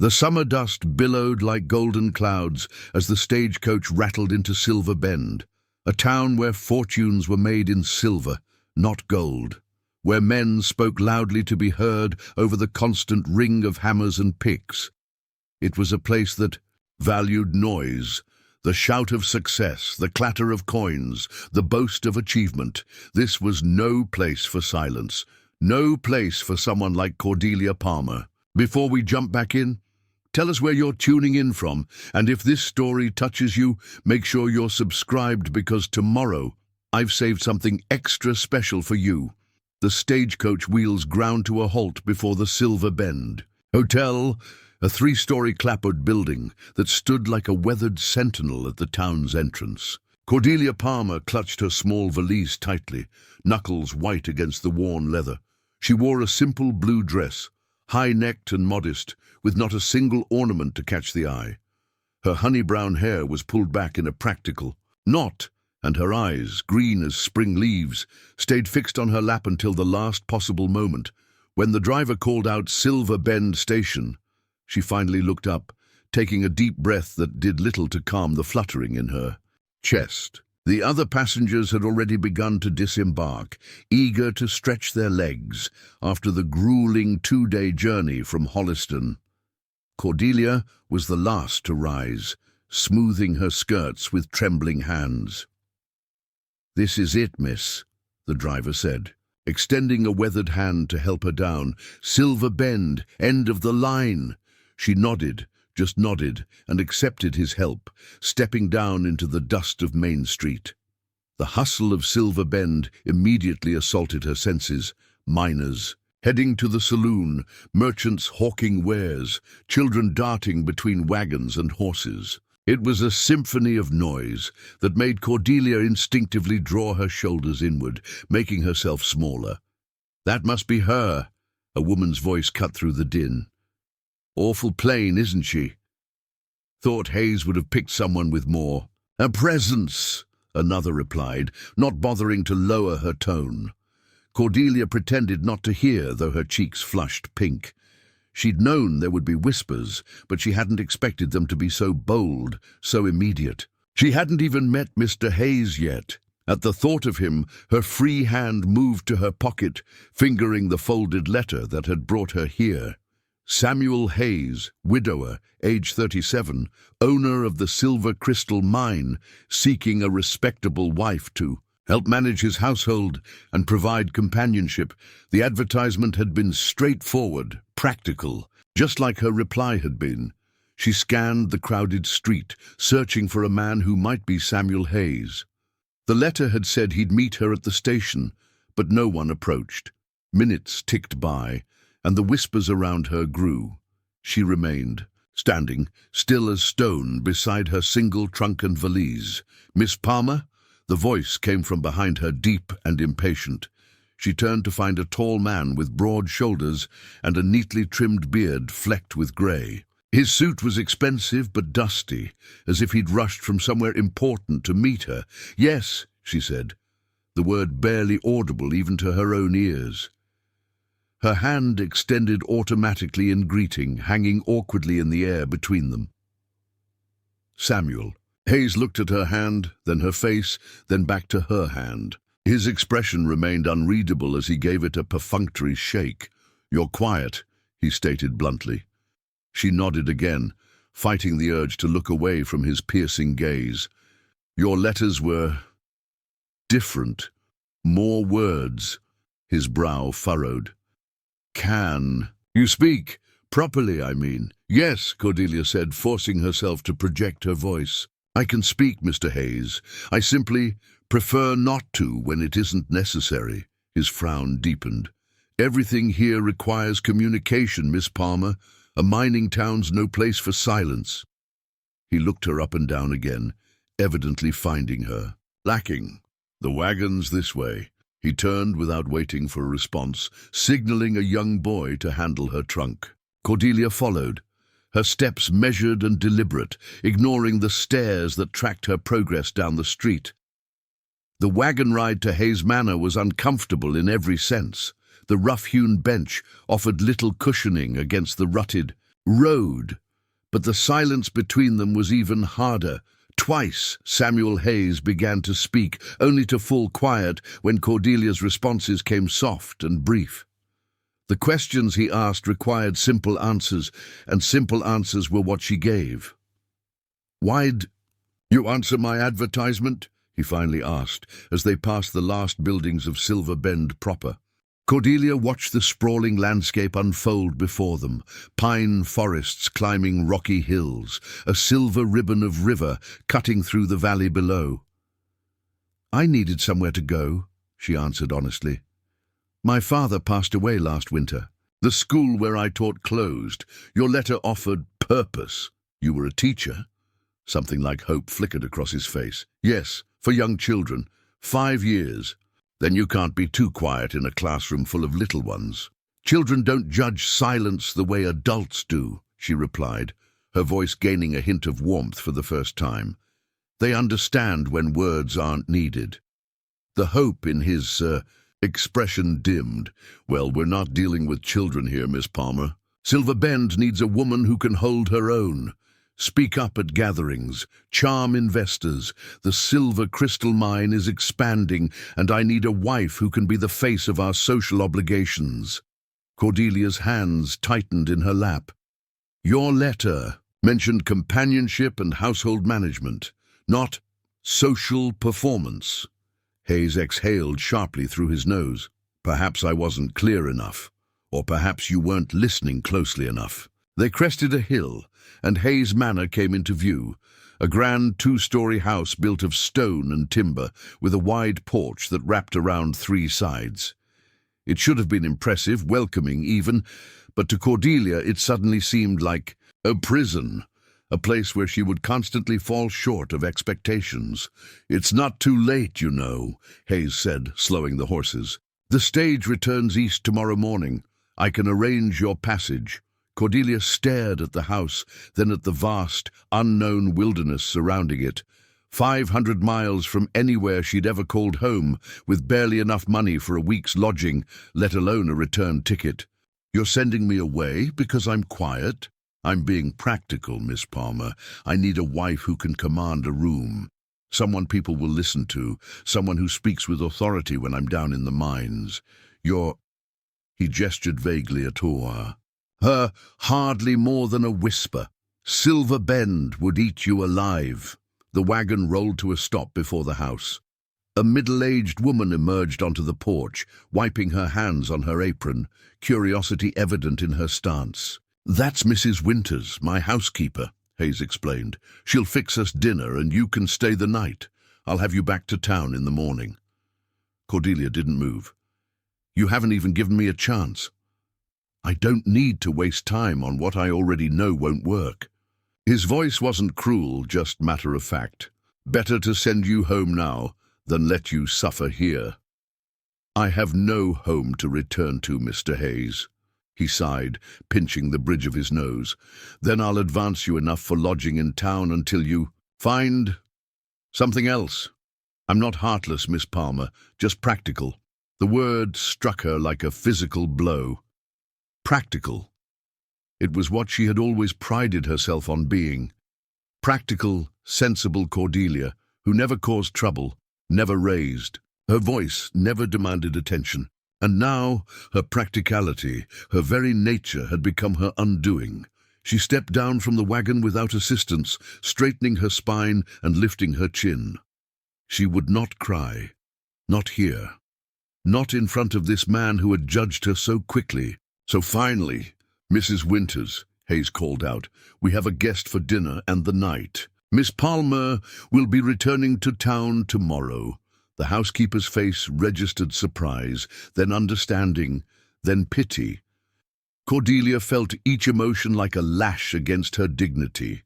The summer dust billowed like golden clouds as the stagecoach rattled into Silver Bend, a town where fortunes were made in silver, not gold, where men spoke loudly to be heard over the constant ring of hammers and picks. It was a place that valued noise, the shout of success, the clatter of coins, the boast of achievement. This was no place for silence, no place for someone like Cordelia Palmer. Before we jump back in, tell us where you're tuning in from, and if this story touches you, make sure you're subscribed because tomorrow I've saved something extra special for you. The stagecoach wheels ground to a halt before the Silver Bend Hotel, a three-story clapboard building that stood like a weathered sentinel at the town's entrance. Cordelia Palmer clutched her small valise tightly, knuckles white against the worn leather. She wore a simple blue dress, high-necked and modest, with not a single ornament to catch the eye. Her honey-brown hair was pulled back in a practical knot, and her eyes, green as spring leaves, stayed fixed on her lap until the last possible moment. When the driver called out Silver Bend Station, she finally looked up, taking a deep breath that did little to calm the fluttering in her chest. The other passengers had already begun to disembark, eager to stretch their legs after the grueling two-day journey from Holliston. Cordelia was the last to rise, smoothing her skirts with trembling hands. "This is it, miss," the driver said, extending a weathered hand to help her down. "Silver Bend, end of the line." She nodded, just nodded, and accepted his help, stepping down into the dust of Main Street. The hustle of Silver Bend immediately assaulted her senses. Miners heading to the saloon, merchants hawking wares, children darting between wagons and horses. It was a symphony of noise that made Cordelia instinctively draw her shoulders inward, making herself smaller. "That must be her," a woman's voice cut through the din. "Awful plain, isn't she? Thought Hayes would have picked someone with more." "A presence," another replied, not bothering to lower her tone. Cordelia pretended not to hear, though her cheeks flushed pink. She'd known there would be whispers, but she hadn't expected them to be so bold, so immediate. She hadn't even met Mr. Hayes yet. At the thought of him, her free hand moved to her pocket, fingering the folded letter that had brought her here. Samuel Hayes, widower, age 37, owner of the Silver Crystal Mine, seeking a respectable wife to help manage his household and provide companionship. The advertisement had been straightforward, practical, just like her reply had been. She scanned the crowded street, searching for a man who might be Samuel Hayes. The letter had said he'd meet her at the station, but no one approached. Minutes ticked by, and the whispers around her grew. She remained, standing, still as stone, beside her single trunk and valise. "Miss Palmer?" The voice came from behind her, deep and impatient. She turned to find a tall man with broad shoulders and a neatly trimmed beard flecked with grey. His suit was expensive but dusty, as if he'd rushed from somewhere important to meet her. "Yes," she said, the word barely audible even to her own ears. Her hand extended automatically in greeting, hanging awkwardly in the air between them. "Samuel." Hayes looked at her hand, then her face, then back to her hand. His expression remained unreadable as he gave it a perfunctory shake. "You're quiet," he stated bluntly. She nodded again, fighting the urge to look away from his piercing gaze. "Your letters were different. More words." His brow furrowed. "Can you speak? Properly, I mean." "Yes," Cordelia said, forcing herself to project her voice. "I can speak, Mr. Hayes. I simply prefer not to when it isn't necessary." His frown deepened. "Everything here requires communication, Miss Palmer. A mining town's no place for silence." He looked her up and down again, evidently finding her lacking. "The wagon's this way." He turned without waiting for a response, signaling a young boy to handle her trunk. Cordelia followed, her steps measured and deliberate, ignoring the stares that tracked her progress down the street. The wagon ride to Hayes Manor was uncomfortable in every sense. The rough-hewn bench offered little cushioning against the rutted, Road. But the silence between them was even harder. Twice Samuel Hayes began to speak, only to fall quiet when Cordelia's responses came soft and brief. The questions he asked required simple answers, and simple answers were what she gave. "Why'd you answer my advertisement?" he finally asked, as they passed the last buildings of Silver Bend proper. Cordelia watched the sprawling landscape unfold before them, pine forests climbing rocky hills, a silver ribbon of river cutting through the valley below. "I needed somewhere to go," she answered honestly. "My father passed away last winter. The school where I taught closed. Your letter offered purpose. You were a teacher?" Something like hope flickered across his face. "Yes, for young children. 5 years. Then you can't be too quiet in a classroom full of little ones." "Children don't judge silence the way adults do," she replied, her voice gaining a hint of warmth for the first time. "They understand when words aren't needed." The hope in his expression dimmed. "Well, we're not dealing with children here, Miss Palmer. Silver Bend needs a woman who can hold her own. Speak up at gatherings, charm investors. The silver crystal mine is expanding, and I need a wife who can be the face of our social obligations." Cordelia's hands tightened in her lap. "Your letter mentioned companionship and household management, not social performance." Hayes exhaled sharply through his nose. "Perhaps I wasn't clear enough, or perhaps you weren't listening closely enough." They crested a hill, and Hayes Manor came into view, a grand 2-story house built of stone and timber, with a wide porch that wrapped around 3 sides. It should have been impressive, welcoming even, but to Cordelia it suddenly seemed like a prison, a place where she would constantly fall short of expectations. "It's not too late, you know," Hayes said, slowing the horses. "The stage returns east tomorrow morning. I can arrange your passage." Cordelia stared at the house, then at the vast, unknown wilderness surrounding it. 500 miles from anywhere she'd ever called home, with barely enough money for a week's lodging, let alone a return ticket. "You're sending me away because I'm quiet?" "I'm being practical, Miss Palmer. I need a wife who can command a room. Someone people will listen to, someone who speaks with authority when I'm down in the mines. You're—" He gestured vaguely at Tor. "Her hardly more than a whisper. Silver Bend would eat you alive." The wagon rolled to a stop before the house. A middle-aged woman emerged onto the porch, wiping her hands on her apron, curiosity evident in her stance. "That's Mrs. Winters, my housekeeper," Hayes explained. "She'll fix us dinner and you can stay the night. I'll have you back to town in the morning." Cordelia didn't move. "You haven't even given me a chance." "I don't need to waste time on what I already know won't work." His voice wasn't cruel, just matter-of-fact. "Better to send you home now than let you suffer here." "I have no home to return to, Mr. Hayes." He sighed, pinching the bridge of his nose. "Then I'll advance you enough for lodging in town until you find something else. I'm not heartless, Miss Palmer, just practical." The word struck her like a physical blow. Practical. It was what she had always prided herself on being. Practical, sensible Cordelia, who never caused trouble, never raised. Her voice never demanded attention. And now, her practicality, her very nature had become her undoing. She stepped down from the wagon without assistance, straightening her spine and lifting her chin. She would not cry. Not here. Not in front of this man who had judged her so quickly. "So finally, Mrs. Winters," Hayes called out, "we have a guest for dinner and the night. Miss Palmer will be returning to town tomorrow." The housekeeper's face registered surprise, then understanding, then pity. Cordelia felt each emotion like a lash against her dignity.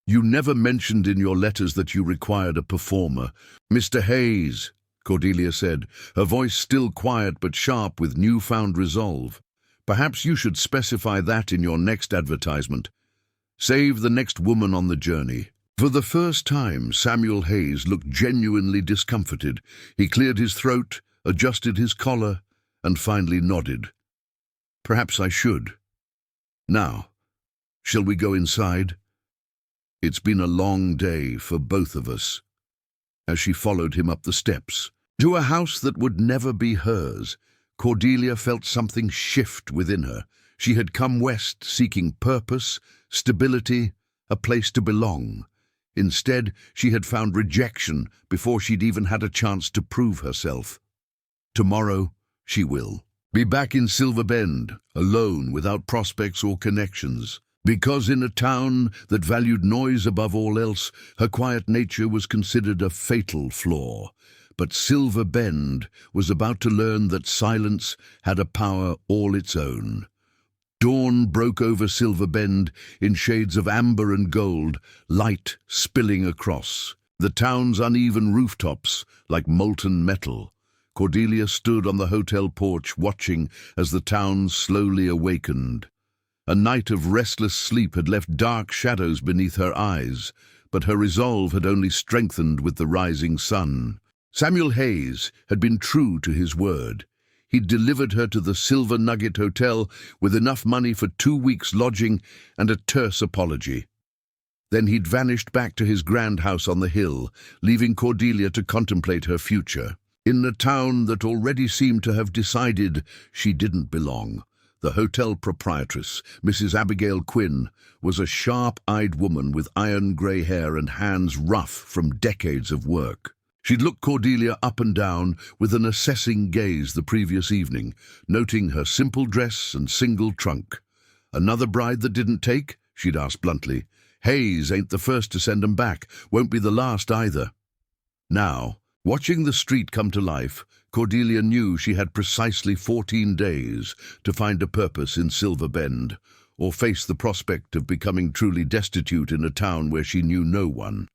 "You never mentioned in your letters that you required a performer." "Mr. Hayes," Cordelia said, her voice still quiet but sharp with newfound resolve. "Perhaps you should specify that in your next advertisement. Save the next woman on the journey." For the first time, Samuel Hayes looked genuinely discomforted. He cleared his throat, adjusted his collar, and finally nodded. "Perhaps I should. Now, Shall we go inside? It's been a long day for both of us. As she followed him up the steps, to a house that would never be hers, Cordelia felt something shift within her. She had come west seeking purpose, stability, a place to belong. Instead, she had found rejection before she'd even had a chance to prove herself. Tomorrow, she will be back in Silver Bend, alone, without prospects or connections. Because in a town that valued noise above all else, her quiet nature was considered a fatal flaw. But Silver Bend was about to learn that silence had a power all its own. Dawn broke over Silver Bend in shades of amber and gold, light spilling across the town's uneven rooftops like molten metal. Cordelia stood on the hotel porch watching as the town slowly awakened. A night of restless sleep had left dark shadows beneath her eyes, but her resolve had only strengthened with the rising sun. Samuel Hayes had been true to his word. He'd delivered her to the Silver Nugget Hotel with enough money for 2 weeks' lodging and a terse apology. Then he'd vanished back to his grand house on the hill, leaving Cordelia to contemplate her future. In a town that already seemed to have decided she didn't belong. The hotel proprietress, Mrs. Abigail Quinn, was a sharp-eyed woman with iron-grey hair and hands rough from decades of work. She'd looked Cordelia up and down with an assessing gaze the previous evening, noting her simple dress and single trunk. "Another bride that didn't take?" she'd asked bluntly. "Hayes ain't the first to send 'em back, won't be the last either." Now, watching the street come to life, Cordelia knew she had precisely 14 days to find a purpose in Silver Bend, or face the prospect of becoming truly destitute in a town where she knew no one.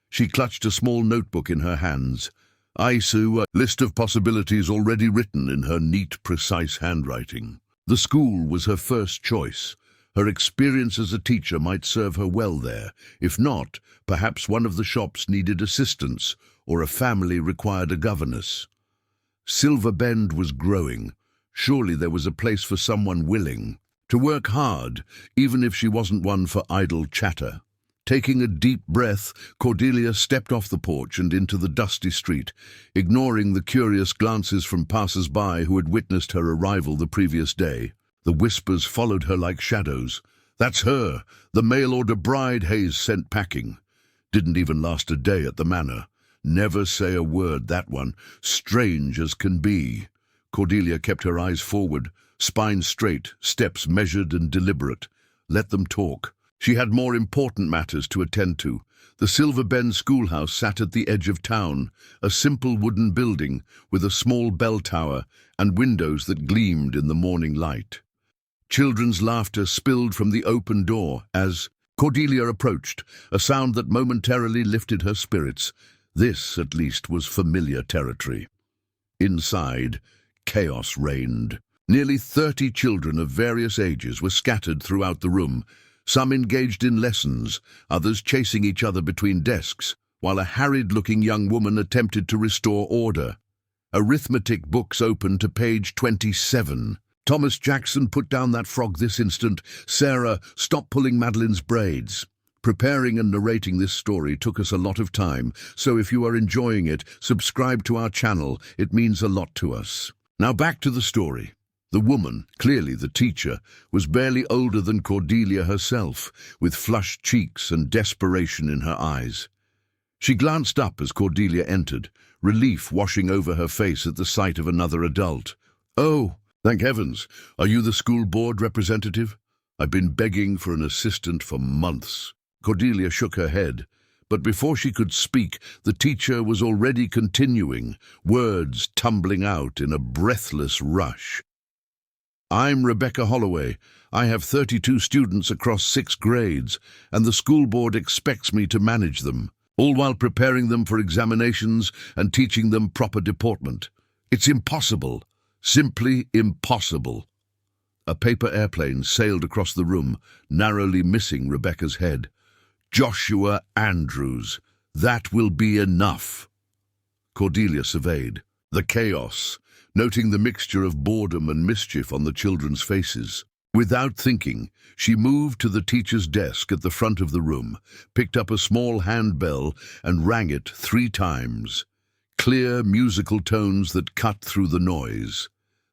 She clutched a small notebook in her hands. ISU, a list of possibilities already written in her neat, precise handwriting. The school was her first choice. Her experience as a teacher might serve her well there. If not, perhaps one of the shops needed assistance, or a family required a governess. Silver Bend was growing. Surely there was a place for someone willing to work hard, even if she wasn't one for idle chatter. Taking a deep breath, Cordelia stepped off the porch and into the dusty street, ignoring the curious glances from passers-by who had witnessed her arrival the previous day. The whispers followed her like shadows. "That's her, the mail-order bride Hayes sent packing. Didn't even last a day at the manor. Never say a word, that one. Strange as can be." Cordelia kept her eyes forward, spine straight, steps measured and deliberate. Let them talk. She had more important matters to attend to. The Silver Bend schoolhouse sat at the edge of town, a simple wooden building with a small bell tower and windows that gleamed in the morning light. Children's laughter spilled from the open door as Cordelia approached, a sound that momentarily lifted her spirits. This, at least, was familiar territory. Inside, chaos reigned. Nearly 30 children of various ages were scattered throughout the room, some engaged in lessons, others chasing each other between desks, while a harried-looking young woman attempted to restore order. Arithmetic books opened to page 27. "Thomas Jackson, put down that frog this instant. Sarah, stop pulling Madeline's braids." Preparing and narrating this story took us a lot of time, so if you are enjoying it, subscribe to our channel. It means a lot to us. Now back to the story. The woman, clearly the teacher, was barely older than Cordelia herself, with flushed cheeks and desperation in her eyes. She glanced up as Cordelia entered, relief washing over her face at the sight of another adult. "Oh, thank heavens. Are you the school board representative? I've been begging for an assistant for months." Cordelia shook her head, but before she could speak, the teacher was already continuing, words tumbling out in a breathless rush. "I'm Rebecca Holloway. I have 32 students across 6 grades, and the school board expects me to manage them, all while preparing them for examinations and teaching them proper deportment. It's impossible, simply impossible." A paper airplane sailed across the room, narrowly missing Rebecca's head. "Joshua Andrews, that will be enough." Cordelia surveyed the chaos, noting the mixture of boredom and mischief on the children's faces. Without thinking, she moved to the teacher's desk at the front of the room, picked up a small handbell and rang it 3 times. Clear, musical tones that cut through the noise.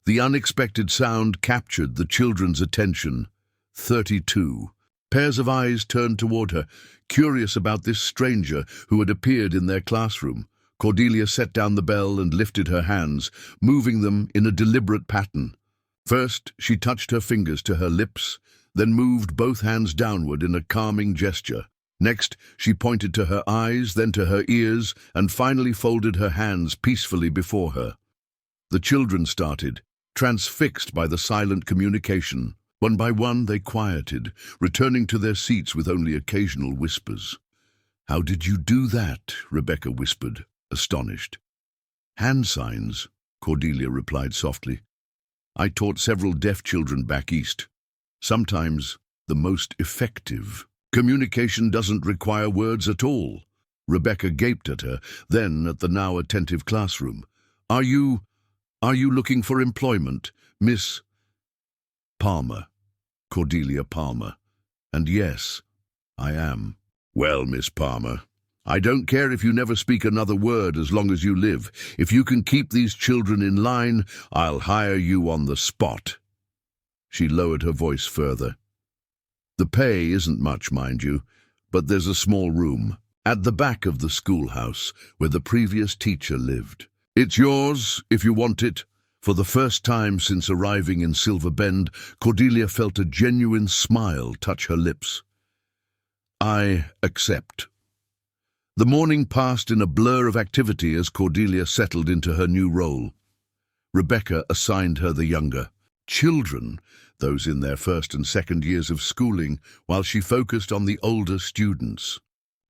The unexpected sound captured the children's attention. 32. Pairs of eyes turned toward her, curious about this stranger who had appeared in their classroom. Cordelia set down the bell and lifted her hands, moving them in a deliberate pattern. First, she touched her fingers to her lips, then moved both hands downward in a calming gesture. Next, she pointed to her eyes, then to her ears, and finally folded her hands peacefully before her. The children started, transfixed by the silent communication. One by one they quieted, returning to their seats with only occasional whispers. "How did you do that?" Rebecca whispered, astonished. "Hand signs," Cordelia replied softly. "I taught several deaf children back east. Sometimes the most effective. Communication doesn't require words at all." Rebecca gaped at her, then at the now attentive classroom. Are you looking for employment, Miss Palmer?" Cordelia Palmer. "And yes, I am." "Well, Miss Palmer, I don't care if you never speak another word as long as you live. If you can keep these children in line, I'll hire you on the spot." She lowered her voice further. "The pay isn't much, mind you, but there's a small room at the back of the schoolhouse where the previous teacher lived. It's yours if you want it." For the first time since arriving in Silver Bend, Cordelia felt a genuine smile touch her lips. "I accept." The morning passed in a blur of activity as Cordelia settled into her new role. Rebecca assigned her the younger children, those in their first and second years of schooling, while she focused on the older students.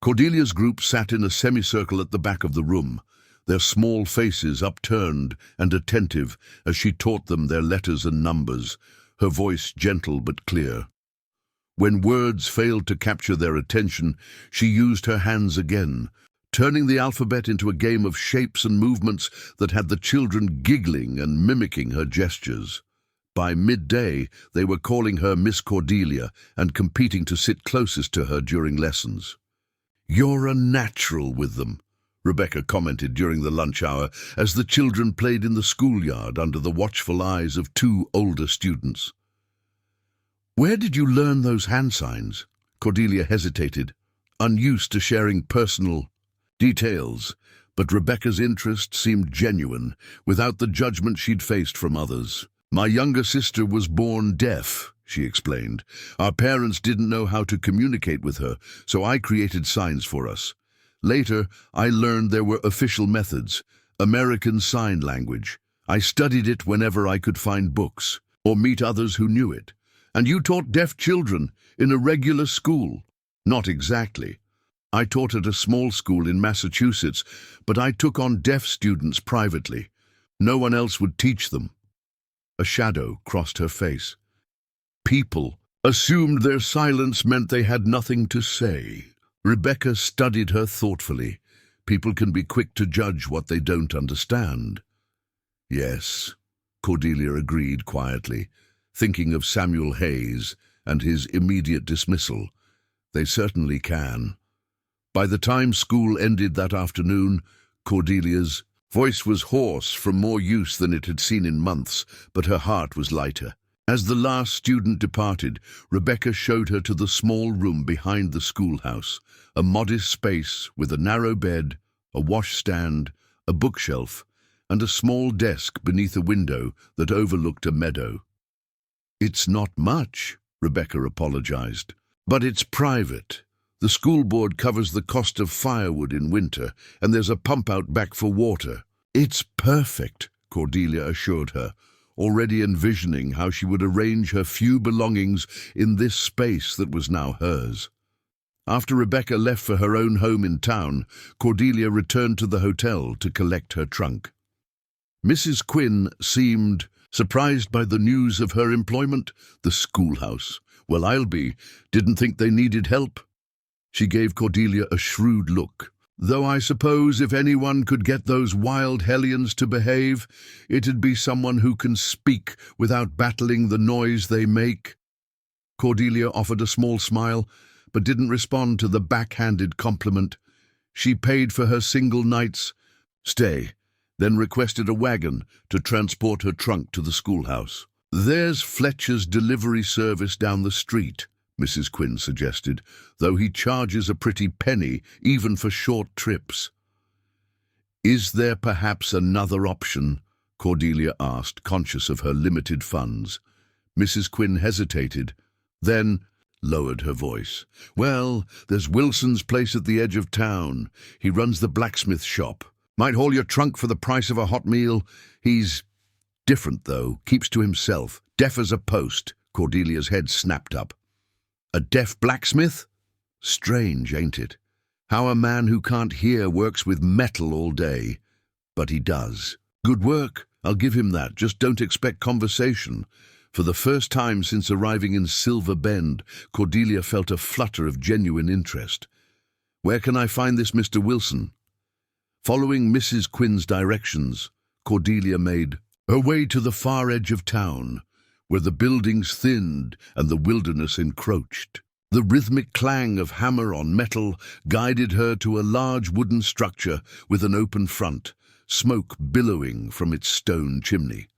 Cordelia's group sat in a semicircle at the back of the room, their small faces upturned and attentive as she taught them their letters and numbers, her voice gentle but clear. When words failed to capture their attention, she used her hands again, turning the alphabet into a game of shapes and movements that had the children giggling and mimicking her gestures. By midday, they were calling her Miss Cordelia and competing to sit closest to her during lessons. "You're a natural with them," Rebecca commented during the lunch hour as the children played in the schoolyard under the watchful eyes of 2 older students. "Where did you learn those hand signs?" Cordelia hesitated, unused to sharing personal details, but Rebecca's interest seemed genuine, without the judgment she'd faced from others. "My younger sister was born deaf," she explained. "Our parents didn't know how to communicate with her, so I created signs for us. Later, I learned there were official methods, American Sign Language. I studied it whenever I could find books or meet others who knew it. And you taught deaf children in a regular school?" "Not exactly. I taught at a small school in Massachusetts, but I took on deaf students privately. No one else would teach them." A shadow crossed her face. "People assumed their silence meant they had nothing to say." Rebecca studied her thoughtfully. "People can be quick to judge what they don't understand." "Yes," Cordelia agreed quietly, thinking of Samuel Hayes and his immediate dismissal. "They certainly can." By the time school ended that afternoon, Cordelia's voice was hoarse from more use than it had seen in months, but her heart was lighter. As the last student departed, Rebecca showed her to the small room behind the schoolhouse, a modest space with a narrow bed, a washstand, a bookshelf, and a small desk beneath a window that overlooked a meadow. "It's not much," Rebecca apologized, "but it's private. The school board covers the cost of firewood in winter, and there's a pump out back for water." "It's perfect," Cordelia assured her, already envisioning how she would arrange her few belongings in this space that was now hers. After Rebecca left for her own home in town, Cordelia returned to the hotel to collect her trunk. Mrs. Quinn seemed surprised by the news of her employment. "The schoolhouse. Well, I'll be. Didn't think they needed help." She gave Cordelia a shrewd look. Though I suppose if anyone could get those wild hellions to behave, it'd be someone who can speak without battling the noise they make." Cordelia offered a small smile, but didn't respond to the backhanded compliment. She paid for her single night's stay, then requested a wagon to transport her trunk to the schoolhouse. "There's Fletcher's delivery service down the street," Mrs. Quinn suggested, "though he charges a pretty penny even for short trips." "Is there perhaps another option?" Cordelia asked, conscious of her limited funds. Mrs. Quinn hesitated, then lowered her voice. "Well, there's Wilson's place at the edge of town. He runs the blacksmith shop. Might haul your trunk for the price of a hot meal. He's different, though, keeps to himself, deaf as a post." Cordelia's head snapped up. "A deaf blacksmith? Strange, ain't it? How a man who can't hear works with metal all day. But he does. Good work, I'll give him that, just don't expect conversation." For the first time since arriving in Silver Bend, Cordelia felt a flutter of genuine interest. "Where can I find this Mr. Wilson?" Following Mrs. Quinn's directions, Cordelia made her way to the far edge of town, where the buildings thinned and the wilderness encroached. The rhythmic clang of hammer on metal guided her to a large wooden structure with an open front, smoke billowing from its stone chimney.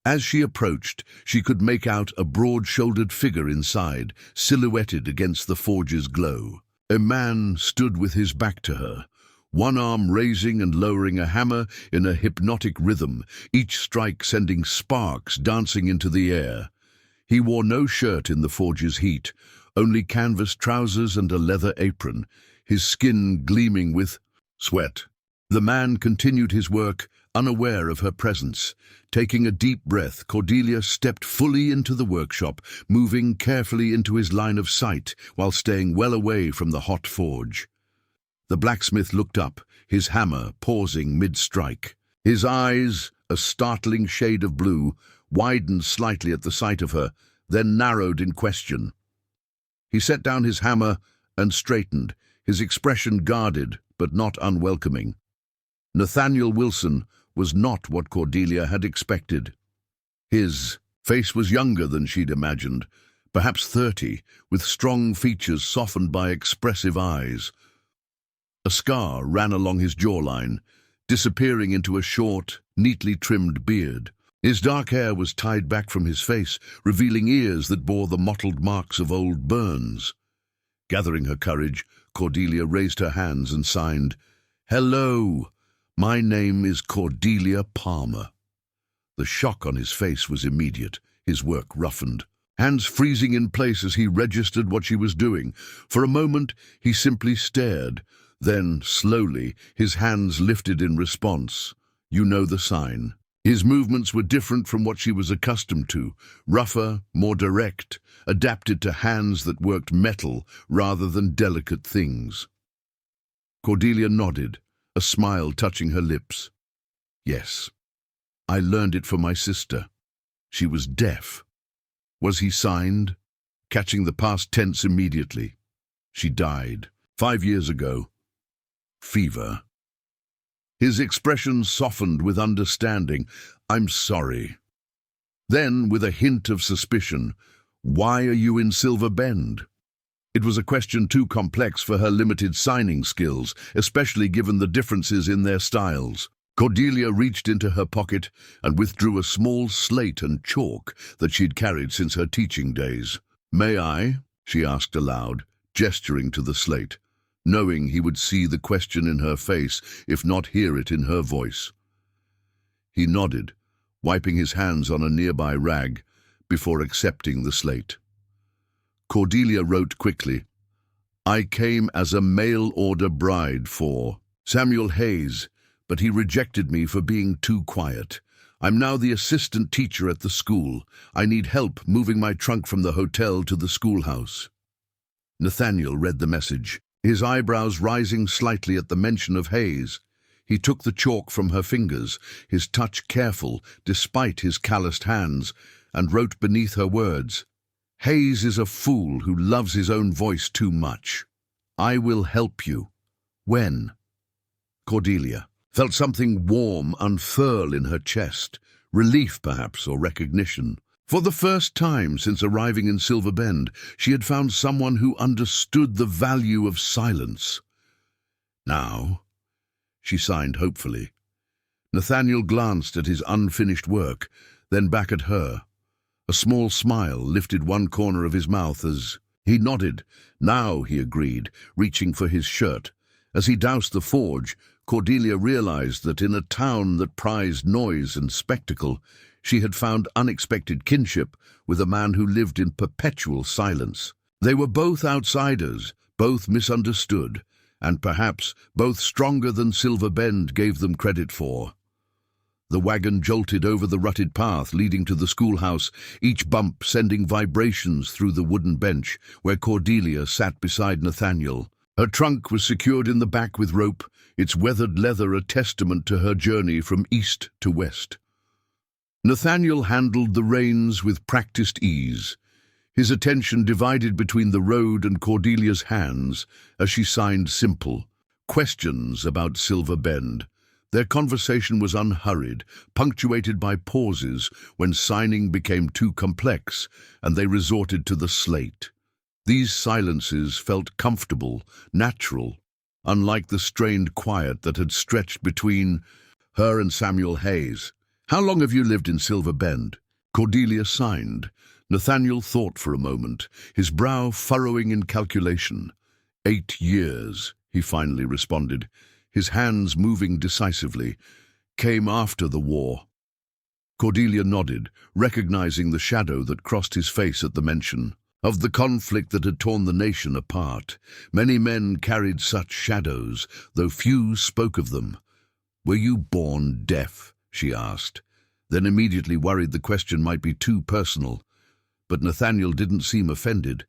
As she approached, she could make out a broad-shouldered figure inside, silhouetted against the forge's glow. A man stood with his back to her, one arm raising and lowering a hammer in a hypnotic rhythm, each strike sending sparks dancing into the air. He wore no shirt in the forge's heat, only canvas trousers and a leather apron, his skin gleaming with sweat. The man continued his work, unaware of her presence. Taking a deep breath, Cordelia stepped fully into the workshop, moving carefully into his line of sight while staying well away from the hot forge. The blacksmith looked up, his hammer pausing mid-strike. His eyes, a startling shade of blue, widened slightly at the sight of her, then narrowed in question. He set down his hammer and straightened, his expression guarded but not unwelcoming. Nathaniel Wilson was not what Cordelia had expected. His face was younger than she'd imagined, perhaps 30, with strong features softened by expressive eyes. A scar ran along his jawline, disappearing into a short, neatly trimmed beard. His dark hair was tied back from his face, revealing ears that bore the mottled marks of old burns. Gathering her courage, Cordelia raised her hands and signed, "Hello, my name is Cordelia Palmer." The shock on his face was immediate, his work roughened. Hands freezing in place as he registered what she was doing. For a moment, he simply stared. Then, slowly, his hands lifted in response. You know the sign. His movements were different from what she was accustomed to, rougher, more direct, adapted to hands that worked metal rather than delicate things. Cordelia nodded, a smile touching her lips. "Yes, I learned it from my sister. She was deaf." Was he signed? Catching the past tense immediately. "She died 5 years ago. Fever." His expression softened with understanding. "I'm sorry." Then, with a hint of suspicion, "Why are you in Silver Bend?" It was a question too complex for her limited signing skills, especially given the differences in their styles. Cordelia reached into her pocket and withdrew a small slate and chalk that she'd carried since her teaching days. "May I?" she asked aloud, gesturing to the slate, knowing he would see the question in her face, if not hear it in her voice. He nodded, wiping his hands on a nearby rag, before accepting the slate. Cordelia wrote quickly, "I came as a mail-order bride for Samuel Hayes, but he rejected me for being too quiet. I'm now the assistant teacher at the school. I need help moving my trunk from the hotel to the schoolhouse." Nathaniel read the message, his eyebrows rising slightly at the mention of Hayes. He took the chalk from her fingers, his touch careful despite his calloused hands, and wrote beneath her words, "Hayes is a fool who loves his own voice too much. I will help you. When? Cordelia felt something warm unfurl in her chest, relief perhaps, or recognition. For the first time since arriving in Silver Bend, she had found someone who understood the value of silence. Now, she signed hopefully. Nathaniel glanced at his unfinished work, then back at her. A small smile lifted one corner of his mouth as he nodded. Now, he agreed, reaching for his shirt. As he doused the forge, Cordelia realized that in a town that prized noise and spectacle, she had found unexpected kinship with a man who lived in perpetual silence. They were both outsiders, both misunderstood, and perhaps both stronger than Silver Bend gave them credit for. The wagon jolted over the rutted path leading to the schoolhouse, each bump sending vibrations through the wooden bench where Cordelia sat beside Nathaniel. Her trunk was secured in the back with rope, its weathered leather a testament to her journey from east to west. Nathaniel handled the reins with practiced ease, his attention divided between the road and Cordelia's hands as she signed simple questions about Silver Bend. Their conversation was unhurried, punctuated by pauses when signing became too complex and they resorted to the slate. These silences felt comfortable, natural, unlike the strained quiet that had stretched between her and Samuel Hayes. "How long have you lived in Silver Bend?" Cordelia signed. Nathaniel thought for a moment, his brow furrowing in calculation. 8 years, he finally responded, his hands moving decisively. "Came after the war." Cordelia nodded, recognizing the shadow that crossed his face at the mention of the conflict that had torn the nation apart. Many men carried such shadows, though few spoke of them. "Were you born deaf?" she asked, then immediately worried the question might be too personal. But Nathaniel didn't seem offended.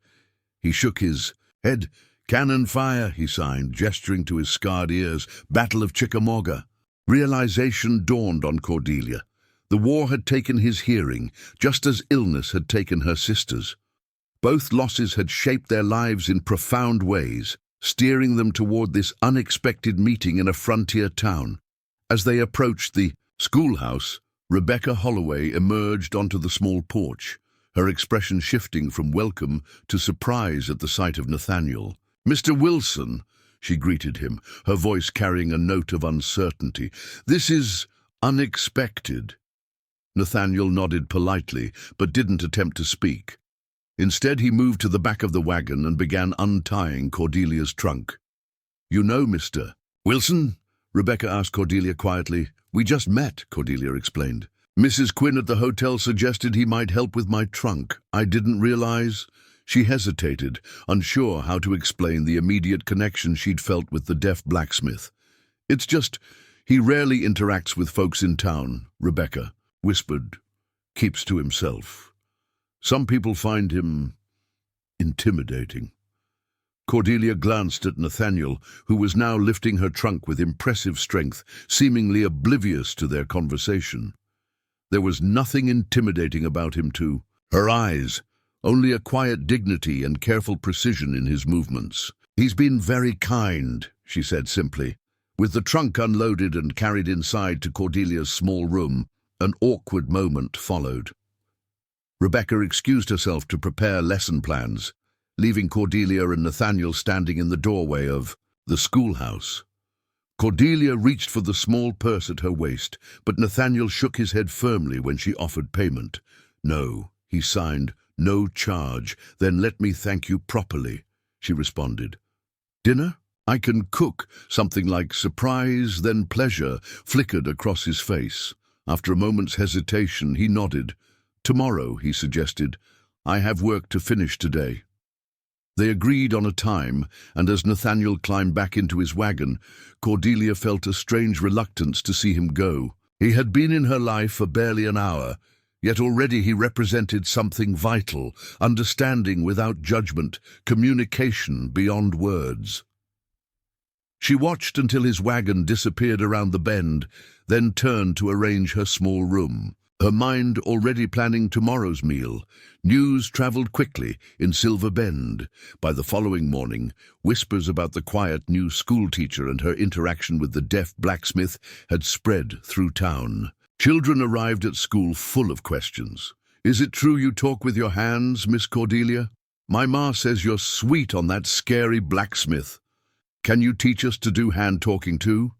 He shook his head. "Cannon fire," he signed, gesturing to his scarred ears. "Battle of Chickamauga." Realization dawned on Cordelia. The war had taken his hearing, just as illness had taken her sister's. Both losses had shaped their lives in profound ways, steering them toward this unexpected meeting in a frontier town. As they approached the schoolhouse, Rebecca Holloway emerged onto the small porch, her expression shifting from welcome to surprise at the sight of Nathaniel. "Mr. Wilson," she greeted him, her voice carrying a note of uncertainty. "This is unexpected." Nathaniel nodded politely, but didn't attempt to speak. Instead, he moved to the back of the wagon and began untying Cordelia's trunk. "You know Mr. Wilson?" Rebecca asked Cordelia quietly. "We just met," Cordelia explained. "Mrs. Quinn at the hotel suggested he might help with my trunk. I didn't realize." She hesitated, unsure how to explain the immediate connection she'd felt with the deaf blacksmith. "It's just, he rarely interacts with folks in town," Rebecca whispered. "Keeps to himself. Some people find him intimidating." Cordelia glanced at Nathaniel, who was now lifting her trunk with impressive strength, seemingly oblivious to their conversation. There was nothing intimidating about him to her eyes, only a quiet dignity and careful precision in his movements. "He's been very kind," she said simply. With the trunk unloaded and carried inside to Cordelia's small room, an awkward moment followed. Rebecca excused herself to prepare lesson plans, leaving Cordelia and Nathaniel standing in the doorway of the schoolhouse. Cordelia reached for the small purse at her waist, but Nathaniel shook his head firmly when she offered payment. "No," he signed, "no charge. Then let me thank you properly," she responded. "Dinner? I can cook." Something like surprise, then pleasure, flickered across his face. After a moment's hesitation, he nodded. "Tomorrow," he suggested. "I have work to finish today." They agreed on a time, and as Nathaniel climbed back into his wagon, Cordelia felt a strange reluctance to see him go. He had been in her life for barely an hour, yet already he represented something vital, understanding without judgment, communication beyond words. She watched until his wagon disappeared around the bend, then turned to arrange her small room. Her mind already planning tomorrow's meal, news travelled quickly in Silver Bend. By the following morning, whispers about the quiet new schoolteacher and her interaction with the deaf blacksmith had spread through town. Children arrived at school full of questions. "Is it true you talk with your hands, Miss Cordelia? My ma says you're sweet on that scary blacksmith. Can you teach us to do hand-talking too?"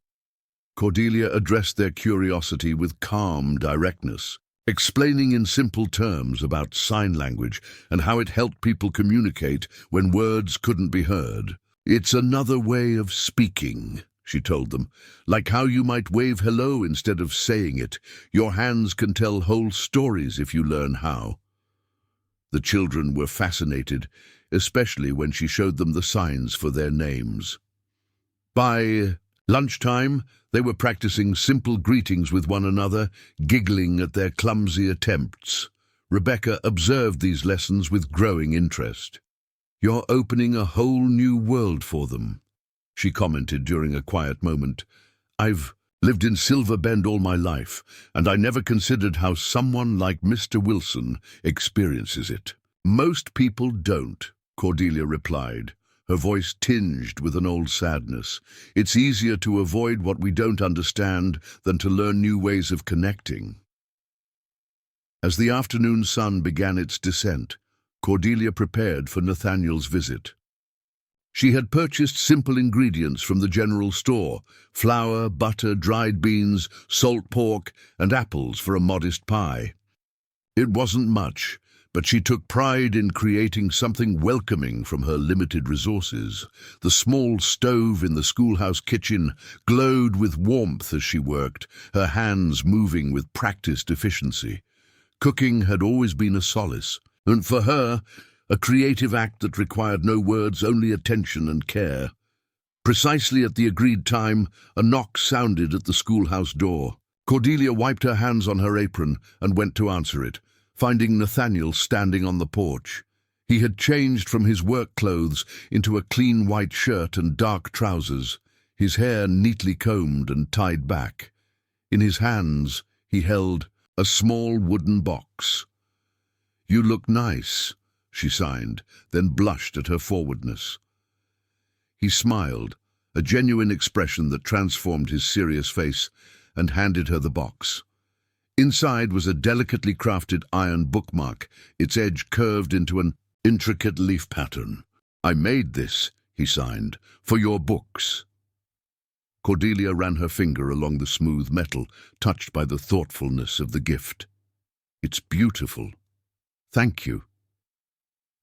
Cordelia addressed their curiosity with calm directness, explaining in simple terms about sign language and how it helped people communicate when words couldn't be heard. "It's another way of speaking," she told them, "like how you might wave hello instead of saying it. Your hands can tell whole stories if you learn how." The children were fascinated, especially when she showed them the signs for their names. By lunchtime, they were practicing simple greetings with one another, giggling at their clumsy attempts. Rebecca observed these lessons with growing interest. "You're opening a whole new world for them," she commented during a quiet moment. "I've lived in Silver Bend all my life, and I never considered how someone like Mr. Wilson experiences it." "Most people don't," Cordelia replied, her voice tinged with an old sadness. "It's easier to avoid what we don't understand than to learn new ways of connecting." As the afternoon sun began its descent, Cordelia prepared for Nathaniel's visit. She had purchased simple ingredients from the general store: flour, butter, dried beans, salt pork, and apples for a modest pie. It wasn't much, but she took pride in creating something welcoming from her limited resources. The small stove in the schoolhouse kitchen glowed with warmth as she worked, her hands moving with practiced efficiency. Cooking had always been a solace, and for her, a creative act that required no words, only attention and care. Precisely at the agreed time, a knock sounded at the schoolhouse door. Cordelia wiped her hands on her apron and went to answer it, finding Nathaniel standing on the porch. He had changed from his work clothes into a clean white shirt and dark trousers, his hair neatly combed and tied back. In his hands, he held a small wooden box. "You look nice," she signed, then blushed at her forwardness. He smiled, a genuine expression that transformed his serious face, and handed her the box. Inside was a delicately crafted iron bookmark, its edge curved into an intricate leaf pattern. "I made this," he signed, "for your books." Cordelia ran her finger along the smooth metal, touched by the thoughtfulness of the gift. "It's beautiful. Thank you."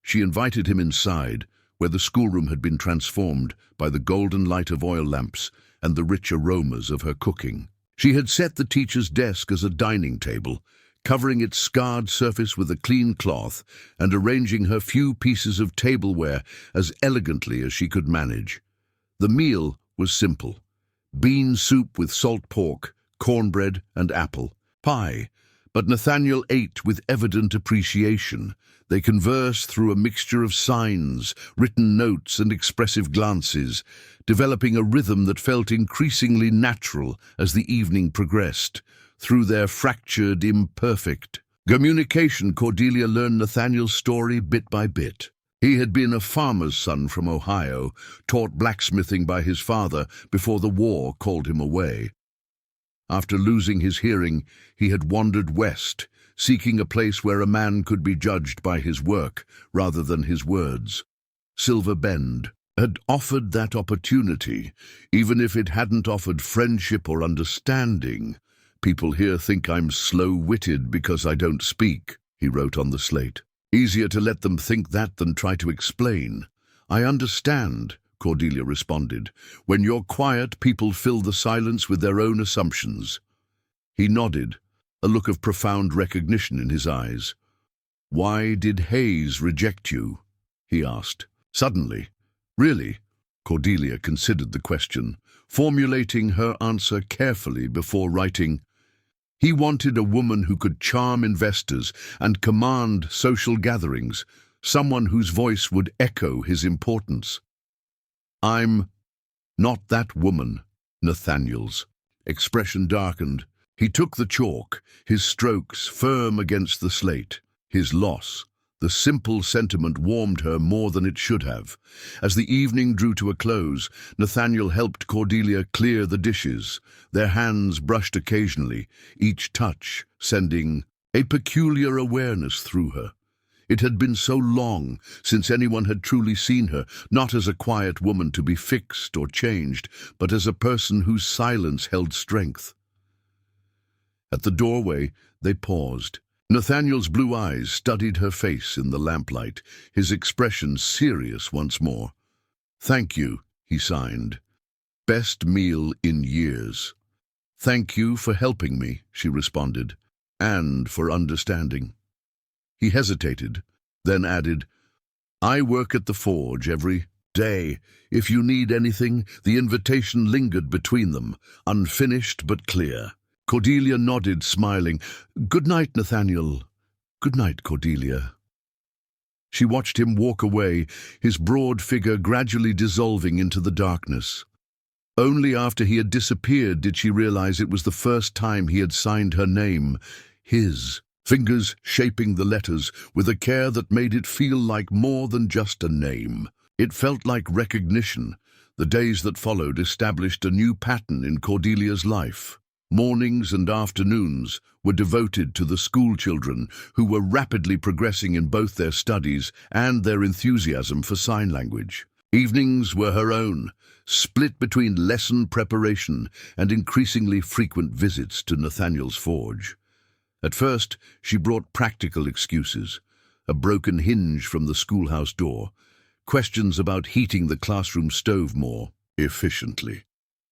She invited him inside, where the schoolroom had been transformed by the golden light of oil lamps and the rich aromas of her cooking. She had set the teacher's desk as a dining table, covering its scarred surface with a clean cloth and arranging her few pieces of tableware as elegantly as she could manage. The meal was simple: bean soup with salt pork, cornbread and apple pie, but Nathaniel ate with evident appreciation. They conversed through a mixture of signs, written notes and expressive glances, developing a rhythm that felt increasingly natural as the evening progressed. Through their fractured, imperfect communication, Cordelia learned Nathaniel's story bit by bit. He had been a farmer's son from Ohio, taught blacksmithing by his father before the war called him away. After losing his hearing, he had wandered west, seeking a place where a man could be judged by his work rather than his words. Silver Bend had offered that opportunity, even if it hadn't offered friendship or understanding. "People here think I'm slow-witted because I don't speak," he wrote on the slate. "Easier to let them think that than try to explain." "I understand," Cordelia responded. "When you're quiet, people fill the silence with their own assumptions." He nodded, a look of profound recognition in his eyes. "Why did Hayes reject you?" he asked. Suddenly. "Really?" Cordelia considered the question, formulating her answer carefully before writing. "He wanted a woman who could charm investors and command social gatherings, someone whose voice would echo his importance." "I'm not that woman," Nathaniel's expression darkened. He took the chalk, his strokes firm against the slate. His loss. The simple sentiment warmed her more than it should have. As the evening drew to a close, Nathaniel helped Cordelia clear the dishes. Their hands brushed occasionally, each touch sending a peculiar awareness through her. It had been so long since anyone had truly seen her, not as a quiet woman to be fixed or changed, but as a person whose silence held strength. At the doorway, they paused. Nathaniel's blue eyes studied her face in the lamplight, his expression serious once more. "Thank you," he signed. "Best meal in years." "Thank you for helping me," she responded, "and for understanding." He hesitated, then added, "I work at the forge every day. If you need anything," the invitation lingered between them, unfinished but clear. Cordelia nodded, smiling. "Good night, Nathaniel." "Good night, Cordelia." She watched him walk away, his broad figure gradually dissolving into the darkness. Only after he had disappeared did she realize it was the first time he had signed her name, his, fingers shaping the letters with a care that made it feel like more than just a name. It felt like recognition. The days that followed established a new pattern in Cordelia's life. Mornings and afternoons were devoted to the school children, who were rapidly progressing in both their studies and their enthusiasm for sign language. Evenings were her own, split between lesson preparation and increasingly frequent visits to Nathaniel's forge. At first, she brought practical excuses: a broken hinge from the schoolhouse door, questions about heating the classroom stove more efficiently.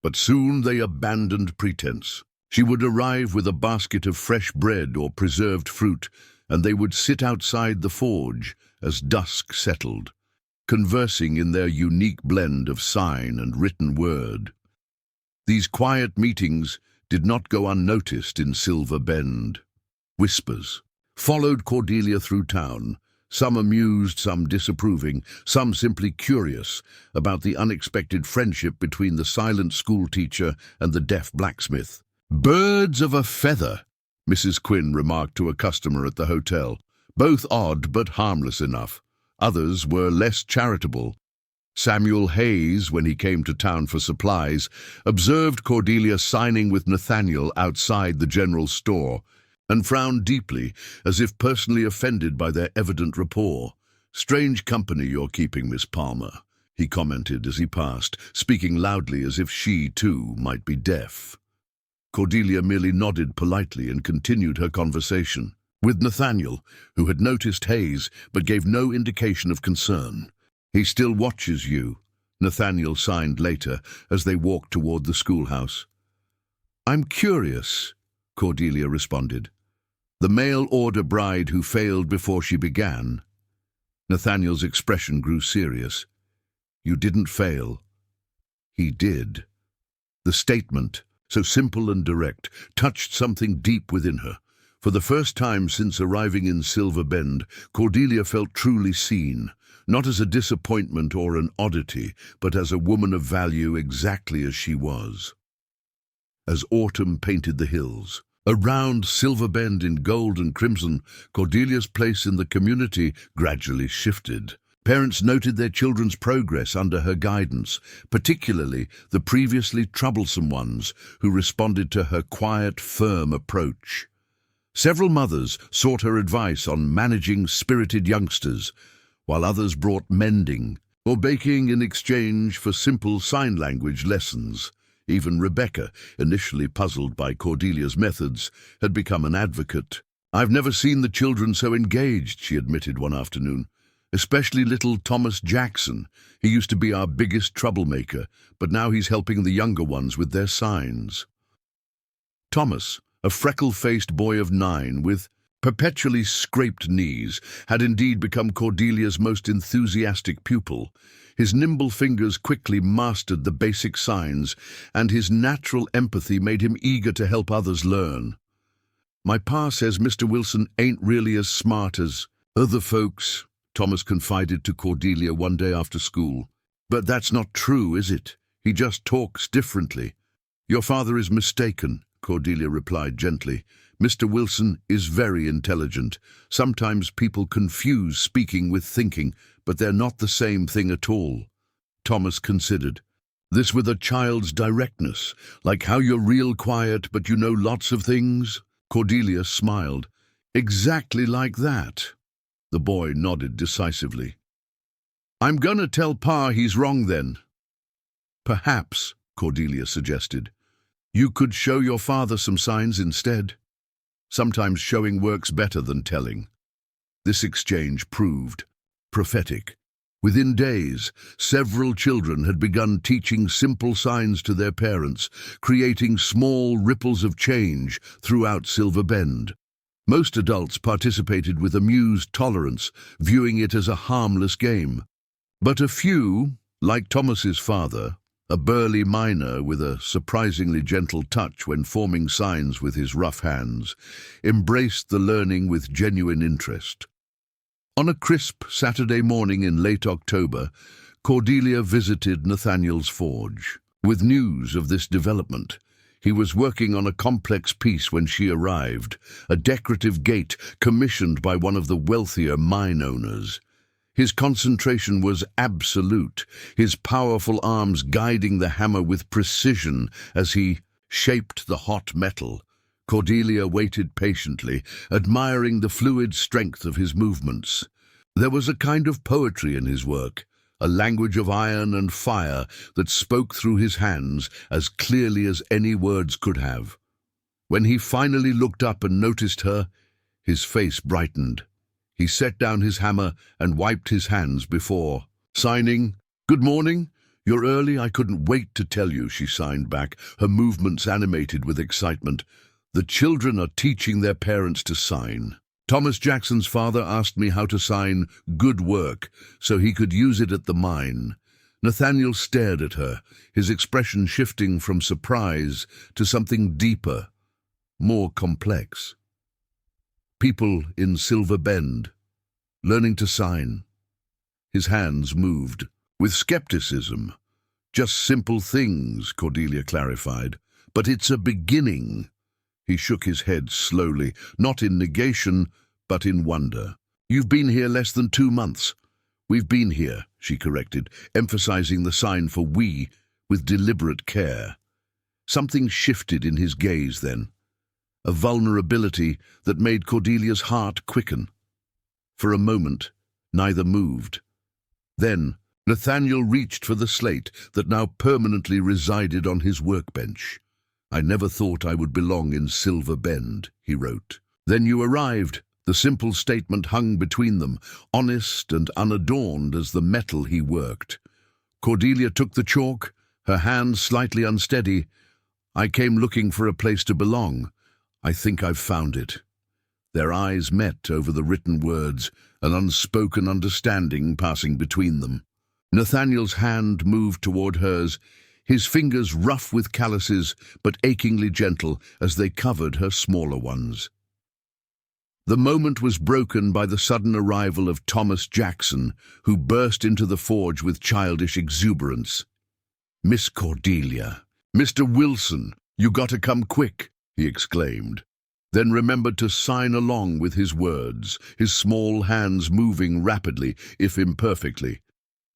But soon they abandoned pretense. She would arrive with a basket of fresh bread or preserved fruit, and they would sit outside the forge as dusk settled, conversing in their unique blend of sign and written word. These quiet meetings did not go unnoticed in Silver Bend. Whispers followed Cordelia through town, some amused, some disapproving, some simply curious about the unexpected friendship between the silent schoolteacher and the deaf blacksmith. "Birds of a feather," Mrs. Quinn remarked to a customer at the hotel. "Both odd but harmless enough." Others were less charitable. Samuel Hayes, when he came to town for supplies, observed Cordelia signing with Nathaniel outside the general store, and frowned deeply, as if personally offended by their evident rapport. "Strange company you're keeping, Miss Palmer," he commented as he passed, speaking loudly as if she, too, might be deaf. Cordelia merely nodded politely and continued her conversation with Nathaniel, who had noticed Hayes but gave no indication of concern. "He still watches you," Nathaniel signed later as they walked toward the schoolhouse. "I'm curious," Cordelia responded. "The mail-order bride who failed before she began." Nathaniel's expression grew serious. "You didn't fail." He did. The statement, so simple and direct, touched something deep within her. For the first time since arriving in Silver Bend, Cordelia felt truly seen, not as a disappointment or an oddity, but as a woman of value exactly as she was. As autumn painted the hills, around Silver Bend in gold and crimson, Cordelia's place in the community gradually shifted. Parents noted their children's progress under her guidance, particularly the previously troublesome ones who responded to her quiet, firm approach. Several mothers sought her advice on managing spirited youngsters, while others brought mending or baking in exchange for simple sign language lessons. Even Rebecca, initially puzzled by Cordelia's methods, had become an advocate. "I've never seen the children so engaged," she admitted one afternoon. "Especially little Thomas Jackson. He used to be our biggest troublemaker, but now he's helping the younger ones with their signs." Thomas, a freckle-faced boy of 9 with perpetually scraped knees, had indeed become Cordelia's most enthusiastic pupil. His nimble fingers quickly mastered the basic signs, and his natural empathy made him eager to help others learn. "My pa says Mr. Wilson ain't really as smart as other folks," Thomas confided to Cordelia one day after school. "But that's not true, is it? He just talks differently." "Your father is mistaken," Cordelia replied gently. Mr. Wilson is very intelligent. Sometimes people confuse speaking with thinking, but they're not the same thing at all. Thomas considered. This with a child's directness, like how you're real quiet but you know lots of things? Cordelia smiled. Exactly like that. The boy nodded decisively. I'm gonna tell Pa he's wrong then. Perhaps, Cordelia suggested. You could show your father some signs instead. Sometimes showing works better than telling. This exchange proved prophetic. Within days, several children had begun teaching simple signs to their parents, creating small ripples of change throughout Silver Bend. Most adults participated with amused tolerance, viewing it as a harmless game. But a few, like Thomas's father, a burly miner with a surprisingly gentle touch when forming signs with his rough hands, embraced the learning with genuine interest. On a crisp Saturday morning in late October, Cordelia visited Nathaniel's forge. With news of this development, he was working on a complex piece when she arrived, a decorative gate commissioned by one of the wealthier mine owners. His concentration was absolute, his powerful arms guiding the hammer with precision as he shaped the hot metal. Cordelia waited patiently, admiring the fluid strength of his movements. There was a kind of poetry in his work, a language of iron and fire that spoke through his hands as clearly as any words could have. When he finally looked up and noticed her, his face brightened. He set down his hammer and wiped his hands before signing. Good morning. You're early. I couldn't wait to tell you, she signed back, her movements animated with excitement. The children are teaching their parents to sign. Thomas Jackson's father asked me how to sign good work so he could use it at the mine. Nathaniel stared at her, his expression shifting from surprise to something deeper, more complex. People in Silver Bend, learning to sign. His hands moved with skepticism. Just simple things, Cordelia clarified. But it's a beginning. He shook his head slowly, not in negation, but in wonder. You've been here less than 2 months. We've been here, she corrected, emphasizing the sign for we with deliberate care. Something shifted in his gaze then, a vulnerability that made Cordelia's heart quicken. For a moment, neither moved. Then, Nathaniel reached for the slate that now permanently resided on his workbench. I never thought I would belong in Silver Bend, he wrote. Then you arrived. The simple statement hung between them, honest and unadorned as the metal he worked. Cordelia took the chalk, her hand slightly unsteady. I came looking for a place to belong. I think I've found it. Their eyes met over the written words, an unspoken understanding passing between them. Nathaniel's hand moved toward hers, his fingers rough with calluses but achingly gentle as they covered her smaller ones. The moment was broken by the sudden arrival of Thomas Jackson, who burst into the forge with childish exuberance. Miss Cordelia, Mr. Wilson, you gotta come quick, he exclaimed, then remembered to sign along with his words, his small hands moving rapidly, if imperfectly.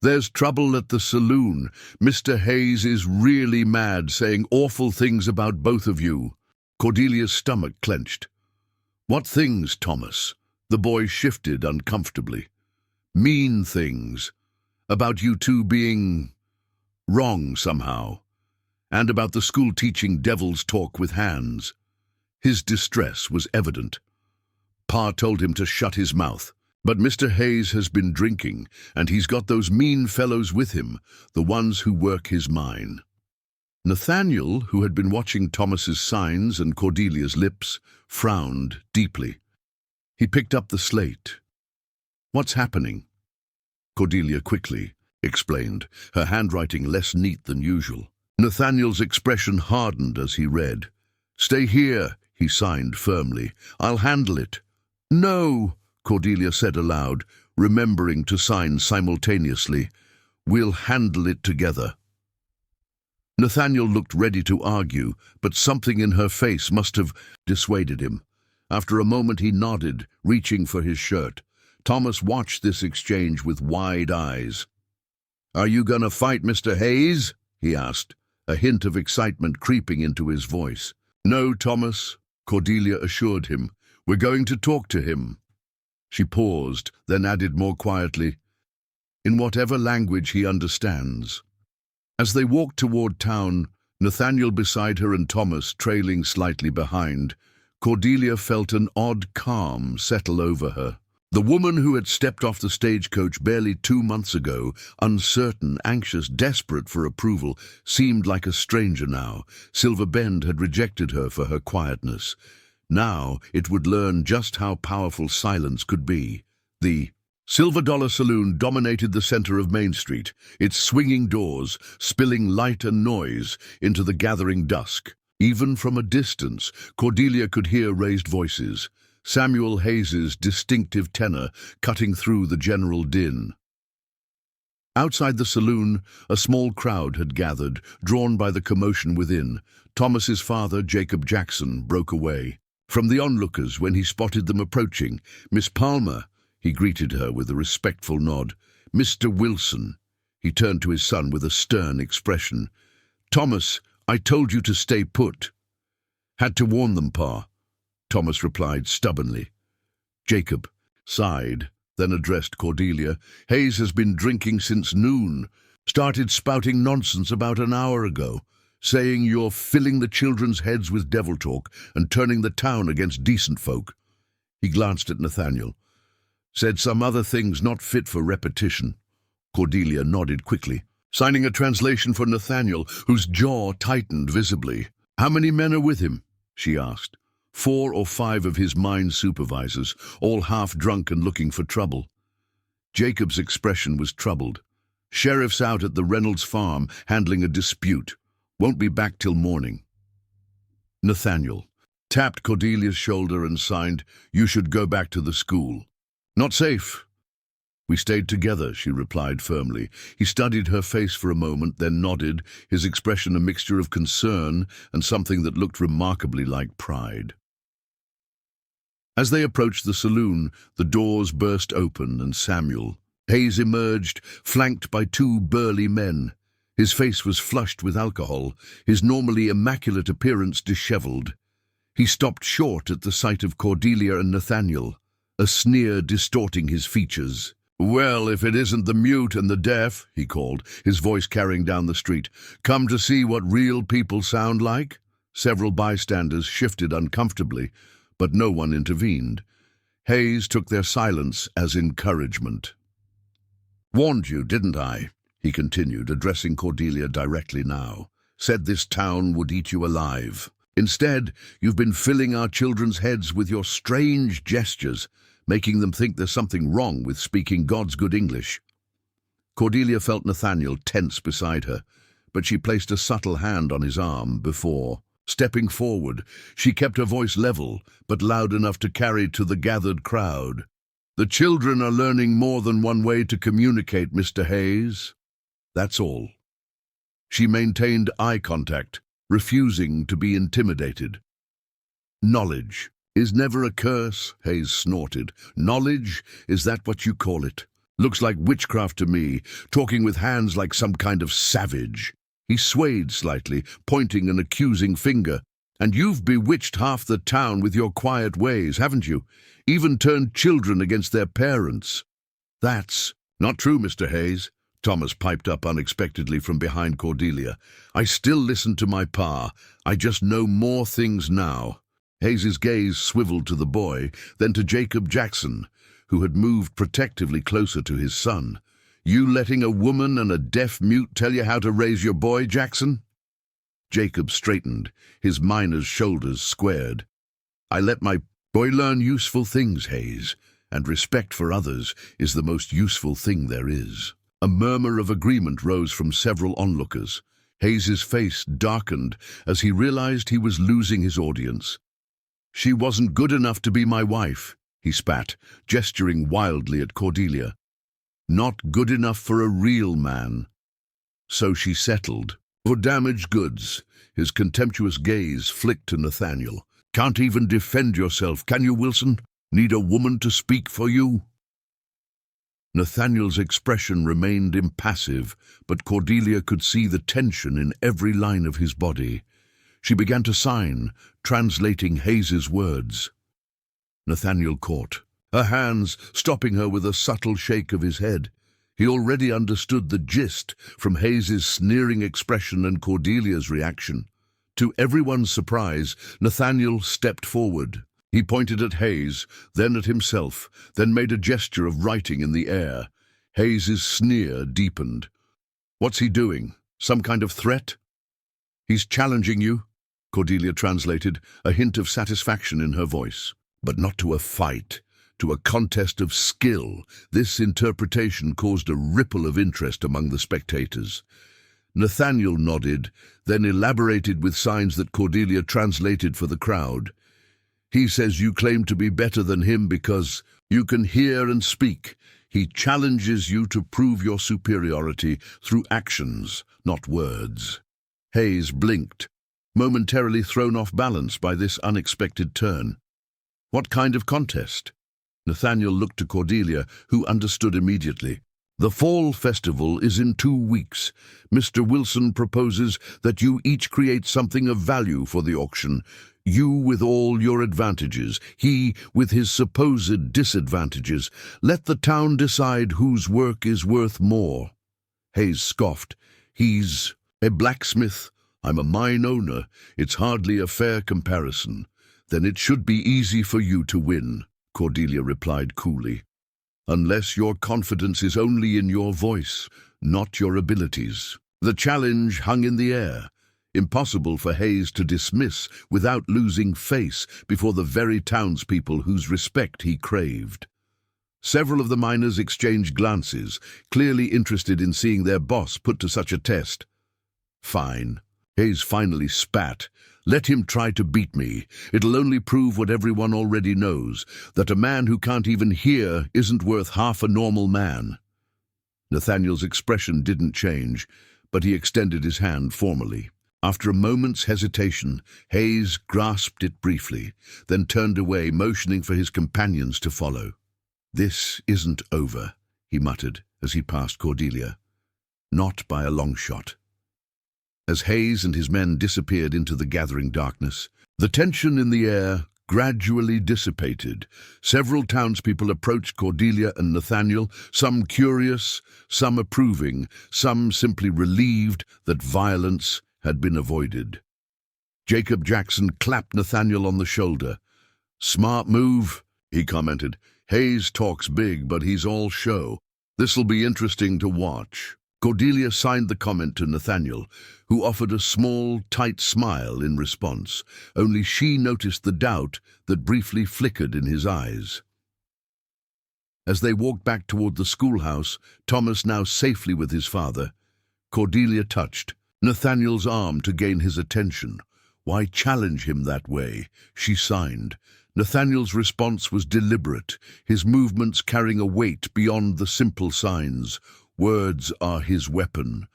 There's trouble at the saloon. Mr. Hayes is really mad, saying awful things about both of you. Cordelia's stomach clenched. What things, Thomas? The boy shifted uncomfortably. Mean things. About you two being wrong somehow. And about the school teaching devil's talk with hands. His distress was evident. Pa told him to shut his mouth. But Mr. Hayes has been drinking, and he's got those mean fellows with him, the ones who work his mine. Nathaniel, who had been watching Thomas's signs and Cordelia's lips, frowned deeply. He picked up the slate. What's happening? Cordelia quickly explained, her handwriting less neat than usual. Nathaniel's expression hardened as he read. Stay here, he signed firmly. I'll handle it. No, Cordelia said aloud, remembering to sign simultaneously. We'll handle it together. Nathaniel looked ready to argue, but something in her face must have dissuaded him. After a moment he nodded, reaching for his shirt. Thomas watched this exchange with wide eyes. "Are you gonna fight Mr. Hayes?" he asked, a hint of excitement creeping into his voice. "No, Thomas," Cordelia assured him. "We're going to talk to him." She paused, then added more quietly, "In whatever language he understands." As they walked toward town, Nathaniel beside her and Thomas trailing slightly behind, Cordelia felt an odd calm settle over her. The woman who had stepped off the stagecoach barely 2 months ago, uncertain, anxious, desperate for approval, seemed like a stranger now. Silver Bend had rejected her for her quietness. Now it would learn just how powerful silence could be. The Silver Dollar Saloon dominated the center of Main Street, its swinging doors spilling light and noise into the gathering dusk. Even from a distance, Cordelia could hear raised voices, Samuel Hayes's distinctive tenor cutting through the general din. Outside the saloon, a small crowd had gathered, drawn by the commotion within. Thomas's father, Jacob Jackson, broke away from the onlookers when he spotted them approaching. "Miss Palmer," he greeted her with a respectful nod. "Mr. Wilson." He turned to his son with a stern expression. "Thomas, I told you to stay put." "Had to warn them, Pa," Thomas replied stubbornly. Jacob sighed, then addressed Cordelia. "Hayes has been drinking since noon. Started spouting nonsense about an hour ago, saying you're filling the children's heads with devil talk and turning the town against decent folk." He glanced at Nathaniel. "Said some other things not fit for repetition." Cordelia nodded quickly, signing a translation for Nathaniel, whose jaw tightened visibly. "How many men are with him?" she asked. 4 or 5 of his mine supervisors, all half drunk and looking for trouble. Jacob's expression was troubled. "Sheriff's out at the Reynolds farm, handling a dispute. Won't be back till morning." Nathaniel tapped Cordelia's shoulder and signed, "You should go back to the school." "Not safe." "We stayed together," she replied firmly. He studied her face for a moment, then nodded, his expression a mixture of concern and something that looked remarkably like pride. As they approached the saloon, the doors burst open and Samuel Hayes emerged, flanked by 2 burly men. His face was flushed with alcohol, his normally immaculate appearance disheveled. He stopped short at the sight of Cordelia and Nathaniel, a sneer distorting his features. "Well, if it isn't the mute and the deaf," he called, his voice carrying down the street. "Come to see what real people sound like?" Several bystanders shifted uncomfortably, but no one intervened. Hayes took their silence as encouragement. "Warned you, didn't I?" he continued, addressing Cordelia directly now. "Said this town would eat you alive. Instead, you've been filling our children's heads with your strange gestures, making them think there's something wrong with speaking God's good English." Cordelia felt Nathaniel tense beside her, but she placed a subtle hand on his arm before stepping forward. She kept her voice level, but loud enough to carry to the gathered crowd. "The children are learning more than one way to communicate, Mr. Hayes. That's all." She maintained eye contact, refusing to be intimidated. "Knowledge is never a curse," Hayes snorted. "Knowledge, is that what you call it? Looks like witchcraft to me, talking with hands like some kind of savage." He swayed slightly, pointing an accusing finger. "And you've bewitched half the town with your quiet ways, haven't you? Even turned children against their parents." "That's not true, Mr. Hayes," Thomas piped up unexpectedly from behind Cordelia. "I still listen to my pa. I just know more things now." Hayes's gaze swiveled to the boy, then to Jacob Jackson, who had moved protectively closer to his son. "You letting a woman and a deaf mute tell you how to raise your boy, Jackson?" Jacob straightened, his miner's shoulders squared. "I let my boy learn useful things, Hayes, and respect for others is the most useful thing there is." A murmur of agreement rose from several onlookers. Hayes's face darkened as he realized he was losing his audience. "She wasn't good enough to be my wife," he spat, gesturing wildly at Cordelia. "Not good enough for a real man. So she settled." For damaged goods, his contemptuous gaze flicked to Nathaniel. Can't even defend yourself, can you, Wilson? Need a woman to speak for you? Nathaniel's expression remained impassive, but Cordelia could see the tension in every line of his body. She began to sign, translating Hayes's words. Nathaniel caught, her hands stopping her with a subtle shake of his head. He already understood the gist from Hayes's sneering expression and Cordelia's reaction. To everyone's surprise, Nathaniel stepped forward. He pointed at Hayes, then at himself, then made a gesture of writing in the air. Hayes's sneer deepened. What's he doing? Some kind of threat? He's challenging you, Cordelia translated, a hint of satisfaction in her voice. But not to a fight, to a contest of skill. This interpretation caused a ripple of interest among the spectators. Nathaniel nodded, then elaborated with signs that Cordelia translated for the crowd. He says you claim to be better than him because you can hear and speak. He challenges you to prove your superiority through actions, not words. Hayes blinked, momentarily thrown off balance by this unexpected turn. What kind of contest? Nathaniel looked to Cordelia, who understood immediately. The fall festival is in 2 weeks. Mr. Wilson proposes that you each create something of value for the auction. You with all your advantages, he with his supposed disadvantages. Let the town decide whose work is worth more. Hayes scoffed. He's a blacksmith. I'm a mine owner. It's hardly a fair comparison. Then it should be easy for you to win, Cordelia replied coolly. Unless your confidence is only in your voice, not your abilities. The challenge hung in the air. Impossible for Hayes to dismiss without losing face before the very townspeople whose respect he craved. Several of the miners exchanged glances, clearly interested in seeing their boss put to such a test. Fine. Hayes finally spat. Let him try to beat me. It'll only prove what everyone already knows, that a man who can't even hear isn't worth half a normal man. Nathaniel's expression didn't change, but he extended his hand formally. After a moment's hesitation, Hayes grasped it briefly, then turned away, motioning for his companions to follow. This isn't over, he muttered as he passed Cordelia. Not by a long shot. As Hayes and his men disappeared into the gathering darkness, the tension in the air gradually dissipated. Several townspeople approached Cordelia and Nathaniel, some curious, some approving, some simply relieved that violence had been avoided. Jacob Jackson clapped Nathaniel on the shoulder. "Smart move," he commented. "Hayes talks big, but he's all show. This'll be interesting to watch." Cordelia signed the comment to Nathaniel, who offered a small, tight smile in response. Only she noticed the doubt that briefly flickered in his eyes. As they walked back toward the schoolhouse, Thomas now safely with his father, Cordelia touched Nathaniel's arm to gain his attention. Why challenge him that way? She signed. Nathaniel's response was deliberate, his movements carrying a weight beyond the simple signs. Words are his weapon.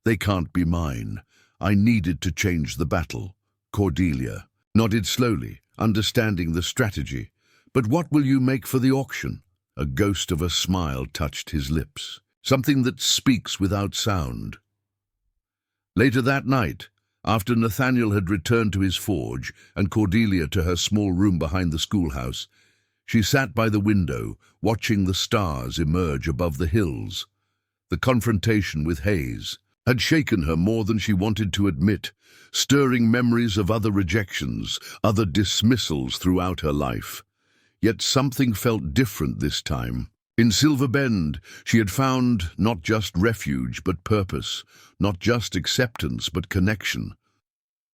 They can't be mine. I needed to change the battle. Cordelia nodded slowly, understanding the strategy. But what will you make for the auction? A ghost of a smile touched his lips. Something that speaks without sound. Later that night, after Nathaniel had returned to his forge and Cordelia to her small room behind the schoolhouse, she sat by the window, watching the stars emerge above the hills. The confrontation with Hayes had shaken her more than she wanted to admit, stirring memories of other rejections, other dismissals throughout her life. Yet something felt different this time. In Silver Bend, she had found not just refuge but purpose, not just acceptance but connection.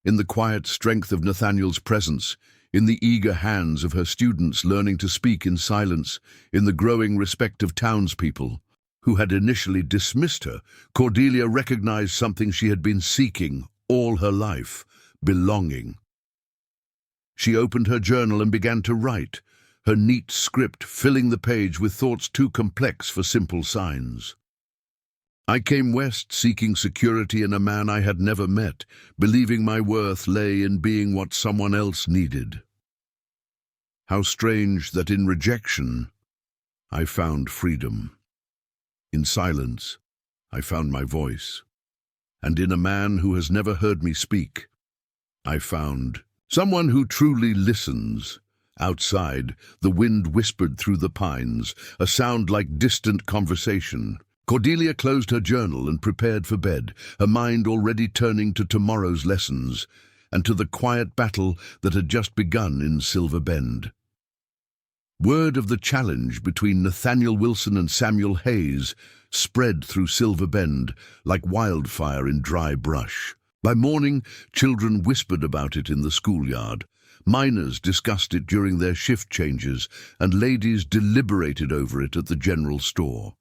In the quiet strength of Nathaniel's presence, in the eager hands of her students learning to speak in silence, in the growing respect of townspeople, who had initially dismissed her, Cordelia recognized something she had been seeking all her life: belonging. She opened her journal and began to write, her neat script filling the page with thoughts too complex for simple signs. I came west seeking security in a man I had never met, believing my worth lay in being what someone else needed. How strange that in rejection, I found freedom. In silence, I found my voice. And in a man who has never heard me speak, I found someone who truly listens. Outside, the wind whispered through the pines, a sound like distant conversation. Cordelia closed her journal and prepared for bed, her mind already turning to tomorrow's lessons and to the quiet battle that had just begun in Silver Bend. Word of the challenge between Nathaniel Wilson and Samuel Hayes spread through Silver Bend like wildfire in dry brush. By morning, children whispered about it in the schoolyard. Miners discussed it during their shift changes, and ladies deliberated over it at the general store.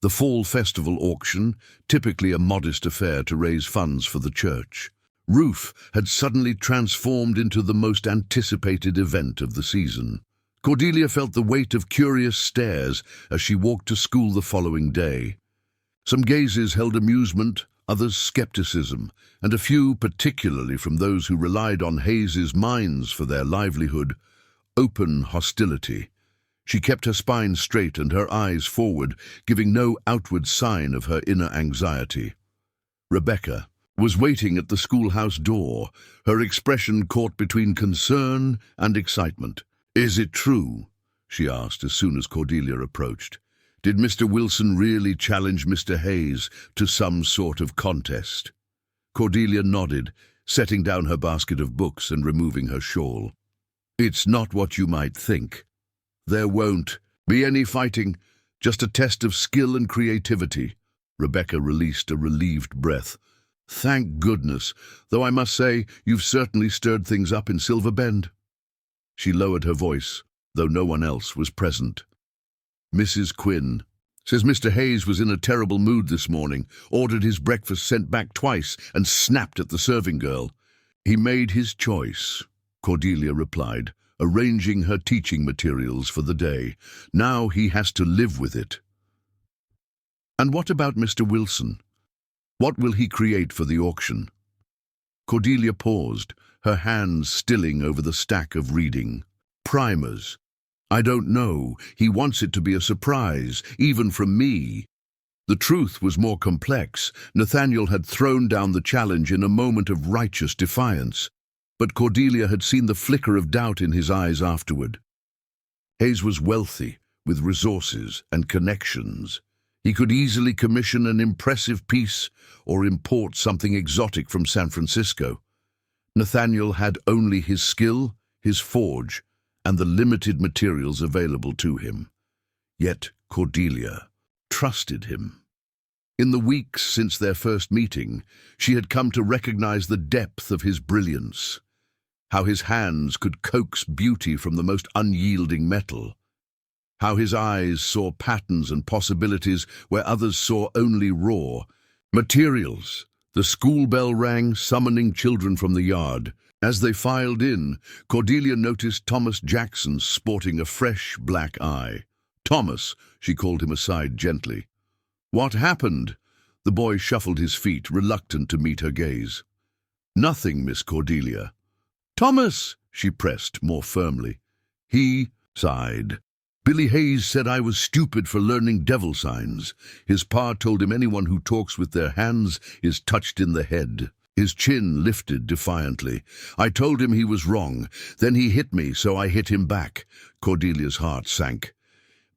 The fall festival auction, typically a modest affair to raise funds for the church, Roof had suddenly transformed into the most anticipated event of the season. Cordelia felt the weight of curious stares as she walked to school the following day. Some gazes held amusement, others skepticism, and a few, particularly from those who relied on Hayes's mines for their livelihood, open hostility. She kept her spine straight and her eyes forward, giving no outward sign of her inner anxiety. Rebecca was waiting at the schoolhouse door, her expression caught between concern and excitement. "Is it true?" she asked as soon as Cordelia approached. "Did Mr. Wilson really challenge Mr. Hayes to some sort of contest?" Cordelia nodded, setting down her basket of books and removing her shawl. "It's not what you might think. There won't be any fighting, just a test of skill and creativity." Rebecca released a relieved breath. "Thank goodness, though I must say you've certainly stirred things up in Silver Bend." She lowered her voice, though no one else was present. "Mrs. Quinn says Mr. Hayes was in a terrible mood this morning, ordered his breakfast sent back twice, and snapped at the serving girl." "He made his choice," Cordelia replied, arranging her teaching materials for the day. "Now he has to live with it." "And what about Mr. Wilson? What will he create for the auction?" Cordelia paused, her hands stilling over the stack of reading. "Primers. I don't know. He wants it to be a surprise, even from me." The truth was more complex. Nathaniel had thrown down the challenge in a moment of righteous defiance, but Cordelia had seen the flicker of doubt in his eyes afterward. Hayes was wealthy, with resources and connections. He could easily commission an impressive piece or import something exotic from San Francisco. Nathaniel had only his skill, his forge, and the limited materials available to him. Yet Cordelia trusted him. In the weeks since their first meeting, she had come to recognize the depth of his brilliance, how his hands could coax beauty from the most unyielding metal, how his eyes saw patterns and possibilities where others saw only raw materials. The school bell rang, summoning children from the yard. As they filed in, Cordelia noticed Thomas Jackson sporting a fresh black eye. "Thomas," she called him aside gently. "What happened?" The boy shuffled his feet, reluctant to meet her gaze. "Nothing, Miss Cordelia." "Thomas," she pressed more firmly. He sighed. "Billy Hayes said I was stupid for learning devil signs. His pa told him anyone who talks with their hands is touched in the head." His chin lifted defiantly. "I told him he was wrong. Then he hit me, so I hit him back." Cordelia's heart sank.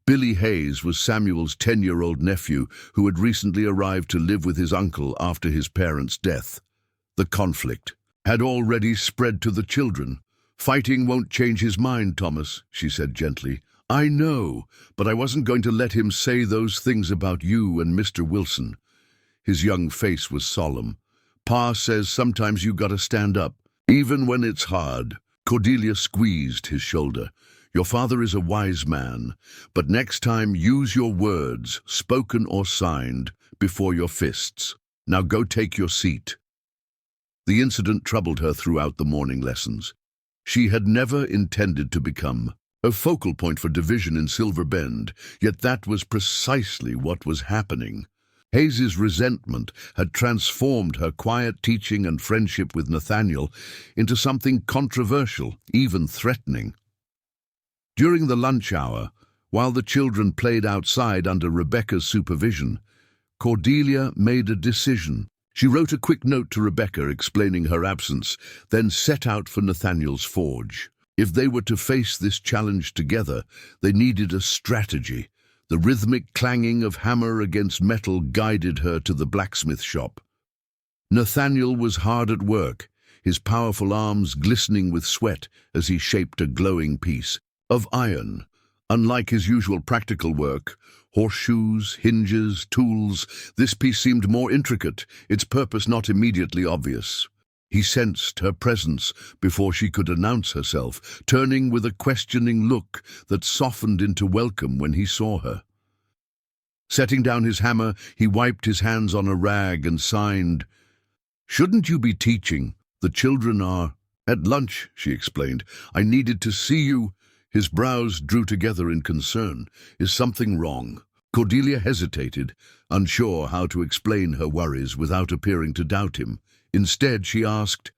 Billy Hayes was Samuel's 10-year-old nephew who had recently arrived to live with his uncle after his parents' death. The conflict had already spread to the children. "Fighting won't change his mind, Thomas," she said gently. "I know, but I wasn't going to let him say those things about you and Mr. Wilson." His young face was solemn. "Pa says sometimes you gotta stand up, even when it's hard." Cordelia squeezed his shoulder. "Your father is a wise man, but next time use your words, spoken or signed, before your fists. Now go take your seat." The incident troubled her throughout the morning lessons. She had never intended to become a focal point for division in Silver Bend, yet that was precisely what was happening. Hayes's resentment had transformed her quiet teaching and friendship with Nathaniel into something controversial, even threatening. During the lunch hour, while the children played outside under Rebecca's supervision, Cordelia made a decision. She wrote a quick note to Rebecca explaining her absence, then set out for Nathaniel's forge. If they were to face this challenge together, they needed a strategy. The rhythmic clanging of hammer against metal guided her to the blacksmith shop. Nathaniel was hard at work, his powerful arms glistening with sweat as he shaped a glowing piece of iron. Unlike his usual practical work, horseshoes, hinges, tools, this piece seemed more intricate, its purpose not immediately obvious. He sensed her presence before she could announce herself, turning with a questioning look that softened into welcome when he saw her. Setting down his hammer, he wiped his hands on a rag and signed, "Shouldn't you be teaching? The children are at lunch," she explained. "I needed to see you." His brows drew together in concern. "Is something wrong?" Cordelia hesitated, unsure how to explain her worries without appearing to doubt him. Instead, she asked,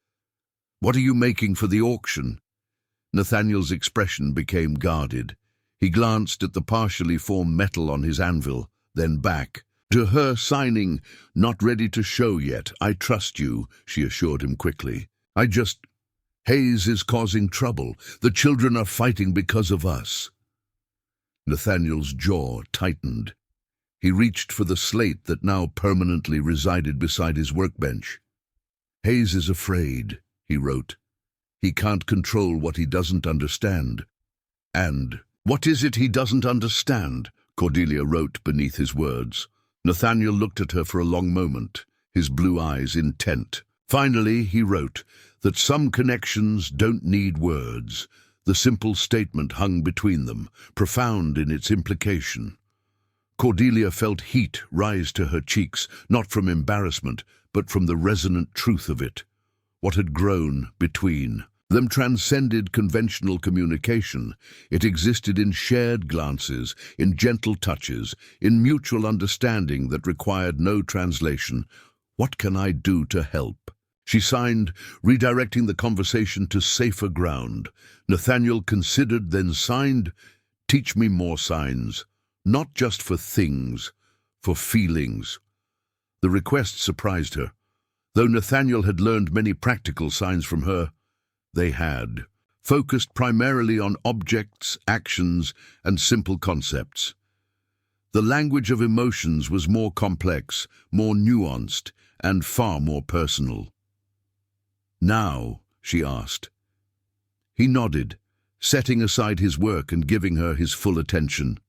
"What are you making for the auction?" Nathaniel's expression became guarded. He glanced at the partially formed metal on his anvil, then back. To her, signing, "Not ready to show yet. I trust you," she assured him quickly. Hayes is causing trouble. The children are fighting because of us." Nathaniel's jaw tightened. He reached for the slate that now permanently resided beside his workbench. "Hayes is afraid," he wrote. "He can't control what he doesn't understand." And, "What is it he doesn't understand?" Cordelia wrote beneath his words. Nathaniel looked at her for a long moment, his blue eyes intent. Finally, he wrote that some connections don't need words. The simple statement hung between them, profound in its implication. Cordelia felt heat rise to her cheeks, not from embarrassment, but from the resonant truth of it. What had grown between them transcended conventional communication. It existed in shared glances, in gentle touches, in mutual understanding that required no translation. "What can I do to help?" She signed, redirecting the conversation to safer ground. Nathaniel considered, then signed, "Teach me more signs, not just for things, for feelings." The request surprised her. Though Nathaniel had learned many practical signs from her, they had focused primarily on objects, actions, and simple concepts. The language of emotions was more complex, more nuanced, and far more personal. "Now?" she asked. He nodded, setting aside his work and giving her his full attention.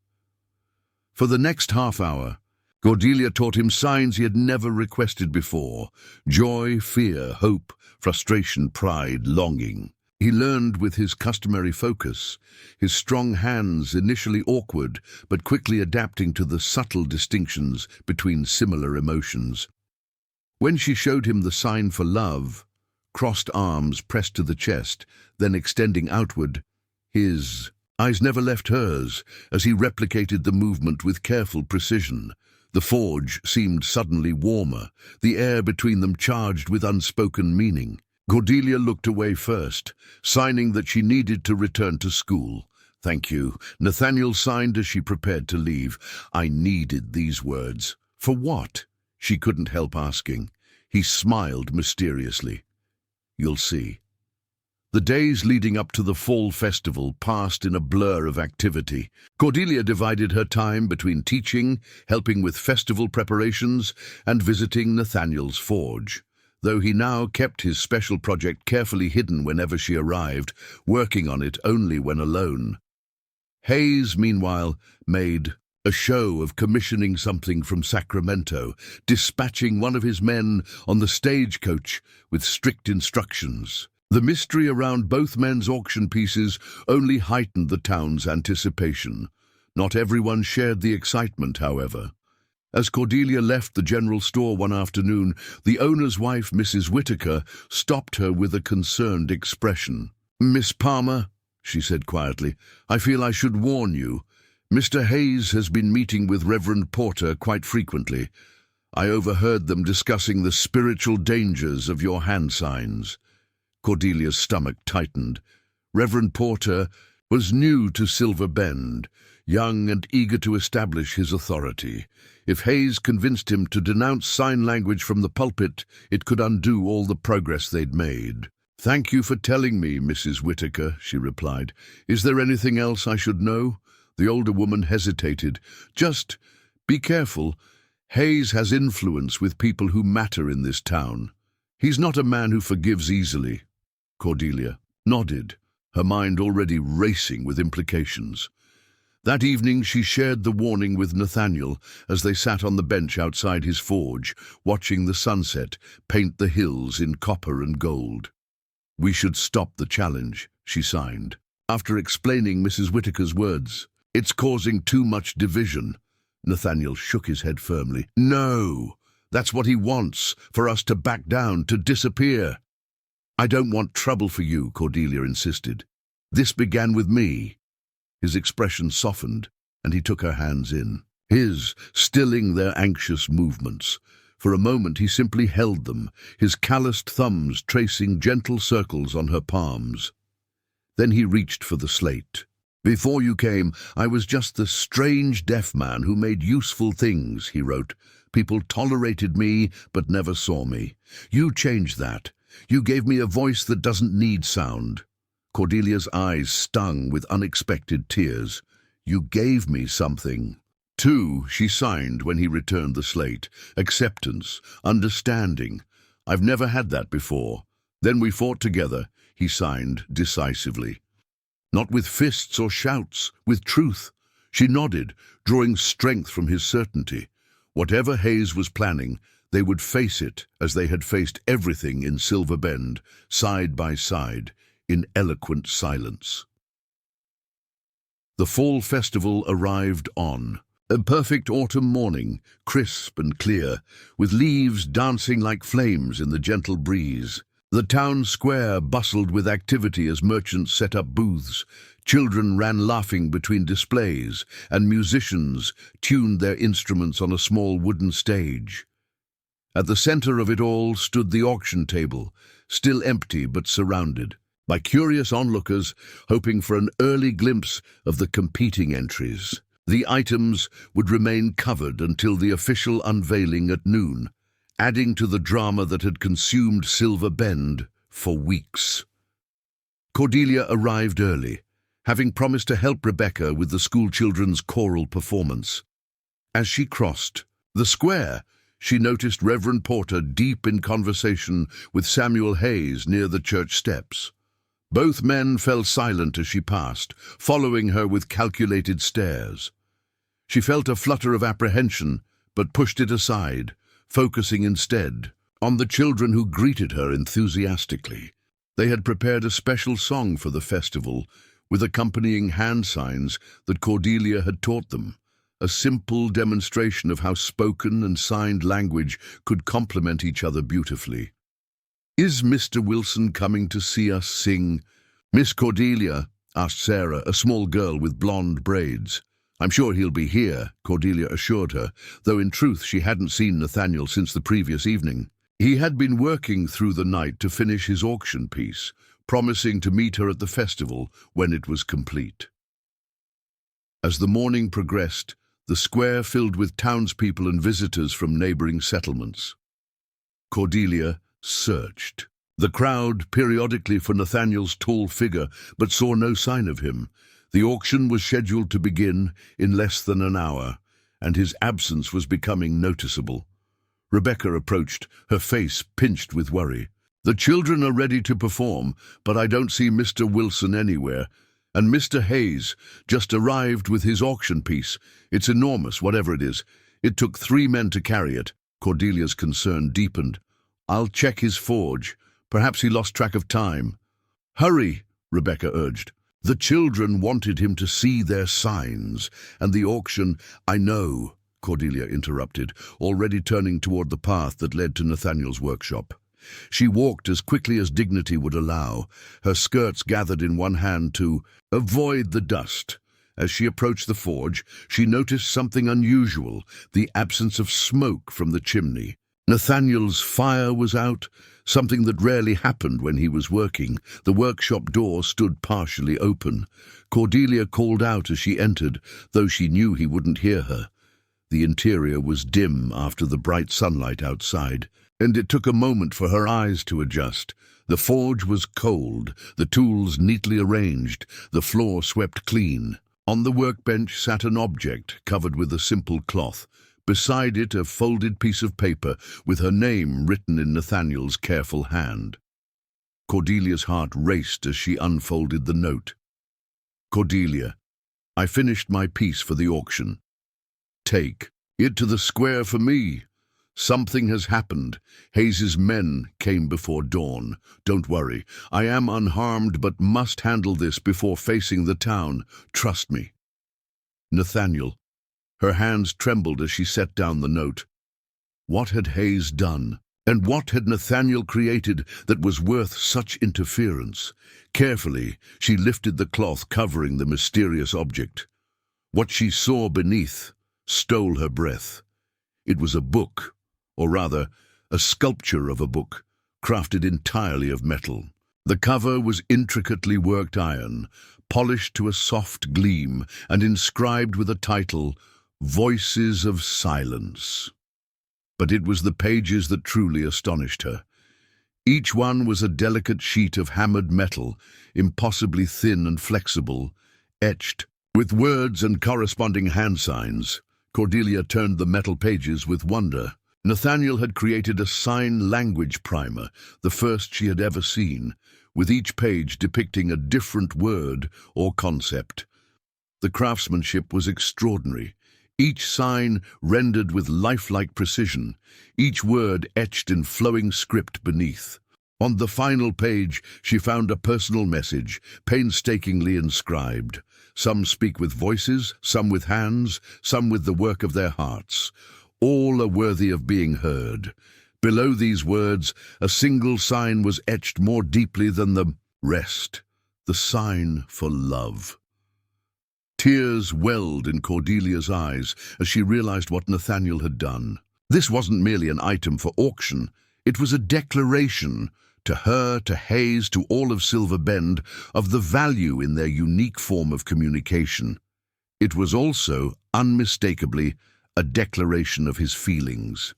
For the next half hour, Cordelia taught him signs he had never requested before: joy, fear, hope, frustration, pride, longing. He learned with his customary focus, his strong hands initially awkward but quickly adapting to the subtle distinctions between similar emotions. When she showed him the sign for love, crossed arms pressed to the chest, then extending outward, his eyes never left hers as he replicated the movement with careful precision. The forge seemed suddenly warmer, the air between them charged with unspoken meaning. Cordelia looked away first, signing that she needed to return to school. "Thank you." Nathaniel signed as she prepared to leave. "I needed these words." "For what?" she couldn't help asking. He smiled mysteriously. "You'll see." The days leading up to the fall festival passed in a blur of activity. Cordelia divided her time between teaching, helping with festival preparations, and visiting Nathaniel's forge, though he now kept his special project carefully hidden whenever she arrived, working on it only when alone. Hayes, meanwhile, made a show of commissioning something from Sacramento, dispatching one of his men on the stagecoach with strict instructions. The mystery around both men's auction pieces only heightened the town's anticipation. Not everyone shared the excitement, however. As Cordelia left the general store one afternoon, the owner's wife, Mrs. Whitaker, stopped her with a concerned expression. "Miss Palmer," she said quietly, "I feel I should warn you. Mr. Hayes has been meeting with Reverend Porter quite frequently. I overheard them discussing the spiritual dangers of your hand signs. Cordelia's stomach tightened. Reverend Porter was new to Silver Bend, young and eager to establish his authority. If Hayes convinced him to denounce sign language from the pulpit, it could undo all the progress they'd made. "Thank you for telling me, Mrs. Whitaker," she replied. "Is there anything else I should know?" The older woman hesitated. "Just be careful. Hayes has influence with people who matter in this town. He's not a man who forgives easily." Cordelia nodded, her mind already racing with implications. That evening she shared the warning with Nathaniel as they sat on the bench outside his forge, watching the sunset paint the hills in copper and gold. "We should stop the challenge," she signed. After explaining Mrs. Whitaker's words, "It's causing too much division." Nathaniel shook his head firmly. "No, that's what he wants, for us to back down, to disappear." "I don't want trouble for you," Cordelia insisted. "This began with me." His expression softened, and he took her hands in his, stilling their anxious movements. For a moment he simply held them, his calloused thumbs tracing gentle circles on her palms. Then he reached for the slate. "Before you came, I was just the strange deaf man who made useful things," he wrote. "People tolerated me, but never saw me. You changed that. You gave me a voice that doesn't need sound." Cordelia's eyes stung with unexpected tears. "You gave me something." "Too," she signed when he returned the slate. "Acceptance, understanding. I've never had that before." "Then we fought together," he signed decisively. "Not with fists or shouts, with truth." She nodded, drawing strength from his certainty. Whatever Hayes was planning, they would face it as they had faced everything in Silver Bend, side by side, in eloquent silence. The fall festival arrived on a perfect autumn morning, crisp and clear, with leaves dancing like flames in the gentle breeze. The town square bustled with activity as merchants set up booths, children ran laughing between displays, and musicians tuned their instruments on a small wooden stage. At the center of it all stood the auction table, still empty but surrounded by curious onlookers hoping for an early glimpse of the competing entries. The items would remain covered until the official unveiling at noon, adding to the drama that had consumed Silver Bend for weeks. Cordelia arrived early, having promised to help Rebecca with the schoolchildren's choral performance. As she crossed the square, she noticed Reverend Porter deep in conversation with Samuel Hayes near the church steps. Both men fell silent as she passed, following her with calculated stares. She felt a flutter of apprehension, but pushed it aside, focusing instead on the children who greeted her enthusiastically. They had prepared a special song for the festival, with accompanying hand signs that Cordelia had taught them, a simple demonstration of how spoken and signed language could complement each other beautifully. "Is Mr. Wilson coming to see us sing?" "Miss Cordelia?" asked Sarah, a small girl with blonde braids. "I'm sure he'll be here," Cordelia assured her, though in truth she hadn't seen Nathaniel since the previous evening. He had been working through the night to finish his auction piece, promising to meet her at the festival when it was complete. As the morning progressed, the square filled with townspeople and visitors from neighboring settlements. Cordelia searched the crowd periodically for Nathaniel's tall figure, but saw no sign of him. The auction was scheduled to begin in less than an hour, and his absence was becoming noticeable. Rebecca approached, her face pinched with worry. "The children are ready to perform, but I don't see Mr. Wilson anywhere. And Mr. Hayes just arrived with his auction piece. It's enormous, whatever it is. It took 3 men to carry it." Cordelia's concern deepened. "I'll check his forge. Perhaps he lost track of time." "Hurry," Rebecca urged. "The children wanted him to see their signs, and the auction—" "I know," Cordelia interrupted, already turning toward the path that led to Nathaniel's workshop. She walked as quickly as dignity would allow, her skirts gathered in one hand to avoid the dust, As she approached the forge, she noticed something unusual, the absence of smoke from the chimney. Nathaniel's fire was out, something that rarely happened when he was working. The workshop door stood partially open. Cordelia called out as she entered, though she knew he wouldn't hear her. The interior was dim after the bright sunlight outside, and it took a moment for her eyes to adjust. The forge was cold, the tools neatly arranged, the floor swept clean. On the workbench sat an object covered with a simple cloth. Beside it, a folded piece of paper with her name written in Nathaniel's careful hand. Cordelia's heart raced as she unfolded the note. Cordelia, I finished my piece for the auction. Take it to the square for me. Something has happened. Hayes's men came before dawn. Don't worry, I am unharmed but must handle this before facing the town. Trust me. Nathaniel. Her hands trembled as she set down the note. What had Hayes done? And what had Nathaniel created that was worth such interference? Carefully, she lifted the cloth covering the mysterious object. What she saw beneath stole her breath. It was a book, or rather, a sculpture of a book, crafted entirely of metal. The cover was intricately worked iron, polished to a soft gleam, and inscribed with a title, Voices of Silence. But it was the pages that truly astonished her. Each one was a delicate sheet of hammered metal, impossibly thin and flexible, etched with words and corresponding hand signs. Cordelia turned the metal pages with wonder. Nathaniel had created a sign language primer, the first she had ever seen, with each page depicting a different word or concept. The craftsmanship was extraordinary, each sign rendered with lifelike precision, each word etched in flowing script beneath. On the final page, she found a personal message, painstakingly inscribed. Some speak with voices, some with hands, some with the work of their hearts. All are worthy of being heard. Below these words, a single sign was etched more deeply than the rest, the sign for love. Tears welled in Cordelia's eyes as she realized what Nathaniel had done. This wasn't merely an item for auction, it was a declaration, to her, to Hayes, to all of Silver Bend, of the value in their unique form of communication. It was also, unmistakably, a declaration of his feelings.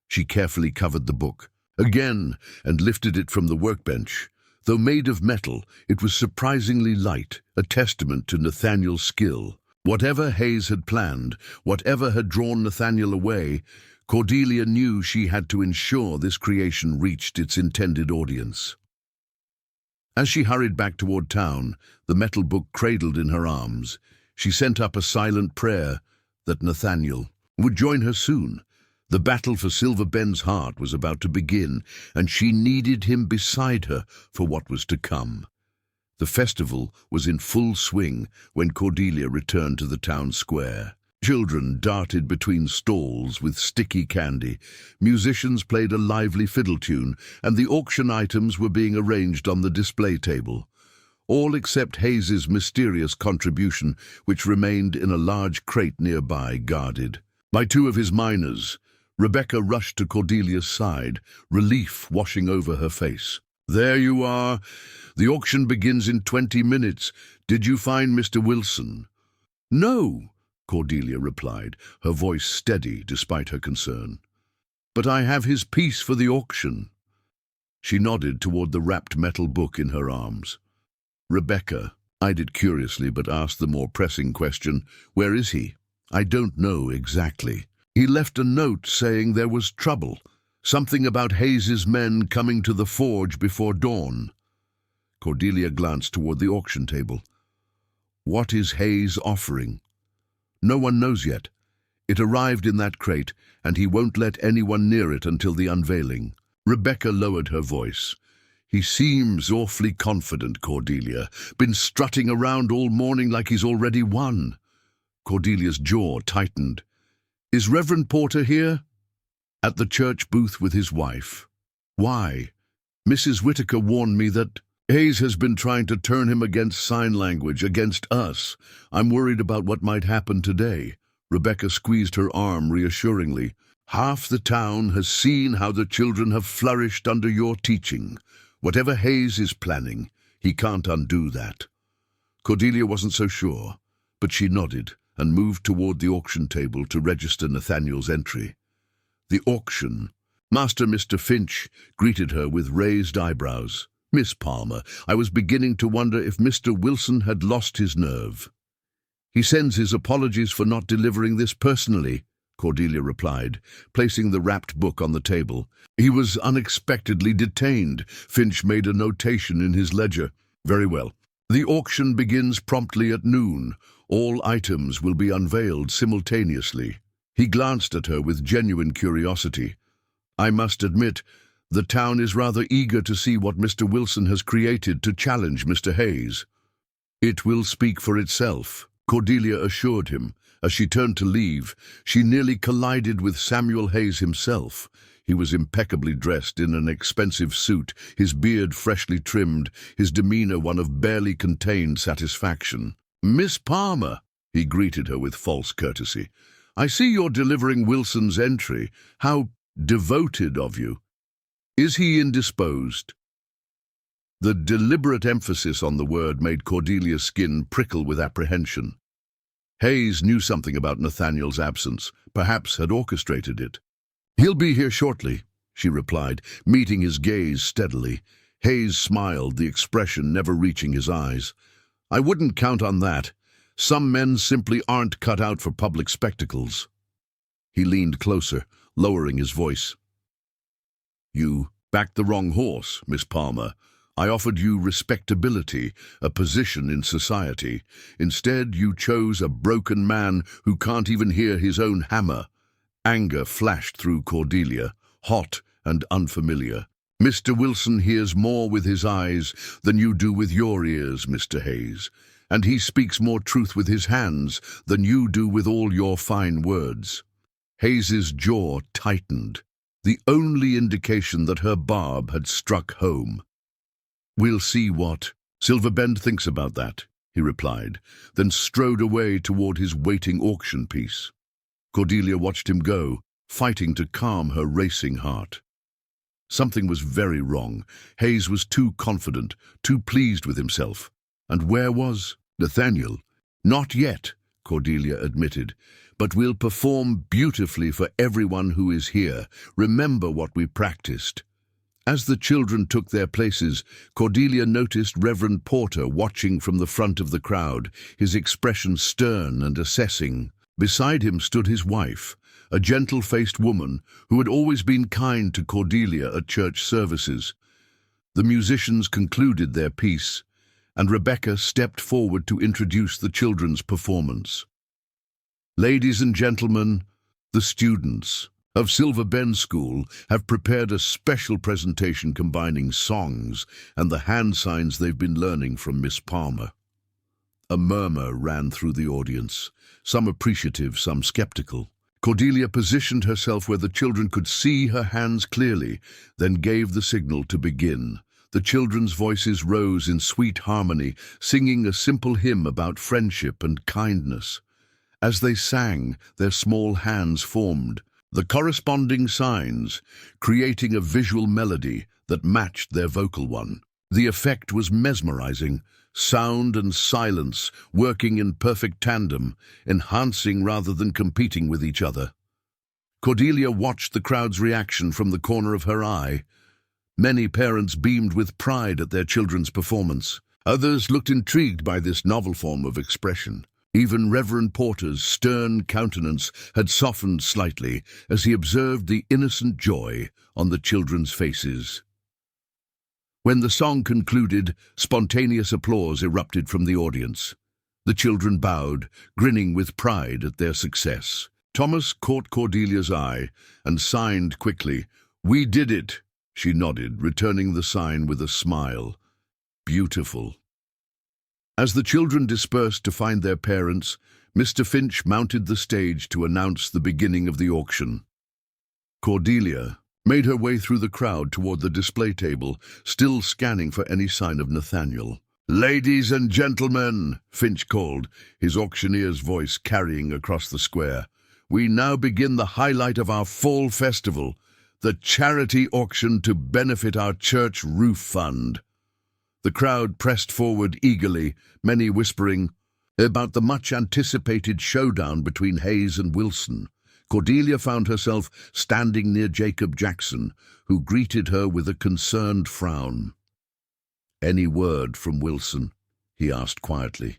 She carefully covered the book again and lifted it from the workbench. Though made of metal, it was surprisingly light, a testament to Nathaniel's skill. Whatever Hayes had planned, whatever had drawn Nathaniel away, Cordelia knew she had to ensure this creation reached its intended audience. As she hurried back toward town, the metal book cradled in her arms, she sent up a silent prayer that Nathaniel would join her soon. The battle for Silver Bend's heart was about to begin, and she needed him beside her for what was to come. The festival was in full swing when Cordelia returned to the town square. Children darted between stalls with sticky candy, musicians played a lively fiddle tune, and the auction items were being arranged on the display table. All except Hayes's mysterious contribution, which remained in a large crate nearby, guarded by two of his miners. Rebecca rushed to Cordelia's side, relief washing over her face. "There you are. The auction begins in 20 minutes. Did you find Mr. Wilson?" "No," Cordelia replied, her voice steady despite her concern. "But I have his piece for the auction." She nodded toward the wrapped metal book in her arms. Rebecca eyed it curiously but asked the more pressing question, "Where is he?" "I don't know exactly. He left a note saying there was trouble, something about Hayes's men coming to the forge before dawn." Cordelia glanced toward the auction table. "What is Hayes offering?" "No one knows yet. It arrived in that crate, and he won't let anyone near it until the unveiling." Rebecca lowered her voice. "He seems awfully confident, Cordelia. Been strutting around all morning like he's already won." Cordelia's jaw tightened. "Is Reverend Porter here?" "At the church booth with his wife." "Why?" "Mrs. Whitaker warned me that—" Hayes has been trying to turn him against sign language, against us. I'm worried about what might happen today." Rebecca squeezed her arm reassuringly. "Half the town has seen how the children have flourished under your teaching. Whatever Hayes is planning, he can't undo that." Cordelia wasn't so sure, but she nodded and moved toward the auction table to register Nathaniel's entry. The auction. Master Mr. Finch greeted her with raised eyebrows. "Miss Palmer, I was beginning to wonder if Mr. Wilson had lost his nerve." "He sends his apologies for not delivering this personally," Cordelia replied, placing the wrapped book on the table. "He was unexpectedly detained." Finch made a notation in his ledger. "Very well. The auction begins promptly at noon. All items will be unveiled simultaneously." He glanced at her with genuine curiosity. "I must admit, the town is rather eager to see what Mr. Wilson has created to challenge Mr. Hayes." "It will speak for itself," Cordelia assured him. As she turned to leave, she nearly collided with Samuel Hayes himself. He was impeccably dressed in an expensive suit, his beard freshly trimmed, his demeanor one of barely contained satisfaction. "Miss Palmer," he greeted her with false courtesy, "I see you're delivering Wilson's entry. How devoted of you. Is he indisposed?" The deliberate emphasis on the word made Cordelia's skin prickle with apprehension. Hayes knew something about Nathaniel's absence, perhaps had orchestrated it. "He'll be here shortly," she replied, meeting his gaze steadily. Hayes smiled, the expression never reaching his eyes. "I wouldn't count on that. Some men simply aren't cut out for public spectacles." He leaned closer, lowering his voice. "You backed the wrong horse, Miss Palmer. I offered you respectability, a position in society. Instead, you chose a broken man who can't even hear his own hammer." Anger flashed through Cordelia, hot and unfamiliar. "Mr. Wilson hears more with his eyes than you do with your ears, Mr. Hayes, and he speaks more truth with his hands than you do with all your fine words." Hayes's jaw tightened, the only indication that her barb had struck home. "We'll see what Silverbend thinks about that," he replied, then strode away toward his waiting auction piece. Cordelia watched him go, fighting to calm her racing heart. Something was very wrong. Hayes was too confident, too pleased with himself. And where was Nathaniel? "Not yet," Cordelia admitted, "but we'll perform beautifully for everyone who is here. Remember what we practiced." As the children took their places, Cordelia noticed Reverend Porter watching from the front of the crowd, his expression stern and assessing. Beside him stood his wife, a gentle-faced woman who had always been kind to Cordelia at church services. The musicians concluded their piece, and Rebecca stepped forward to introduce the children's performance. "Ladies and gentlemen, the students of Silver Bend School have prepared a special presentation combining songs and the hand signs they've been learning from Miss Palmer." A murmur ran through the audience, some appreciative, some skeptical. Cordelia positioned herself where the children could see her hands clearly, then gave the signal to begin. The children's voices rose in sweet harmony, singing a simple hymn about friendship and kindness. As they sang, their small hands formed the corresponding signs, creating a visual melody that matched their vocal one. The effect was mesmerizing, sound and silence working in perfect tandem, enhancing rather than competing with each other. Cordelia watched the crowd's reaction from the corner of her eye. Many parents beamed with pride at their children's performance. Others looked intrigued by this novel form of expression. Even Reverend Porter's stern countenance had softened slightly as he observed the innocent joy on the children's faces. When the song concluded, spontaneous applause erupted from the audience. The children bowed, grinning with pride at their success. Thomas caught Cordelia's eye and signed quickly. "We did it," she nodded, returning the sign with a smile. "Beautiful." As the children dispersed to find their parents, Mr. Finch mounted the stage to announce the beginning of the auction. Cordelia, made her way through the crowd toward the display table, still scanning for any sign of Nathaniel. "Ladies and gentlemen," Finch called, his auctioneer's voice carrying across the square, "we now begin the highlight of our fall festival, the charity auction to benefit our church roof fund." The crowd pressed forward eagerly, many whispering about the much-anticipated showdown between Hayes and Wilson. Cordelia found herself standing near Jacob Jackson, who greeted her with a concerned frown. "Any word from Wilson?" he asked quietly.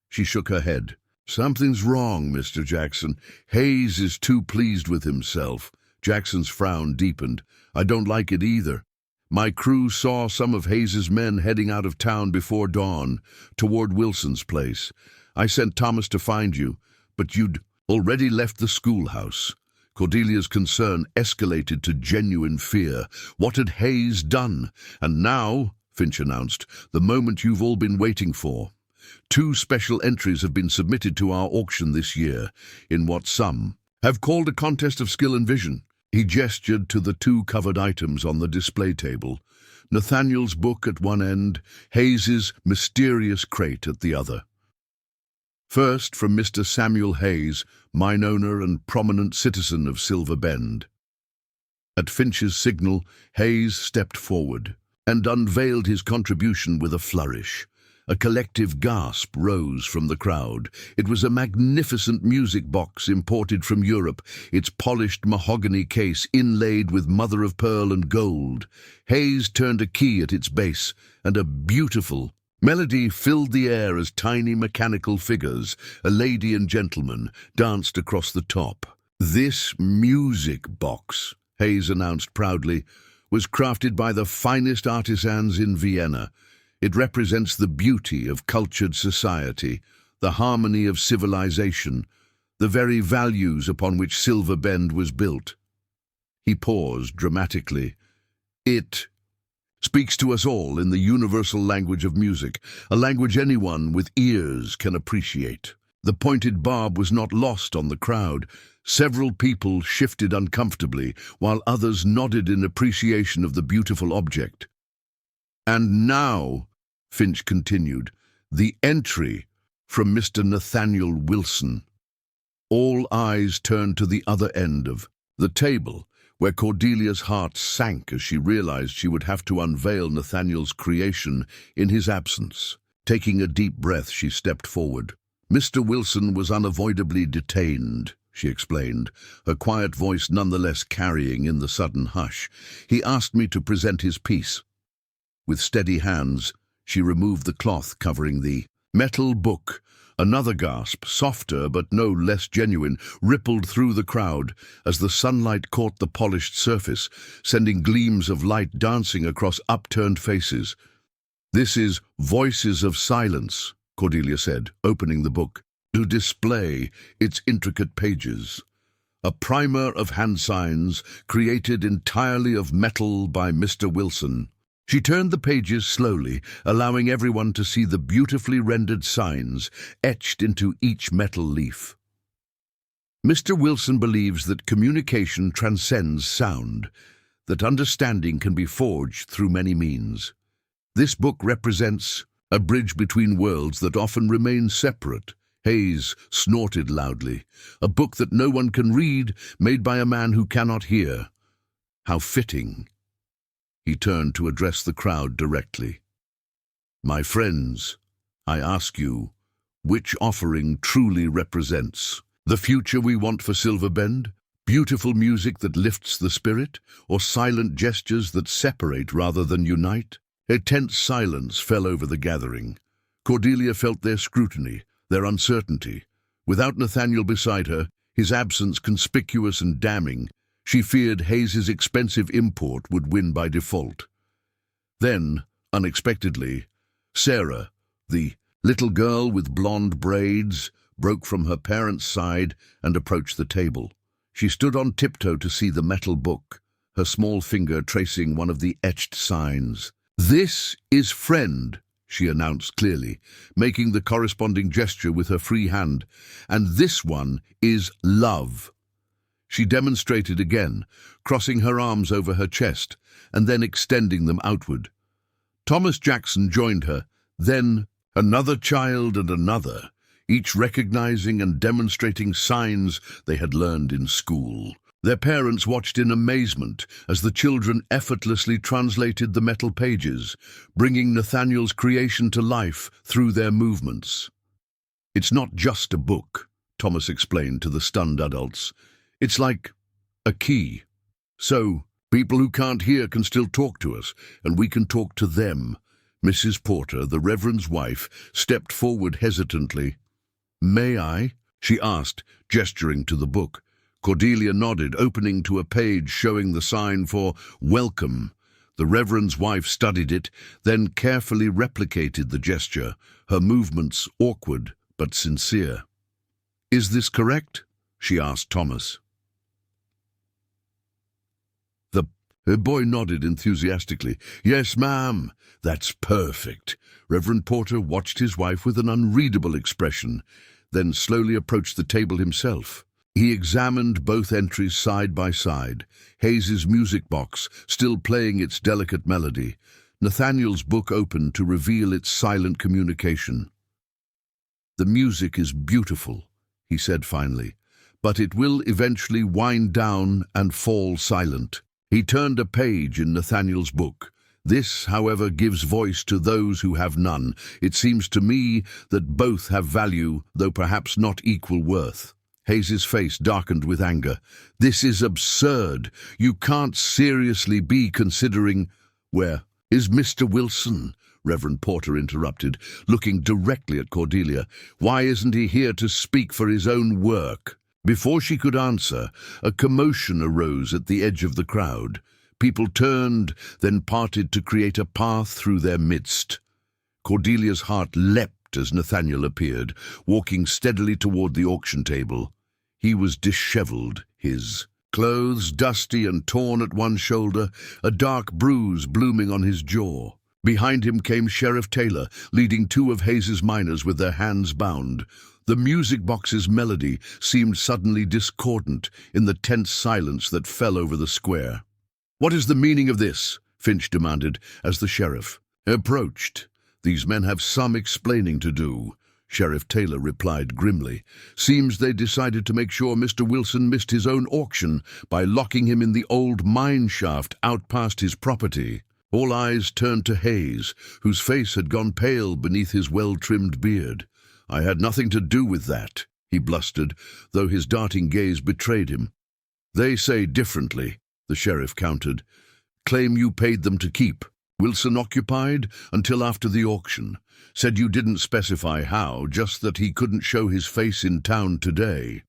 She shook her head. "Something's wrong, Mr. Jackson. Hayes is too pleased with himself." Jackson's frown deepened. "I don't like it either. My crew saw some of Hayes's men heading out of town before dawn, toward Wilson's place. I sent Thomas to find you, but you'd already left the schoolhouse." Cordelia's concern escalated to genuine fear. What had Hayes done? "And now," Finch announced, "the moment you've all been waiting for. 2 special entries have been submitted to our auction this year, in what some have called a contest of skill and vision." He gestured to the 2 covered items on the display table, Nathaniel's book at one end, Hayes's mysterious crate at the other. First, from Mr. Samuel Hayes, mine owner and prominent citizen of Silver Bend. At Finch's signal, Hayes stepped forward and unveiled his contribution with a flourish. A collective gasp rose from the crowd. It was a magnificent music box imported from Europe, its polished mahogany case inlaid with mother-of-pearl and gold. Hayes turned a key at its base, and a beautiful melody filled the air as tiny mechanical figures, a lady and gentleman, danced across the top. "This music box," Hayes announced proudly, "was crafted by the finest artisans in Vienna. It represents the beauty of cultured society, the harmony of civilization, the very values upon which Silver Bend was built." He paused dramatically. "It speaks to us all in the universal language of music, a language anyone with ears can appreciate." The pointed barb was not lost on the crowd. Several people shifted uncomfortably, while others nodded in appreciation of the beautiful object. "And now," Finch continued, "the entry from Mr. Nathaniel Wilson." All eyes turned to the other end of the table, where Cordelia's heart sank as she realized she would have to unveil Nathaniel's creation in his absence. Taking a deep breath, she stepped forward. "Mr. Wilson was unavoidably detained," she explained, her quiet voice nonetheless carrying in the sudden hush. "He asked me to present his piece." With steady hands, she removed the cloth covering the metal book. Another gasp, softer but no less genuine, rippled through the crowd as the sunlight caught the polished surface, sending gleams of light dancing across upturned faces. "This is Voices of Silence," Cordelia said, opening the book, to display its intricate pages. "A primer of hand signs created entirely of metal by Mr. Wilson." She turned the pages slowly, allowing everyone to see the beautifully rendered signs etched into each metal leaf. "Mr. Wilson believes that communication transcends sound, that understanding can be forged through many means. This book represents a bridge between worlds that often remain separate." Hayes snorted loudly. "A book that no one can read, made by a man who cannot hear. How fitting." He turned to address the crowd directly. "My friends, I ask you, which offering truly represents the future we want for Silver Bend? Beautiful music that lifts the spirit, or silent gestures that separate rather than unite?" A tense silence fell over the gathering. Cordelia felt their scrutiny, their uncertainty. Without Nathaniel beside her, his absence conspicuous and damning, she feared Hayes's expensive import would win by default. Then, unexpectedly, Sarah, the little girl with blonde braids, broke from her parents' side and approached the table. She stood on tiptoe to see the metal book, her small finger tracing one of the etched signs. "This is friend," she announced clearly, making the corresponding gesture with her free hand, "and this one is love." She demonstrated again, crossing her arms over her chest and then extending them outward. Thomas Jackson joined her, then another child and another, each recognizing and demonstrating signs they had learned in school. Their parents watched in amazement as the children effortlessly translated the metal pages, bringing Nathaniel's creation to life through their movements. "It's not just a book," Thomas explained to the stunned adults. "It's like a key. So, people who can't hear can still talk to us, and we can talk to them." Mrs. Porter, the Reverend's wife, stepped forward hesitantly. "May I?" she asked, gesturing to the book. Cordelia nodded, opening to a page showing the sign for welcome. The Reverend's wife studied it, then carefully replicated the gesture, her movements awkward but sincere. "Is this correct?" she asked Thomas. The boy nodded enthusiastically. "Yes, ma'am. That's perfect." Reverend Porter watched his wife with an unreadable expression, then slowly approached the table himself. He examined both entries side by side, Hayes's music box still playing its delicate melody, Nathaniel's book open to reveal its silent communication. "The music is beautiful," he said finally, "but it will eventually wind down and fall silent." He turned a page in Nathaniel's book. "This, however, gives voice to those who have none. It seems to me that both have value, though perhaps not equal worth." Hayes's face darkened with anger. "This is absurd. You can't seriously be considering—" "Where is Mr. Wilson?" Reverend Porter interrupted, looking directly at Cordelia. "Why isn't he here to speak for his own work?" Before she could answer, a commotion arose at the edge of the crowd. People turned, then parted to create a path through their midst. Cordelia's heart leapt as Nathaniel appeared, walking steadily toward the auction table. He was disheveled, his clothes dusty and torn at one shoulder, a dark bruise blooming on his jaw. Behind him came Sheriff Taylor, leading two of Hayes's miners with their hands bound. The music box's melody seemed suddenly discordant in the tense silence that fell over the square. "What is the meaning of this?" Finch demanded as the sheriff approached. "These men have some explaining to do," Sheriff Taylor replied grimly. "Seems they decided to make sure Mr. Wilson missed his own auction by locking him in the old mine shaft out past his property." All eyes turned to Hayes, whose face had gone pale beneath his well-trimmed beard. "I had nothing to do with that," he blustered, though his darting gaze betrayed him. "They say differently," the sheriff countered. "Claim you paid them to keep. Wilson occupied until after the auction. Said you didn't specify how, just that he couldn't show his face in town today."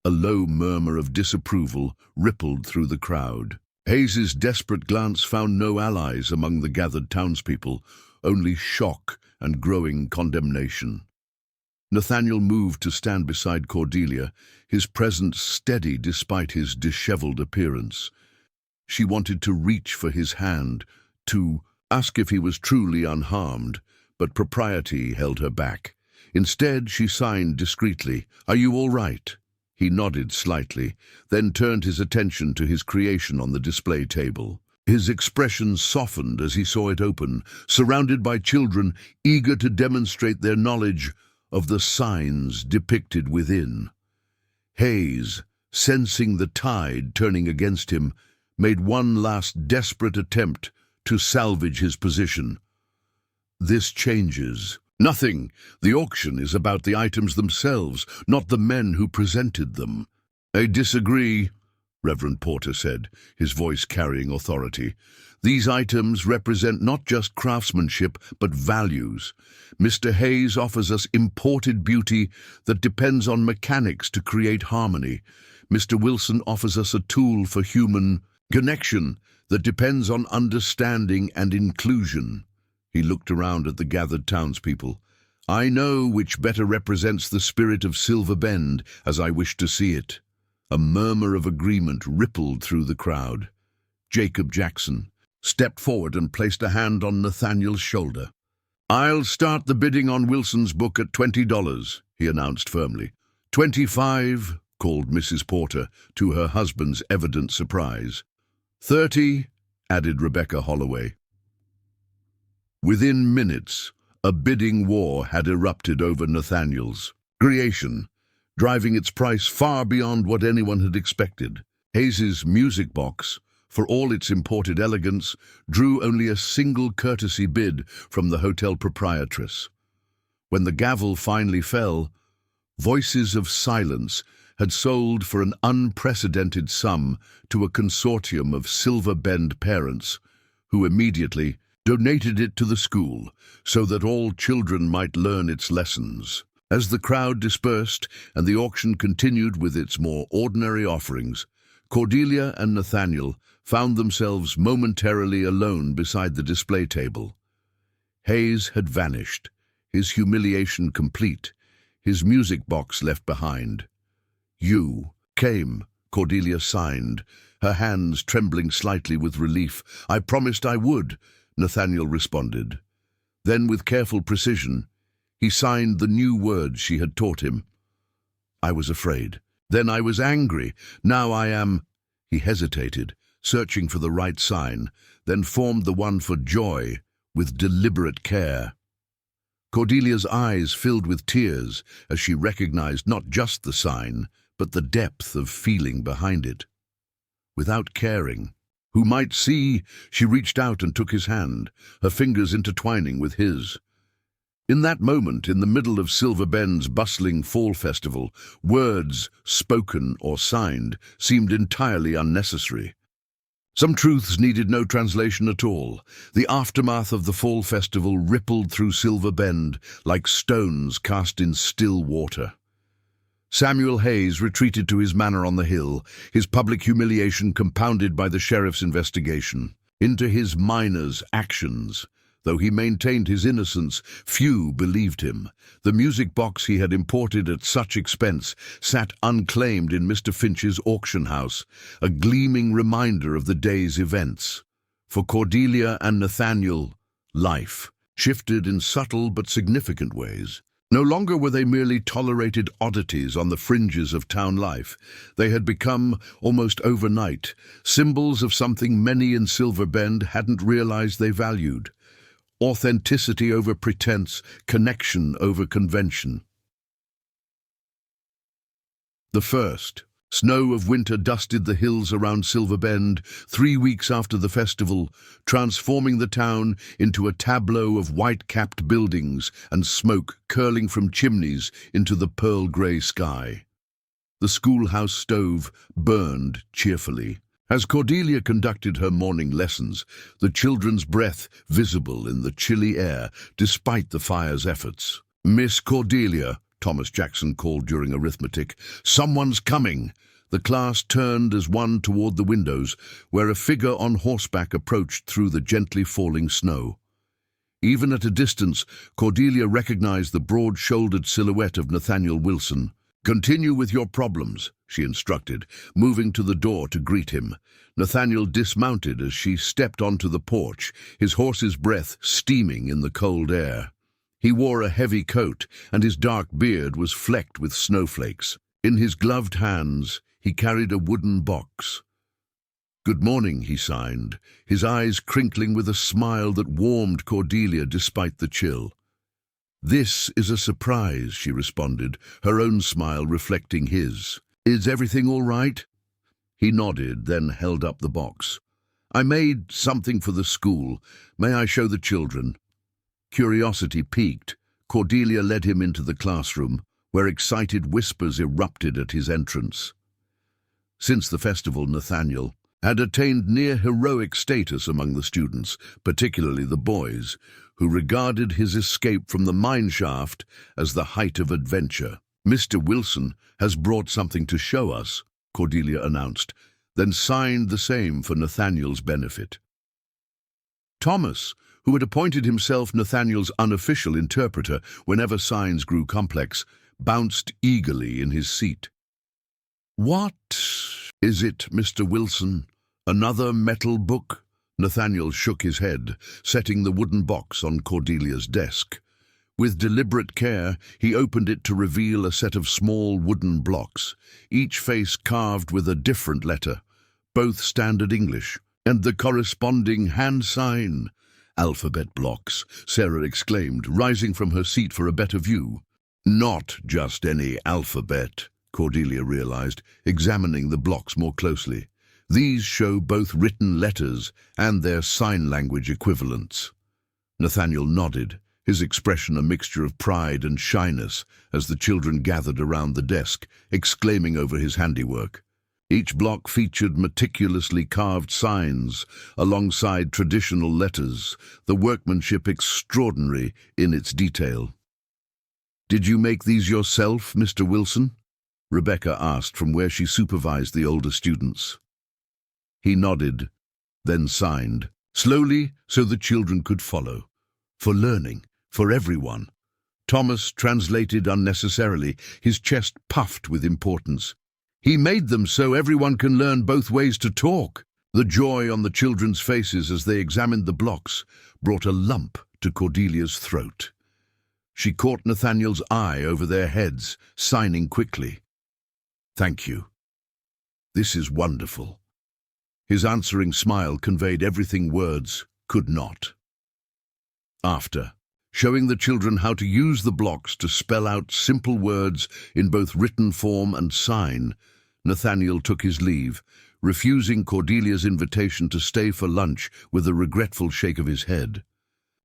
A low murmur of disapproval rippled through the crowd. Hayes's desperate glance found no allies among the gathered townspeople, only shock and growing condemnation. Nathaniel moved to stand beside Cordelia, his presence steady despite his disheveled appearance. She wanted to reach for his hand, to ask if he was truly unharmed, but propriety held her back. Instead, she signed discreetly, "Are you all right?" He nodded slightly, then turned his attention to his creation on the display table. His expression softened as he saw it open, surrounded by children eager to demonstrate their knowledge of the signs depicted within. Hayes, sensing the tide turning against him, made one last desperate attempt to salvage his position. "This changes." "Nothing. The auction is about the items themselves, not the men who presented them." "I disagree," Reverend Porter said, his voice carrying authority. "These items represent not just craftsmanship, but values. Mr. Hayes offers us imported beauty that depends on mechanics to create harmony. Mr. Wilson offers us a tool for human connection that depends on understanding and inclusion." He looked around at the gathered townspeople. "I know which better represents the spirit of Silver Bend as I wish to see it." A murmur of agreement rippled through the crowd. Jacob Jackson stepped forward and placed a hand on Nathaniel's shoulder. "I'll start the bidding on Wilson's book at $20, he announced firmly. 25, called Mrs. Porter, to her husband's evident surprise. 30, added Rebecca Holloway. Within minutes, a bidding war had erupted over Nathaniel's creation, driving its price far beyond what anyone had expected. Hayes's music box, for all its imported elegance, drew only a single courtesy bid from the hotel proprietress. When the gavel finally fell, Voices of Silence had sold for an unprecedented sum to a consortium of Silver Bend parents, who immediately donated it to the school so that all children might learn its lessons. As the crowd dispersed and the auction continued with its more ordinary offerings, Cordelia and Nathaniel found themselves momentarily alone beside the display table. Hayes had vanished, his humiliation complete, his music box left behind. "You came," Cordelia signed, her hands trembling slightly with relief. "I promised I would," Nathaniel responded. Then, with careful precision, he signed the new words she had taught him. "I was afraid. Then I was angry. Now I am—" He hesitated, searching for the right sign, then formed the one for joy with deliberate care. Cordelia's eyes filled with tears as she recognized not just the sign, but the depth of feeling behind it. Without caring who might see, she reached out and took his hand, her fingers intertwining with his. In that moment, in the middle of Silver Bend's bustling fall festival, words, spoken or signed, seemed entirely unnecessary. Some truths needed no translation at all. The aftermath of the fall festival rippled through Silver Bend like stones cast in still water. Samuel Hayes retreated to his manor on the hill, his public humiliation compounded by the sheriff's investigation. Into his minor's actions. Though he maintained his innocence, few believed him. The music box he had imported at such expense sat unclaimed in Mr. Finch's auction house, a gleaming reminder of the day's events. For Cordelia and Nathaniel, life shifted in subtle but significant ways. No longer were they merely tolerated oddities on the fringes of town life. They had become, almost overnight, symbols of something many in Silver Bend hadn't realized they valued. Authenticity over pretense, connection over convention. The first snow of winter dusted the hills around Silver Bend 3 weeks after the festival, transforming the town into a tableau of white-capped buildings and smoke curling from chimneys into the pearl-grey sky. The schoolhouse stove burned cheerfully. As Cordelia conducted her morning lessons, the children's breath visible in the chilly air despite the fire's efforts. "Miss Cordelia," Thomas Jackson called during arithmetic, "someone's coming." The class turned as one toward the windows, where a figure on horseback approached through the gently falling snow. Even at a distance, Cordelia recognized the broad-shouldered silhouette of Nathaniel Wilson. "Continue with your problems," she instructed, moving to the door to greet him. Nathaniel dismounted as she stepped onto the porch, his horse's breath steaming in the cold air. He wore a heavy coat, and his dark beard was flecked with snowflakes. In his gloved hands, he carried a wooden box. "Good morning," he signed, his eyes crinkling with a smile that warmed Cordelia despite the chill. "This is a surprise," she responded, her own smile reflecting his. "Is everything all right?" He nodded, then held up the box. "I made something for the school. May I show the children?" Curiosity piqued, Cordelia led him into the classroom, where excited whispers erupted at his entrance. Since the festival, Nathaniel had attained near-heroic status among the students, particularly the boys, who regarded his escape from the mine shaft as the height of adventure. "Mr. Wilson has brought something to show us," Cordelia announced, then signed the same for Nathaniel's benefit. Thomas, who had appointed himself Nathaniel's unofficial interpreter whenever signs grew complex, bounced eagerly in his seat. "What is it, Mr. Wilson? Another metal book?" Nathaniel shook his head, setting the wooden box on Cordelia's desk. With deliberate care, he opened it to reveal a set of small wooden blocks, each face carved with a different letter, both standard English, and the corresponding hand sign. "Alphabet blocks," Sarah exclaimed, rising from her seat for a better view. "Not just any alphabet," Cordelia realized, examining the blocks more closely. "These show both written letters and their sign language equivalents." Nathaniel nodded, his expression a mixture of pride and shyness as the children gathered around the desk, exclaiming over his handiwork. Each block featured meticulously carved signs alongside traditional letters, the workmanship extraordinary in its detail. "Did you make these yourself, Mr. Wilson?" Rebecca asked from where she supervised the older students. He nodded, then signed, slowly so the children could follow. "For learning, for everyone." Thomas translated unnecessarily, his chest puffed with importance. "He made them so everyone can learn both ways to talk." The joy on the children's faces as they examined the blocks brought a lump to Cordelia's throat. She caught Nathaniel's eye over their heads, signing quickly. "Thank you. This is wonderful." His answering smile conveyed everything words could not. After showing the children how to use the blocks to spell out simple words in both written form and sign, Nathaniel took his leave, refusing Cordelia's invitation to stay for lunch with a regretful shake of his head.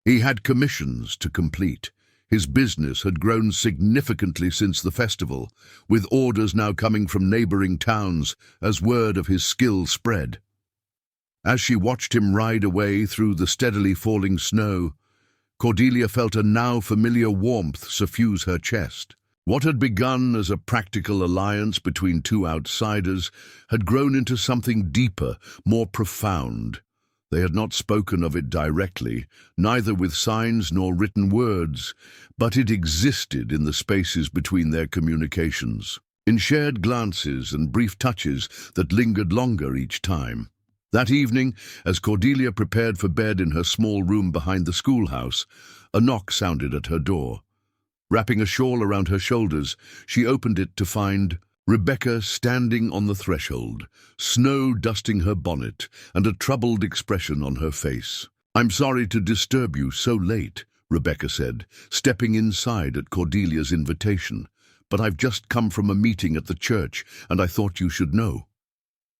He had commissions to complete. His business had grown significantly since the festival, with orders now coming from neighboring towns as word of his skill spread. As she watched him ride away through the steadily falling snow, Cordelia felt a now familiar warmth suffuse her chest. What had begun as a practical alliance between two outsiders had grown into something deeper, more profound. They had not spoken of it directly, neither with signs nor written words, but it existed in the spaces between their communications, in shared glances and brief touches that lingered longer each time. That evening, as Cordelia prepared for bed in her small room behind the schoolhouse, a knock sounded at her door. Wrapping a shawl around her shoulders, she opened it to find Rebecca standing on the threshold, snow dusting her bonnet and a troubled expression on her face. "I'm sorry to disturb you so late," Rebecca said, stepping inside at Cordelia's invitation, "but I've just come from a meeting at the church and I thought you should know."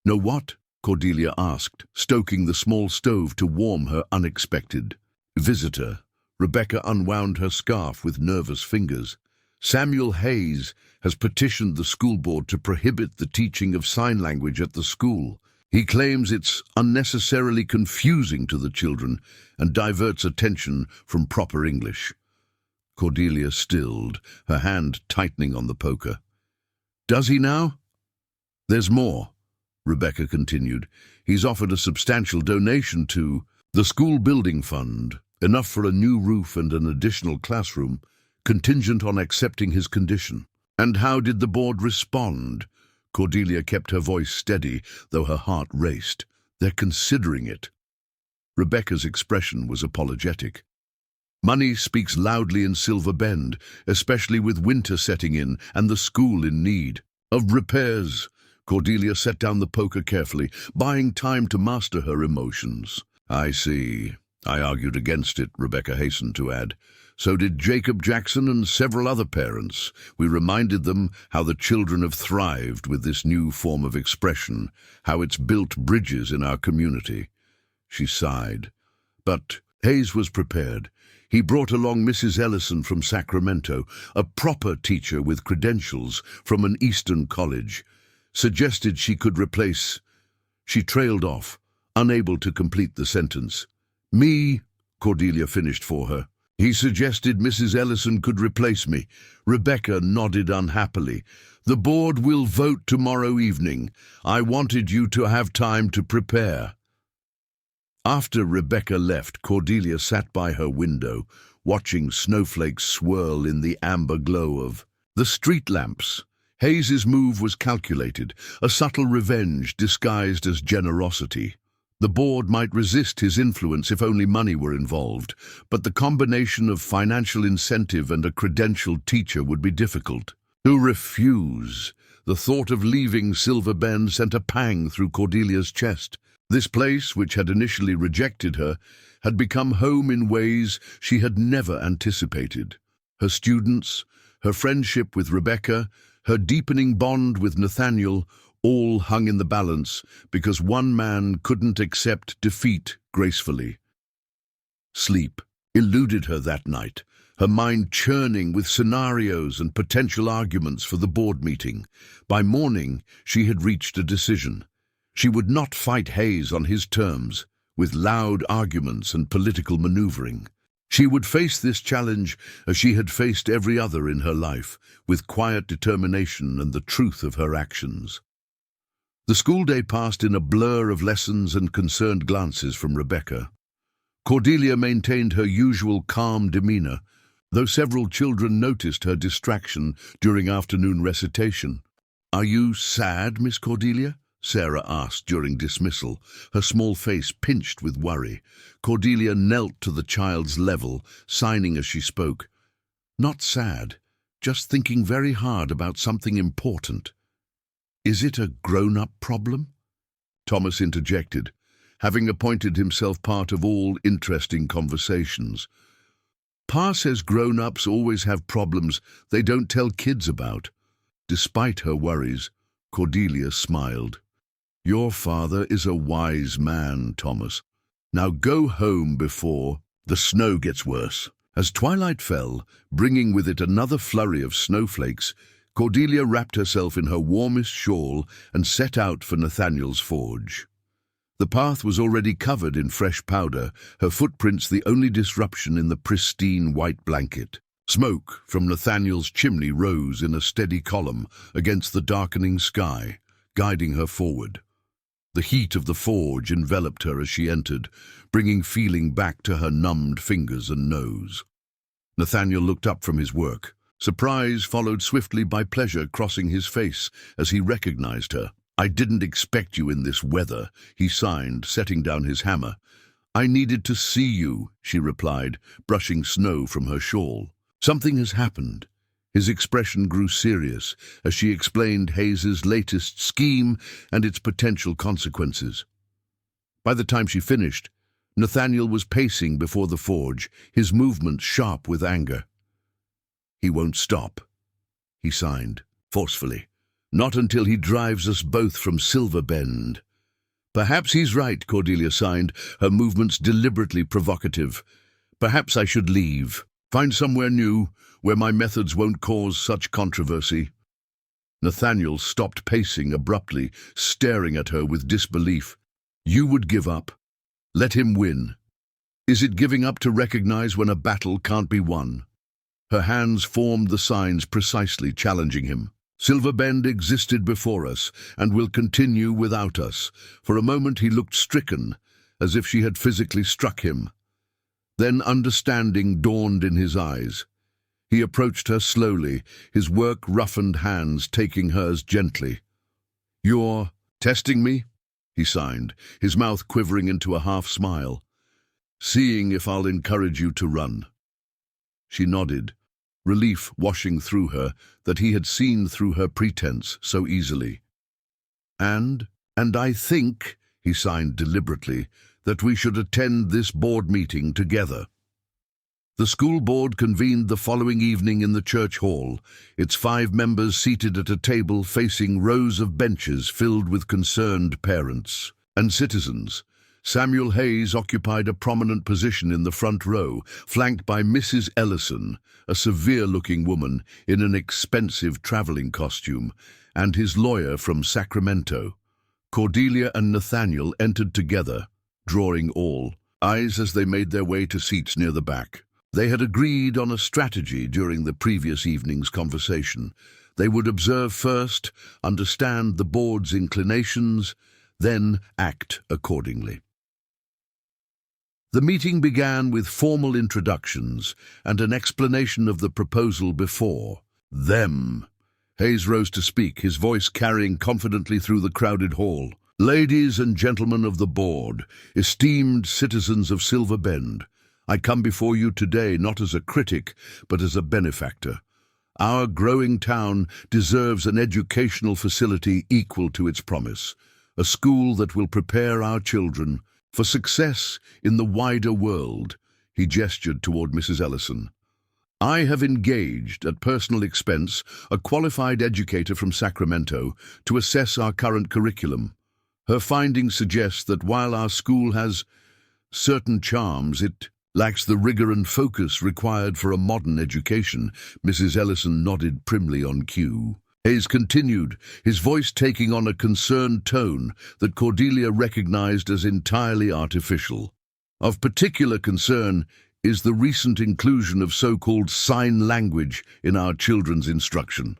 "Know what?" Cordelia asked, stoking the small stove to warm her unexpected visitor. Rebecca unwound her scarf with nervous fingers. "Samuel Hayes has petitioned the school board to prohibit the teaching of sign language at the school. He claims it's unnecessarily confusing to the children and diverts attention from proper English." Cordelia stilled, her hand tightening on the poker. "Does he now?" "There's more," Rebecca continued. "He's offered a substantial donation to the school building fund, enough for a new roof and an additional classroom, contingent on accepting his condition." "And how did the board respond?" Cordelia kept her voice steady, though her heart raced. "They're considering it." Rebecca's expression was apologetic. "Money speaks loudly in Silver Bend, especially with winter setting in and the school in need of repairs." Cordelia set down the poker carefully, buying time to master her emotions. "I see. I argued against it," Rebecca hastened to add. "So did Jacob Jackson and several other parents. We reminded them how the children have thrived with this new form of expression, how it's built bridges in our community." She sighed. But Hayes was prepared. He brought along Mrs. Ellison from Sacramento, a proper teacher with credentials from an Eastern college. Suggested she could replace... She trailed off, unable to complete the sentence. "Me," Cordelia finished for her. "He suggested Mrs. Ellison could replace me." Rebecca nodded unhappily. "The board will vote tomorrow evening. I wanted you to have time to prepare." After Rebecca left, Cordelia sat by her window, watching snowflakes swirl in the amber glow of the street lamps. Hayes's move was calculated, a subtle revenge disguised as generosity. The board might resist his influence if only money were involved, but the combination of financial incentive and a credentialed teacher would be difficult. To refuse, the thought of leaving Silver Bend sent a pang through Cordelia's chest. This place, which had initially rejected her, had become home in ways she had never anticipated. Her students, her friendship with Rebecca, her deepening bond with Nathaniel, all hung in the balance because one man couldn't accept defeat gracefully. Sleep eluded her that night, her mind churning with scenarios and potential arguments for the board meeting. By morning, she had reached a decision. She would not fight Hayes on his terms, with loud arguments and political maneuvering. She would face this challenge as she had faced every other in her life, with quiet determination and the truth of her actions. The school day passed in a blur of lessons and concerned glances from Rebecca. Cordelia maintained her usual calm demeanor, though several children noticed her distraction during afternoon recitation. "Are you sad, Miss Cordelia?" Sarah asked during dismissal, her small face pinched with worry. Cordelia knelt to the child's level, signing as she spoke. "Not sad, just thinking very hard about something important." "Is it a grown-up problem?" Thomas interjected, having appointed himself part of all interesting conversations. "Pa says grown-ups always have problems they don't tell kids about." Despite her worries, Cordelia smiled. "Your father is a wise man, Thomas. Now go home before the snow gets worse." As twilight fell, bringing with it another flurry of snowflakes, Cordelia wrapped herself in her warmest shawl and set out for Nathaniel's forge. The path was already covered in fresh powder, her footprints the only disruption in the pristine white blanket. Smoke from Nathaniel's chimney rose in a steady column against the darkening sky, guiding her forward. The heat of the forge enveloped her as she entered, bringing feeling back to her numbed fingers and nose. Nathaniel looked up from his work. Surprise followed swiftly by pleasure crossing his face as he recognized her. "I didn't expect you in this weather," he signed, setting down his hammer. "I needed to see you," she replied, brushing snow from her shawl. "Something has happened." His expression grew serious as she explained Hayes's latest scheme and its potential consequences. By the time she finished, Nathaniel was pacing before the forge, his movements sharp with anger. "He won't stop," he signed, forcefully. "Not until he drives us both from Silver Bend." "Perhaps he's right," Cordelia signed, her movements deliberately provocative. "Perhaps I should leave. Find somewhere new, where my methods won't cause such controversy." Nathaniel stopped pacing abruptly, staring at her with disbelief. "You would give up? Let him win. Is it giving up to recognize when a battle can't be won?" Her hands formed the signs precisely challenging him. "Silver Bend existed before us and will continue without us." For a moment he looked stricken, as if she had physically struck him. Then understanding dawned in his eyes. He approached her slowly, his work-roughened hands taking hers gently. "You're testing me?" he signed, his mouth quivering into a half-smile. "Seeing if I'll encourage you to run." She nodded, relief washing through her that he had seen through her pretense so easily. And I think," he signed deliberately, "that we should attend this board meeting together." The school board convened the following evening in the church hall, its 5 members seated at a table facing rows of benches filled with concerned parents and citizens. Samuel Hayes occupied a prominent position in the front row, flanked by Mrs. Ellison, a severe-looking woman in an expensive traveling costume, and his lawyer from Sacramento. Cordelia and Nathaniel entered together, drawing all eyes as they made their way to seats near the back. They had agreed on a strategy during the previous evening's conversation. They would observe first, understand the board's inclinations, then act accordingly. The meeting began with formal introductions and an explanation of the proposal before them. Hayes rose to speak, his voice carrying confidently through the crowded hall. Ladies and gentlemen of the board, esteemed citizens of Silver Bend, I come before you today not as a critic, but as a benefactor. Our growing town deserves an educational facility equal to its promise, a school that will prepare our children for success in the wider world. He gestured toward Mrs. Ellison. I have engaged, at personal expense, a qualified educator from Sacramento to assess our current curriculum. Her findings suggest that while our school has certain charms, it lacks the rigor and focus required for a modern education. Mrs. Ellison nodded primly on cue. Hayes continued, his voice taking on a concerned tone that Cordelia recognized as entirely artificial. Of particular concern is the recent inclusion of so-called sign language in our children's instruction.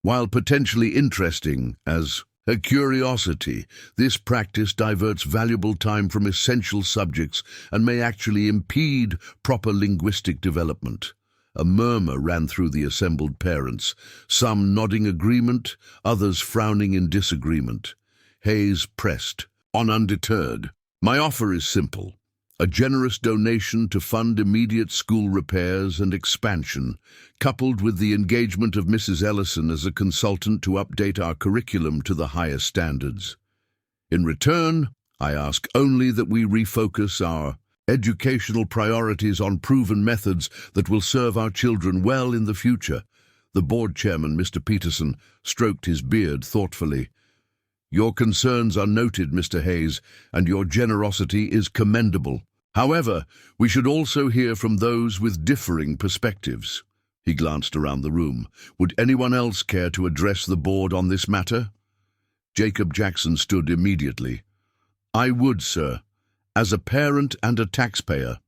While potentially interesting as a curiosity, this practice diverts valuable time from essential subjects and may actually impede proper linguistic development. A murmur ran through the assembled parents, some nodding agreement, others frowning in disagreement. Hayes pressed, on undeterred. My offer is simple. A generous donation to fund immediate school repairs and expansion, coupled with the engagement of Mrs. Ellison as a consultant to update our curriculum to the highest standards. In return, I ask only that we refocus our educational priorities on proven methods that will serve our children well in the future. The board chairman, Mr. Peterson, stroked his beard thoughtfully. Your concerns are noted, Mr. Hayes, and your generosity is commendable. However, we should also hear from those with differing perspectives. He glanced around the room. Would anyone else care to address the board on this matter? Jacob Jackson stood immediately. I would, sir, as a parent and a taxpayer.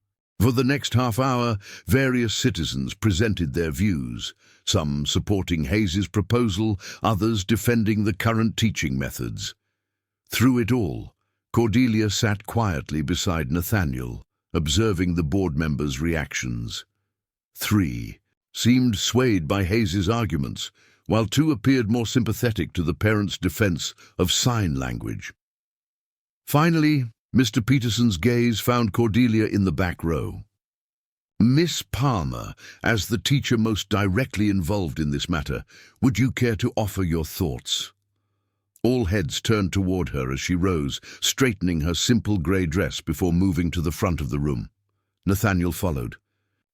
For the next half hour, various citizens presented their views, some supporting Hayes's proposal, others defending the current teaching methods. Through it all, Cordelia sat quietly beside Nathaniel, observing the board members' reactions. 3 seemed swayed by Hayes's arguments, while 2 appeared more sympathetic to the parents' defense of sign language. Finally, Mr. Peterson's gaze found Cordelia in the back row. Miss Palmer, as the teacher most directly involved in this matter, would you care to offer your thoughts? All heads turned toward her as she rose, straightening her simple grey dress before moving to the front of the room. Nathaniel followed.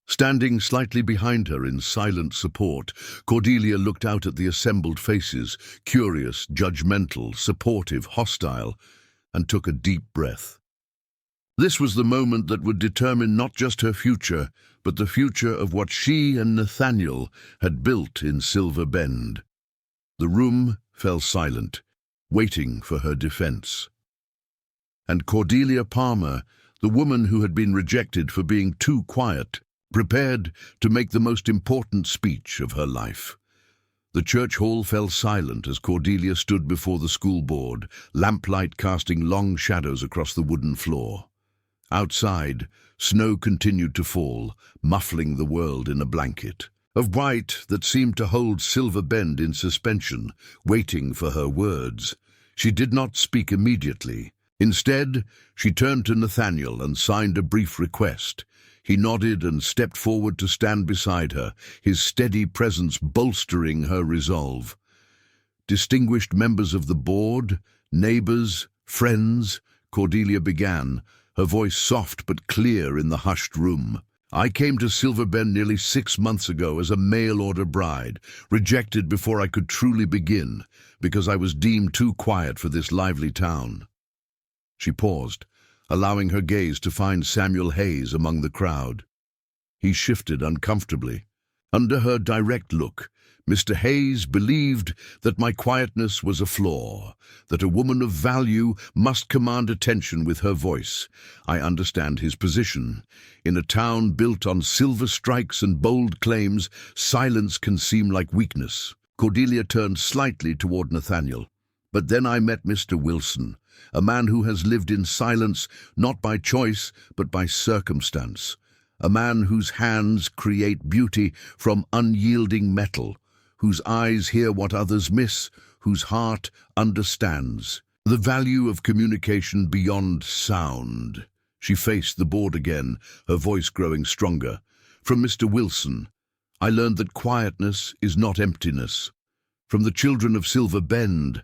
Standing slightly behind her in silent support, Cordelia looked out at the assembled faces, curious, judgmental, supportive, hostile, and took a deep breath. This was the moment that would determine not just her future, but the future of what she and Nathaniel had built in Silver Bend. The room fell silent, waiting for her defense. And Cordelia Palmer, the woman who had been rejected for being too quiet, prepared to make the most important speech of her life. The church hall fell silent as Cordelia stood before the school board, lamplight casting long shadows across the wooden floor. Outside, snow continued to fall, muffling the world in a blanket of white that seemed to hold Silver Bend in suspension, waiting for her words. She did not speak immediately. Instead, she turned to Nathaniel and signed a brief request. He nodded and stepped forward to stand beside her, his steady presence bolstering her resolve. Distinguished members of the board, neighbors, friends, Cordelia began, her voice soft but clear in the hushed room. I came to Silver Bend nearly 6 months ago as a mail-order bride, rejected before I could truly begin, because I was deemed too quiet for this lively town. She paused, allowing her gaze to find Samuel Hayes among the crowd. He shifted uncomfortably. Under her direct look, Mr. Hayes believed that my quietness was a flaw, that a woman of value must command attention with her voice. I understand his position. In a town built on silver strikes and bold claims, silence can seem like weakness. Cordelia turned slightly toward Nathaniel. But then I met Mr. Wilson, a man who has lived in silence not by choice but by circumstance, a man whose hands create beauty from unyielding metal, whose eyes hear what others miss, whose heart understands. The value of communication beyond sound. She faced the board again, her voice growing stronger. From Mr. Wilson, I learned that quietness is not emptiness. From the children of Silver Bend,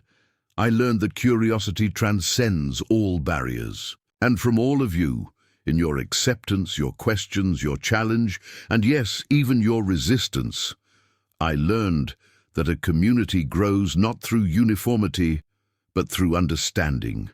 I learned that curiosity transcends all barriers. And from all of you, in your acceptance, your questions, your challenge, and yes, even your resistance, I learned that a community grows not through uniformity, but through understanding.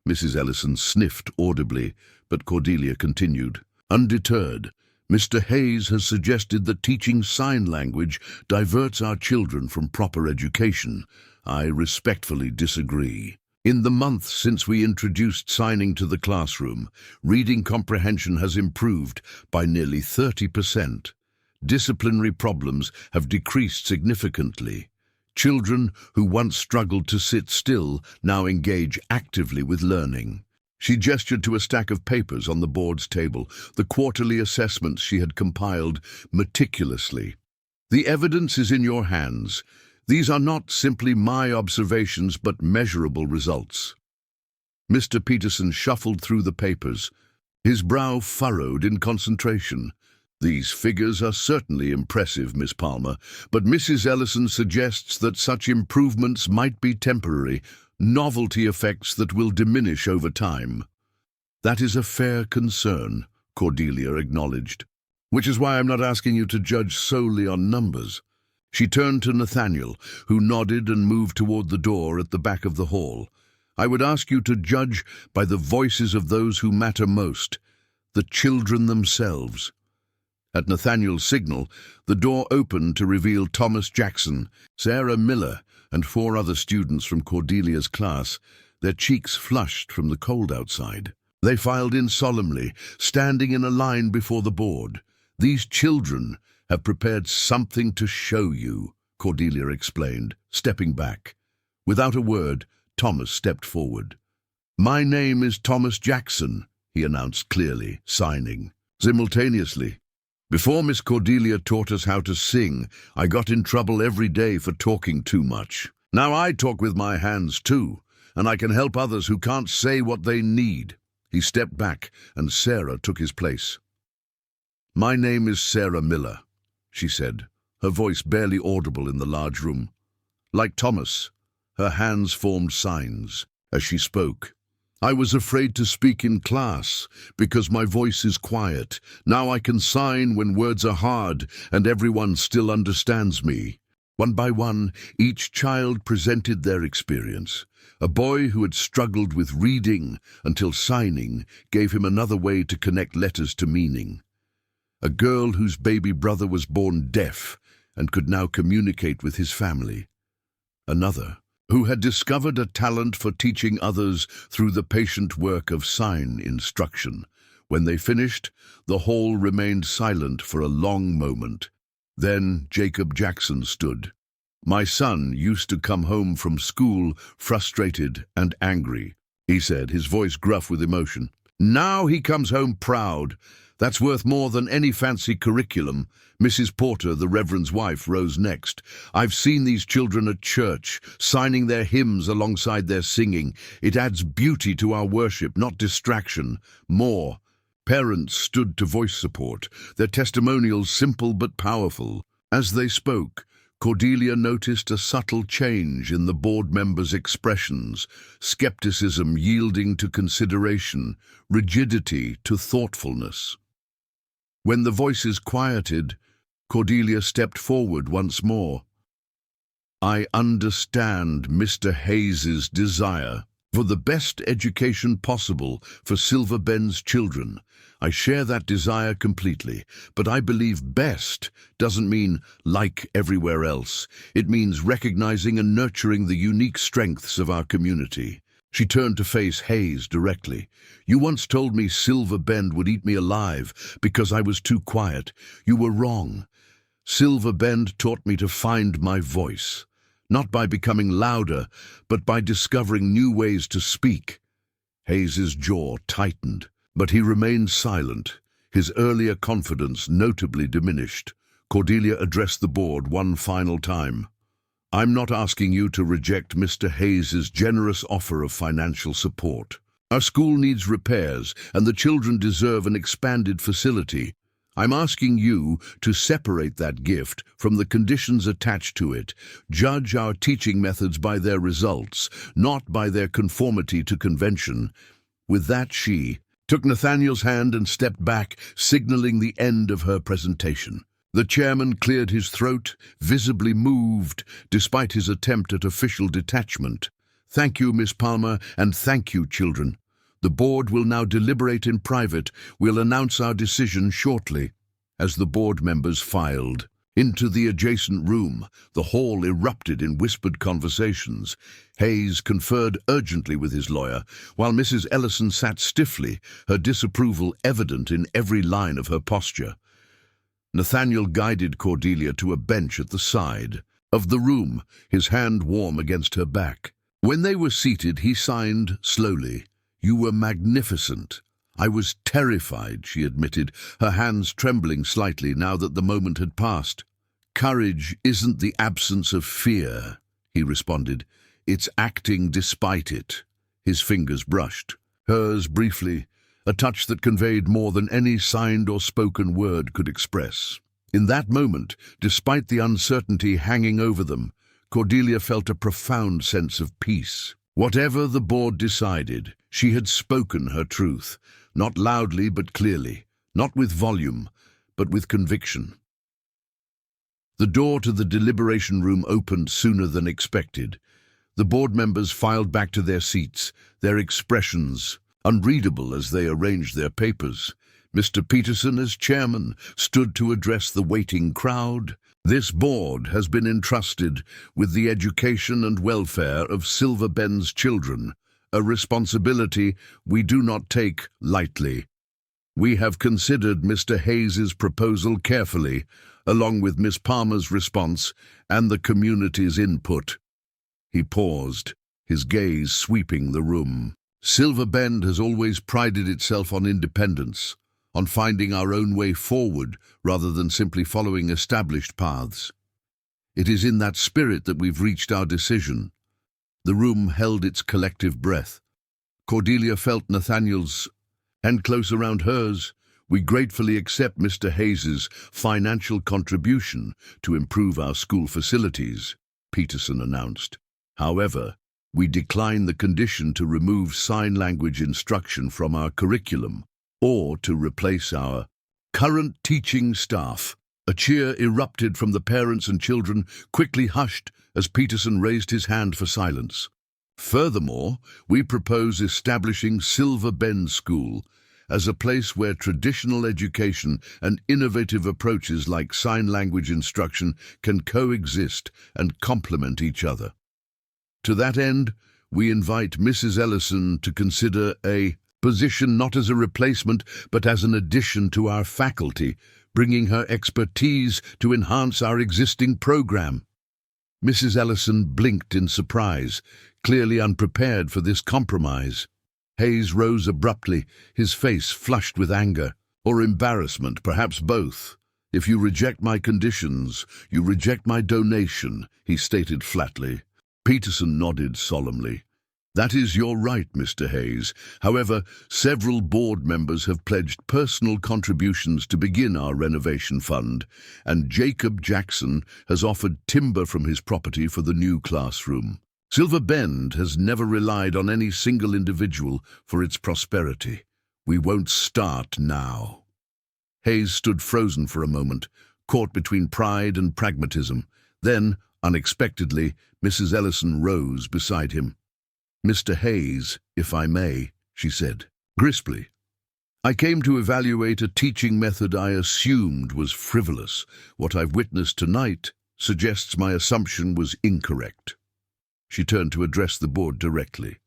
Mrs. Ellison sniffed audibly, but Cordelia continued. Undeterred, Mr. Hayes has suggested that teaching sign language diverts our children from proper education. I respectfully disagree. In the month since we introduced signing to the classroom, reading comprehension has improved by nearly 30%. Disciplinary problems have decreased significantly. Children who once struggled to sit still now engage actively with learning. She gestured to a stack of papers on the board's table, the quarterly assessments she had compiled meticulously. The evidence is in your hands. These are not simply my observations, but measurable results. Mr. Peterson shuffled through the papers, his brow furrowed in concentration. These figures are certainly impressive, Miss Palmer, but Mrs. Ellison suggests that such improvements might be temporary, novelty effects that will diminish over time. That is a fair concern, Cordelia acknowledged, which is why I'm not asking you to judge solely on numbers. She turned to Nathaniel, who nodded and moved toward the door at the back of the hall. I would ask you to judge by the voices of those who matter most, the children themselves. At Nathaniel's signal, the door opened to reveal Thomas Jackson, Sarah Miller, and 4 other students from Cordelia's class, their cheeks flushed from the cold outside. They filed in solemnly, standing in a line before the board. These children have prepared something to show you, Cordelia explained, stepping back. Without a word, Thomas stepped forward. My name is Thomas Jackson, he announced clearly, signing. Simultaneously, before Miss Cordelia taught us how to sing, I got in trouble every day for talking too much. Now I talk with my hands too, and I can help others who can't say what they need. He stepped back, and Sarah took his place. My name is Sarah Miller, she said, her voice barely audible in the large room. Like Thomas, her hands formed signs as she spoke. I was afraid to speak in class because my voice is quiet. Now I can sign when words are hard and everyone still understands me. One by one, each child presented their experience. A boy who had struggled with reading until signing gave him another way to connect letters to meaning. A girl whose baby brother was born deaf and could now communicate with his family. Another who had discovered a talent for teaching others through the patient work of sign instruction. When they finished, the hall remained silent for a long moment. Then Jacob Jackson stood. My son used to come home from school frustrated and angry, he said, his voice gruff with emotion. Now he comes home proud. That's worth more than any fancy curriculum. Mrs. Porter, the Reverend's wife, rose next. I've seen these children at church, signing their hymns alongside their singing. It adds beauty to our worship, not distraction. More. Parents stood to voice support, their testimonials simple but powerful. As they spoke, Cordelia noticed a subtle change in the board members' expressions, skepticism yielding to consideration, rigidity to thoughtfulness. When the voices quieted, Cordelia stepped forward once more. I understand Mr. Hayes's desire for the best education possible for Silver Bend's children. I share that desire completely, but I believe best doesn't mean like everywhere else. It means recognizing and nurturing the unique strengths of our community. She turned to face Hayes directly. You once told me Silver Bend would eat me alive because I was too quiet. You were wrong. Silver Bend taught me to find my voice, not by becoming louder, but by discovering new ways to speak. Hayes's jaw tightened, but he remained silent, his earlier confidence notably diminished. Cordelia addressed the board one final time. I'm not asking you to reject Mr. Hayes's generous offer of financial support. Our school needs repairs, and the children deserve an expanded facility. I'm asking you to separate that gift from the conditions attached to it. Judge our teaching methods by their results, not by their conformity to convention." With that, she took Nathaniel's hand and stepped back, signaling the end of her presentation. The chairman cleared his throat, visibly moved, despite his attempt at official detachment. "Thank you, Miss Palmer, and thank you, children. The board will now deliberate in private. We'll announce our decision shortly." As the board members filed into the adjacent room, the hall erupted in whispered conversations. Hayes conferred urgently with his lawyer, while Mrs. Ellison sat stiffly, her disapproval evident in every line of her posture. Nathaniel guided Cordelia to a bench at the side of the room, his hand warm against her back. When they were seated, he signed slowly. "You were magnificent." "I was terrified," she admitted, her hands trembling slightly now that the moment had passed. "Courage isn't the absence of fear," he responded. "It's acting despite it." His fingers brushed hers briefly, a touch that conveyed more than any signed or spoken word could express. In that moment, despite the uncertainty hanging over them, Cordelia felt a profound sense of peace. Whatever the board decided, she had spoken her truth, not loudly but clearly, not with volume, but with conviction. The door to the deliberation room opened sooner than expected. The board members filed back to their seats, their expressions unreadable as they arranged their papers. Mr. Peterson, as chairman, stood to address the waiting crowd. "This board has been entrusted with the education and welfare of Silver Bend's children, a responsibility we do not take lightly. We have considered Mr. Hayes's proposal carefully, along with Miss Palmer's response and the community's input." He paused, his gaze sweeping the room. "Silver Bend has always prided itself on independence, on finding our own way forward rather than simply following established paths. It is in that spirit that we've reached our decision." The room held its collective breath. Cordelia felt Nathaniel's hand close around hers. "We gratefully accept Mr. Hayes's financial contribution to improve our school facilities," Peterson announced. "However, we decline the condition to remove sign language instruction from our curriculum or to replace our current teaching staff." A cheer erupted from the parents and children, quickly hushed as Peterson raised his hand for silence. "Furthermore, we propose establishing Silver Bend School as a place where traditional education and innovative approaches like sign language instruction can coexist and complement each other. To that end, we invite Mrs. Ellison to consider a position not as a replacement but as an addition to our faculty, bringing her expertise to enhance our existing program." Mrs. Ellison blinked in surprise, clearly unprepared for this compromise. Hayes rose abruptly, his face flushed with anger, or embarrassment, perhaps both. "If you reject my conditions, you reject my donation," he stated flatly. Peterson nodded solemnly. "That is your right, Mr. Hayes. However, several board members have pledged personal contributions to begin our renovation fund, and Jacob Jackson has offered timber from his property for the new classroom. Silver Bend has never relied on any single individual for its prosperity. We won't start now." Hayes stood frozen for a moment, caught between pride and pragmatism. Then, unexpectedly, Mrs. Ellison rose beside him. "Mr. Hayes, if I may," she said, crisply. "I came to evaluate a teaching method I assumed was frivolous. What I've witnessed tonight suggests my assumption was incorrect." She turned to address the board directly.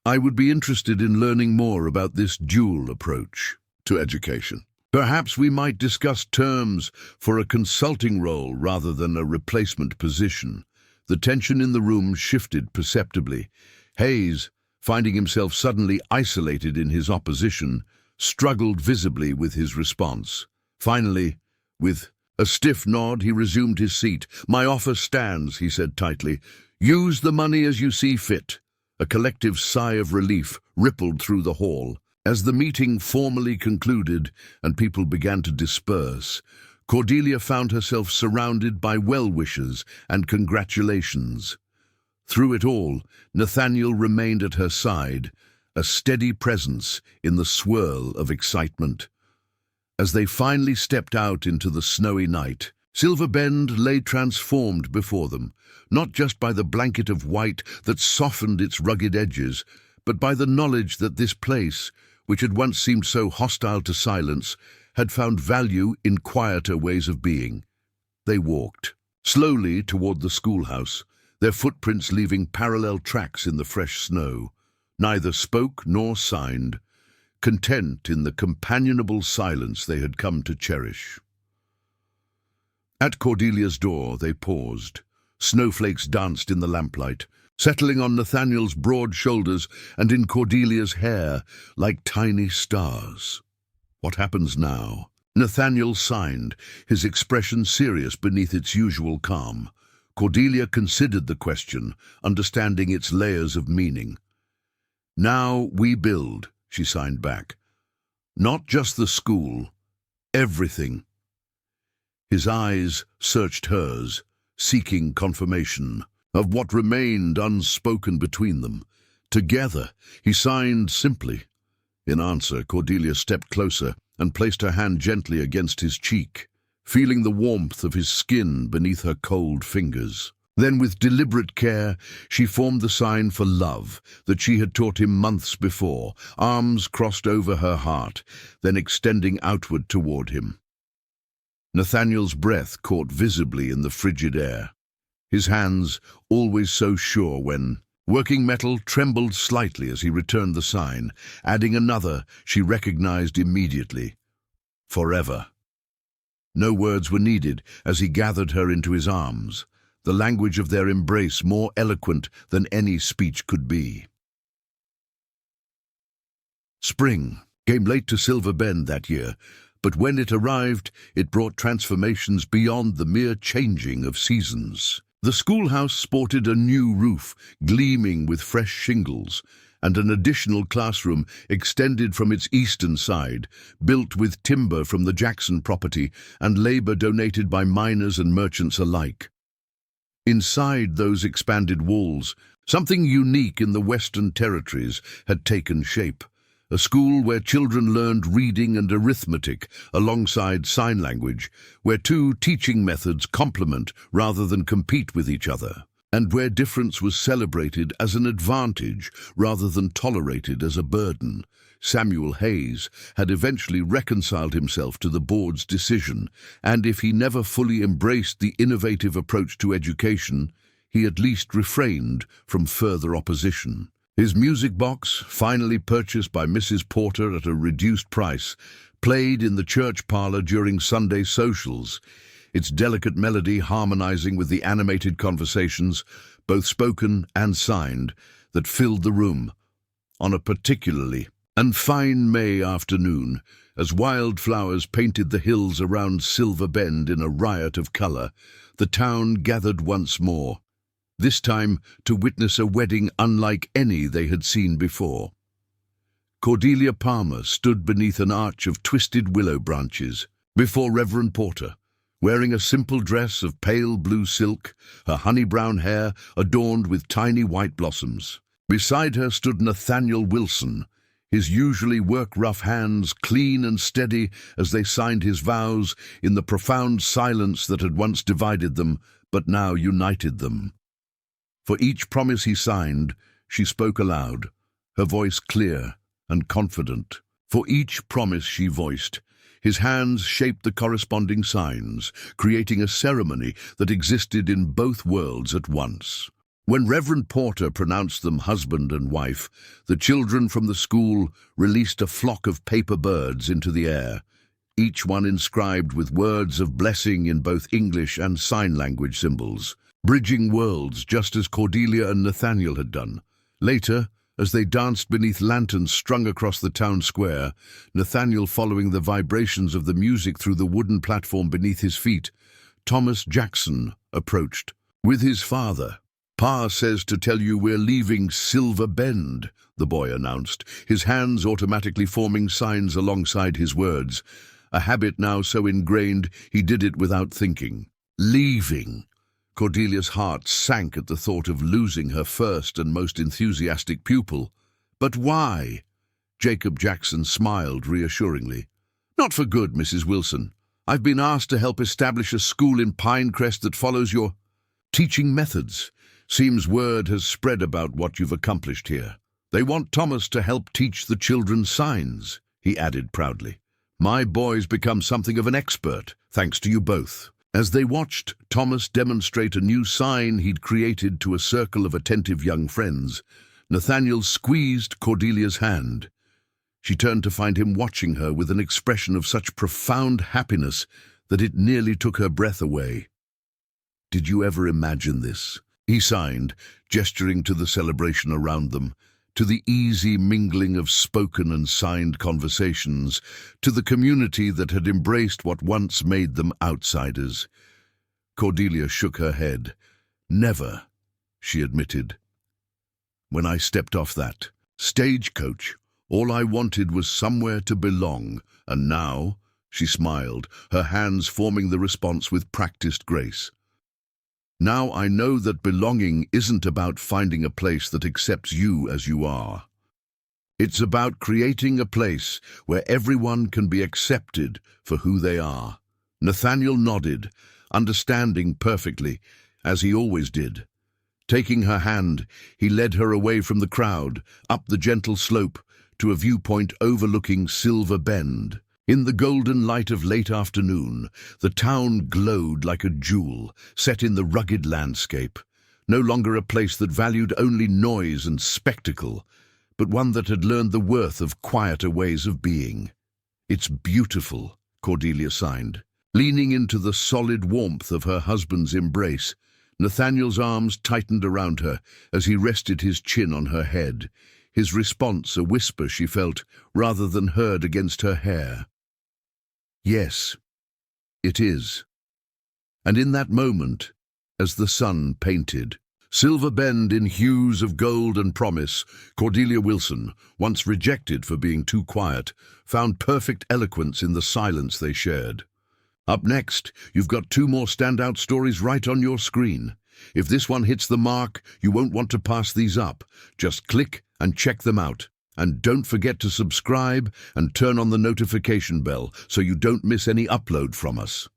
"I would be interested in learning more about this dual approach to education. Perhaps we might discuss terms for a consulting role rather than a replacement position." The tension in the room shifted perceptibly. Hayes, finding himself suddenly isolated in his opposition, struggled visibly with his response. Finally, with A stiff nod, he resumed his seat. "My offer stands," he said tightly. "Use the money as you see fit." A collective sigh of relief rippled through the hall. As the meeting formally concluded and people began to disperse, Cordelia found herself surrounded by well-wishers and congratulations. Through it all, Nathaniel remained at her side, a steady presence in the swirl of excitement. As they finally stepped out into the snowy night, Silver Bend lay transformed before them, not just by the blanket of white that softened its rugged edges, but by the knowledge that this place, which had once seemed so hostile to silence, had found value in quieter ways of being. They walked slowly toward the schoolhouse, their footprints leaving parallel tracks in the fresh snow. Neither spoke nor signed, content in the companionable silence they had come to cherish. At Cordelia's door they paused. Snowflakes danced in the lamplight, settling on Nathaniel's broad shoulders and in Cordelia's hair like tiny stars. "What happens now?" Nathaniel signed, his expression serious beneath its usual calm. Cordelia considered the question, understanding its layers of meaning. "Now we build," she signed back. "Not just the school, everything." His eyes searched hers, seeking confirmation of what remained unspoken between them. Together, he signed simply. In answer, Cordelia stepped closer and placed her hand gently against his cheek, feeling the warmth of his skin beneath her cold fingers. Then, with deliberate care, she formed the sign for love that she had taught him months before, arms crossed over her heart, then extending outward toward him. Nathaniel's breath caught visibly in the frigid air. His hands, always so sure when working metal, trembled slightly as he returned the sign, adding another she recognized immediately. Forever. No words were needed as he gathered her into his arms, the language of their embrace more eloquent than any speech could be. Spring came late to Silver Bend that year, but when it arrived, it brought transformations beyond the mere changing of seasons. The schoolhouse sported a new roof, gleaming with fresh shingles, and an additional classroom extended from its eastern side, built with timber from the Jackson property and labor donated by miners and merchants alike. Inside those expanded walls, something unique in the Western Territories had taken shape. A school where children learned reading and arithmetic alongside sign language, where two teaching methods complement rather than compete with each other, and where difference was celebrated as an advantage rather than tolerated as a burden. Samuel Hayes had eventually reconciled himself to the board's decision, and if he never fully embraced the innovative approach to education, he at least refrained from further opposition. His music box, finally purchased by Mrs. Porter at a reduced price, played in the church parlor during Sunday socials, its delicate melody harmonizing with the animated conversations, both spoken and signed, that filled the room. On a particularly fine May afternoon, as wildflowers painted the hills around Silver Bend in a riot of color, the town gathered once more, this time to witness a wedding unlike any they had seen before. Cordelia Palmer stood beneath an arch of twisted willow branches before Reverend Porter, wearing a simple dress of pale blue silk, her honey-brown hair adorned with tiny white blossoms. Beside her stood Nathaniel Wilson, his usually work-rough hands clean and steady as they signed his vows in the profound silence that had once divided them but now united them. For each promise he signed, she spoke aloud, her voice clear and confident. For each promise she voiced, his hands shaped the corresponding signs, creating a ceremony that existed in both worlds at once. When Reverend Porter pronounced them husband and wife, the children from the school released a flock of paper birds into the air, each one inscribed with words of blessing in both English and sign language symbols, bridging worlds just as Cordelia and Nathaniel had done. Later, As they danced beneath lanterns strung across the town square, Nathaniel following the vibrations of the music through the wooden platform beneath his feet, Thomas Jackson approached. With his father. "Pa says to tell you we're leaving Silver Bend," the boy announced, his hands automatically forming signs alongside his words, a habit now so ingrained he did it without thinking. Leaving. Cordelia's heart sank at the thought of losing her first and most enthusiastic pupil. "But why?" Jacob Jackson smiled reassuringly. "Not for good, Mrs. Wilson. I've been asked to help establish a school in Pinecrest that follows your teaching methods. Seems word has spread about what you've accomplished here. They want Thomas to help teach the children signs," he added proudly. "My boy's become something of an expert, thanks to you both." As they watched Thomas demonstrate a new sign he'd created to a circle of attentive young friends, Nathaniel squeezed Cordelia's hand. She turned to find him watching her with an expression of such profound happiness that it nearly took her breath away. "Did you ever imagine this?" he signed, gesturing to the celebration around them, to the easy mingling of spoken and signed conversations, to the community that had embraced what once made them outsiders. Cordelia shook her head. "Never," she admitted. "When I stepped off that stagecoach, all I wanted was somewhere to belong, and now," she smiled, her hands forming the response with practiced grace. "Now I know that belonging isn't about finding a place that accepts you as you are. It's about creating a place where everyone can be accepted for who they are." Nathaniel nodded, understanding perfectly, as he always did. Taking her hand, he led her away from the crowd, up the gentle slope, to a viewpoint overlooking Silver Bend. In the golden light of late afternoon, the town glowed like a jewel, set in the rugged landscape, no longer a place that valued only noise and spectacle, but one that had learned the worth of quieter ways of being. "It's beautiful," Cordelia signed. Leaning into the solid warmth of her husband's embrace, Nathaniel's arms tightened around her as he rested his chin on her head, his response a whisper she felt rather than heard against her hair. "Yes, it is." And in that moment, as the sun painted Silver Bend in hues of gold and promise, Cordelia Wilson, once rejected for being too quiet, found perfect eloquence in the silence they shared. Up next, you've got 2 more standout stories right on your screen. If this one hits the mark, you won't want to pass these up. Just click and check them out. And don't forget to subscribe and turn on the notification bell so you don't miss any upload from us.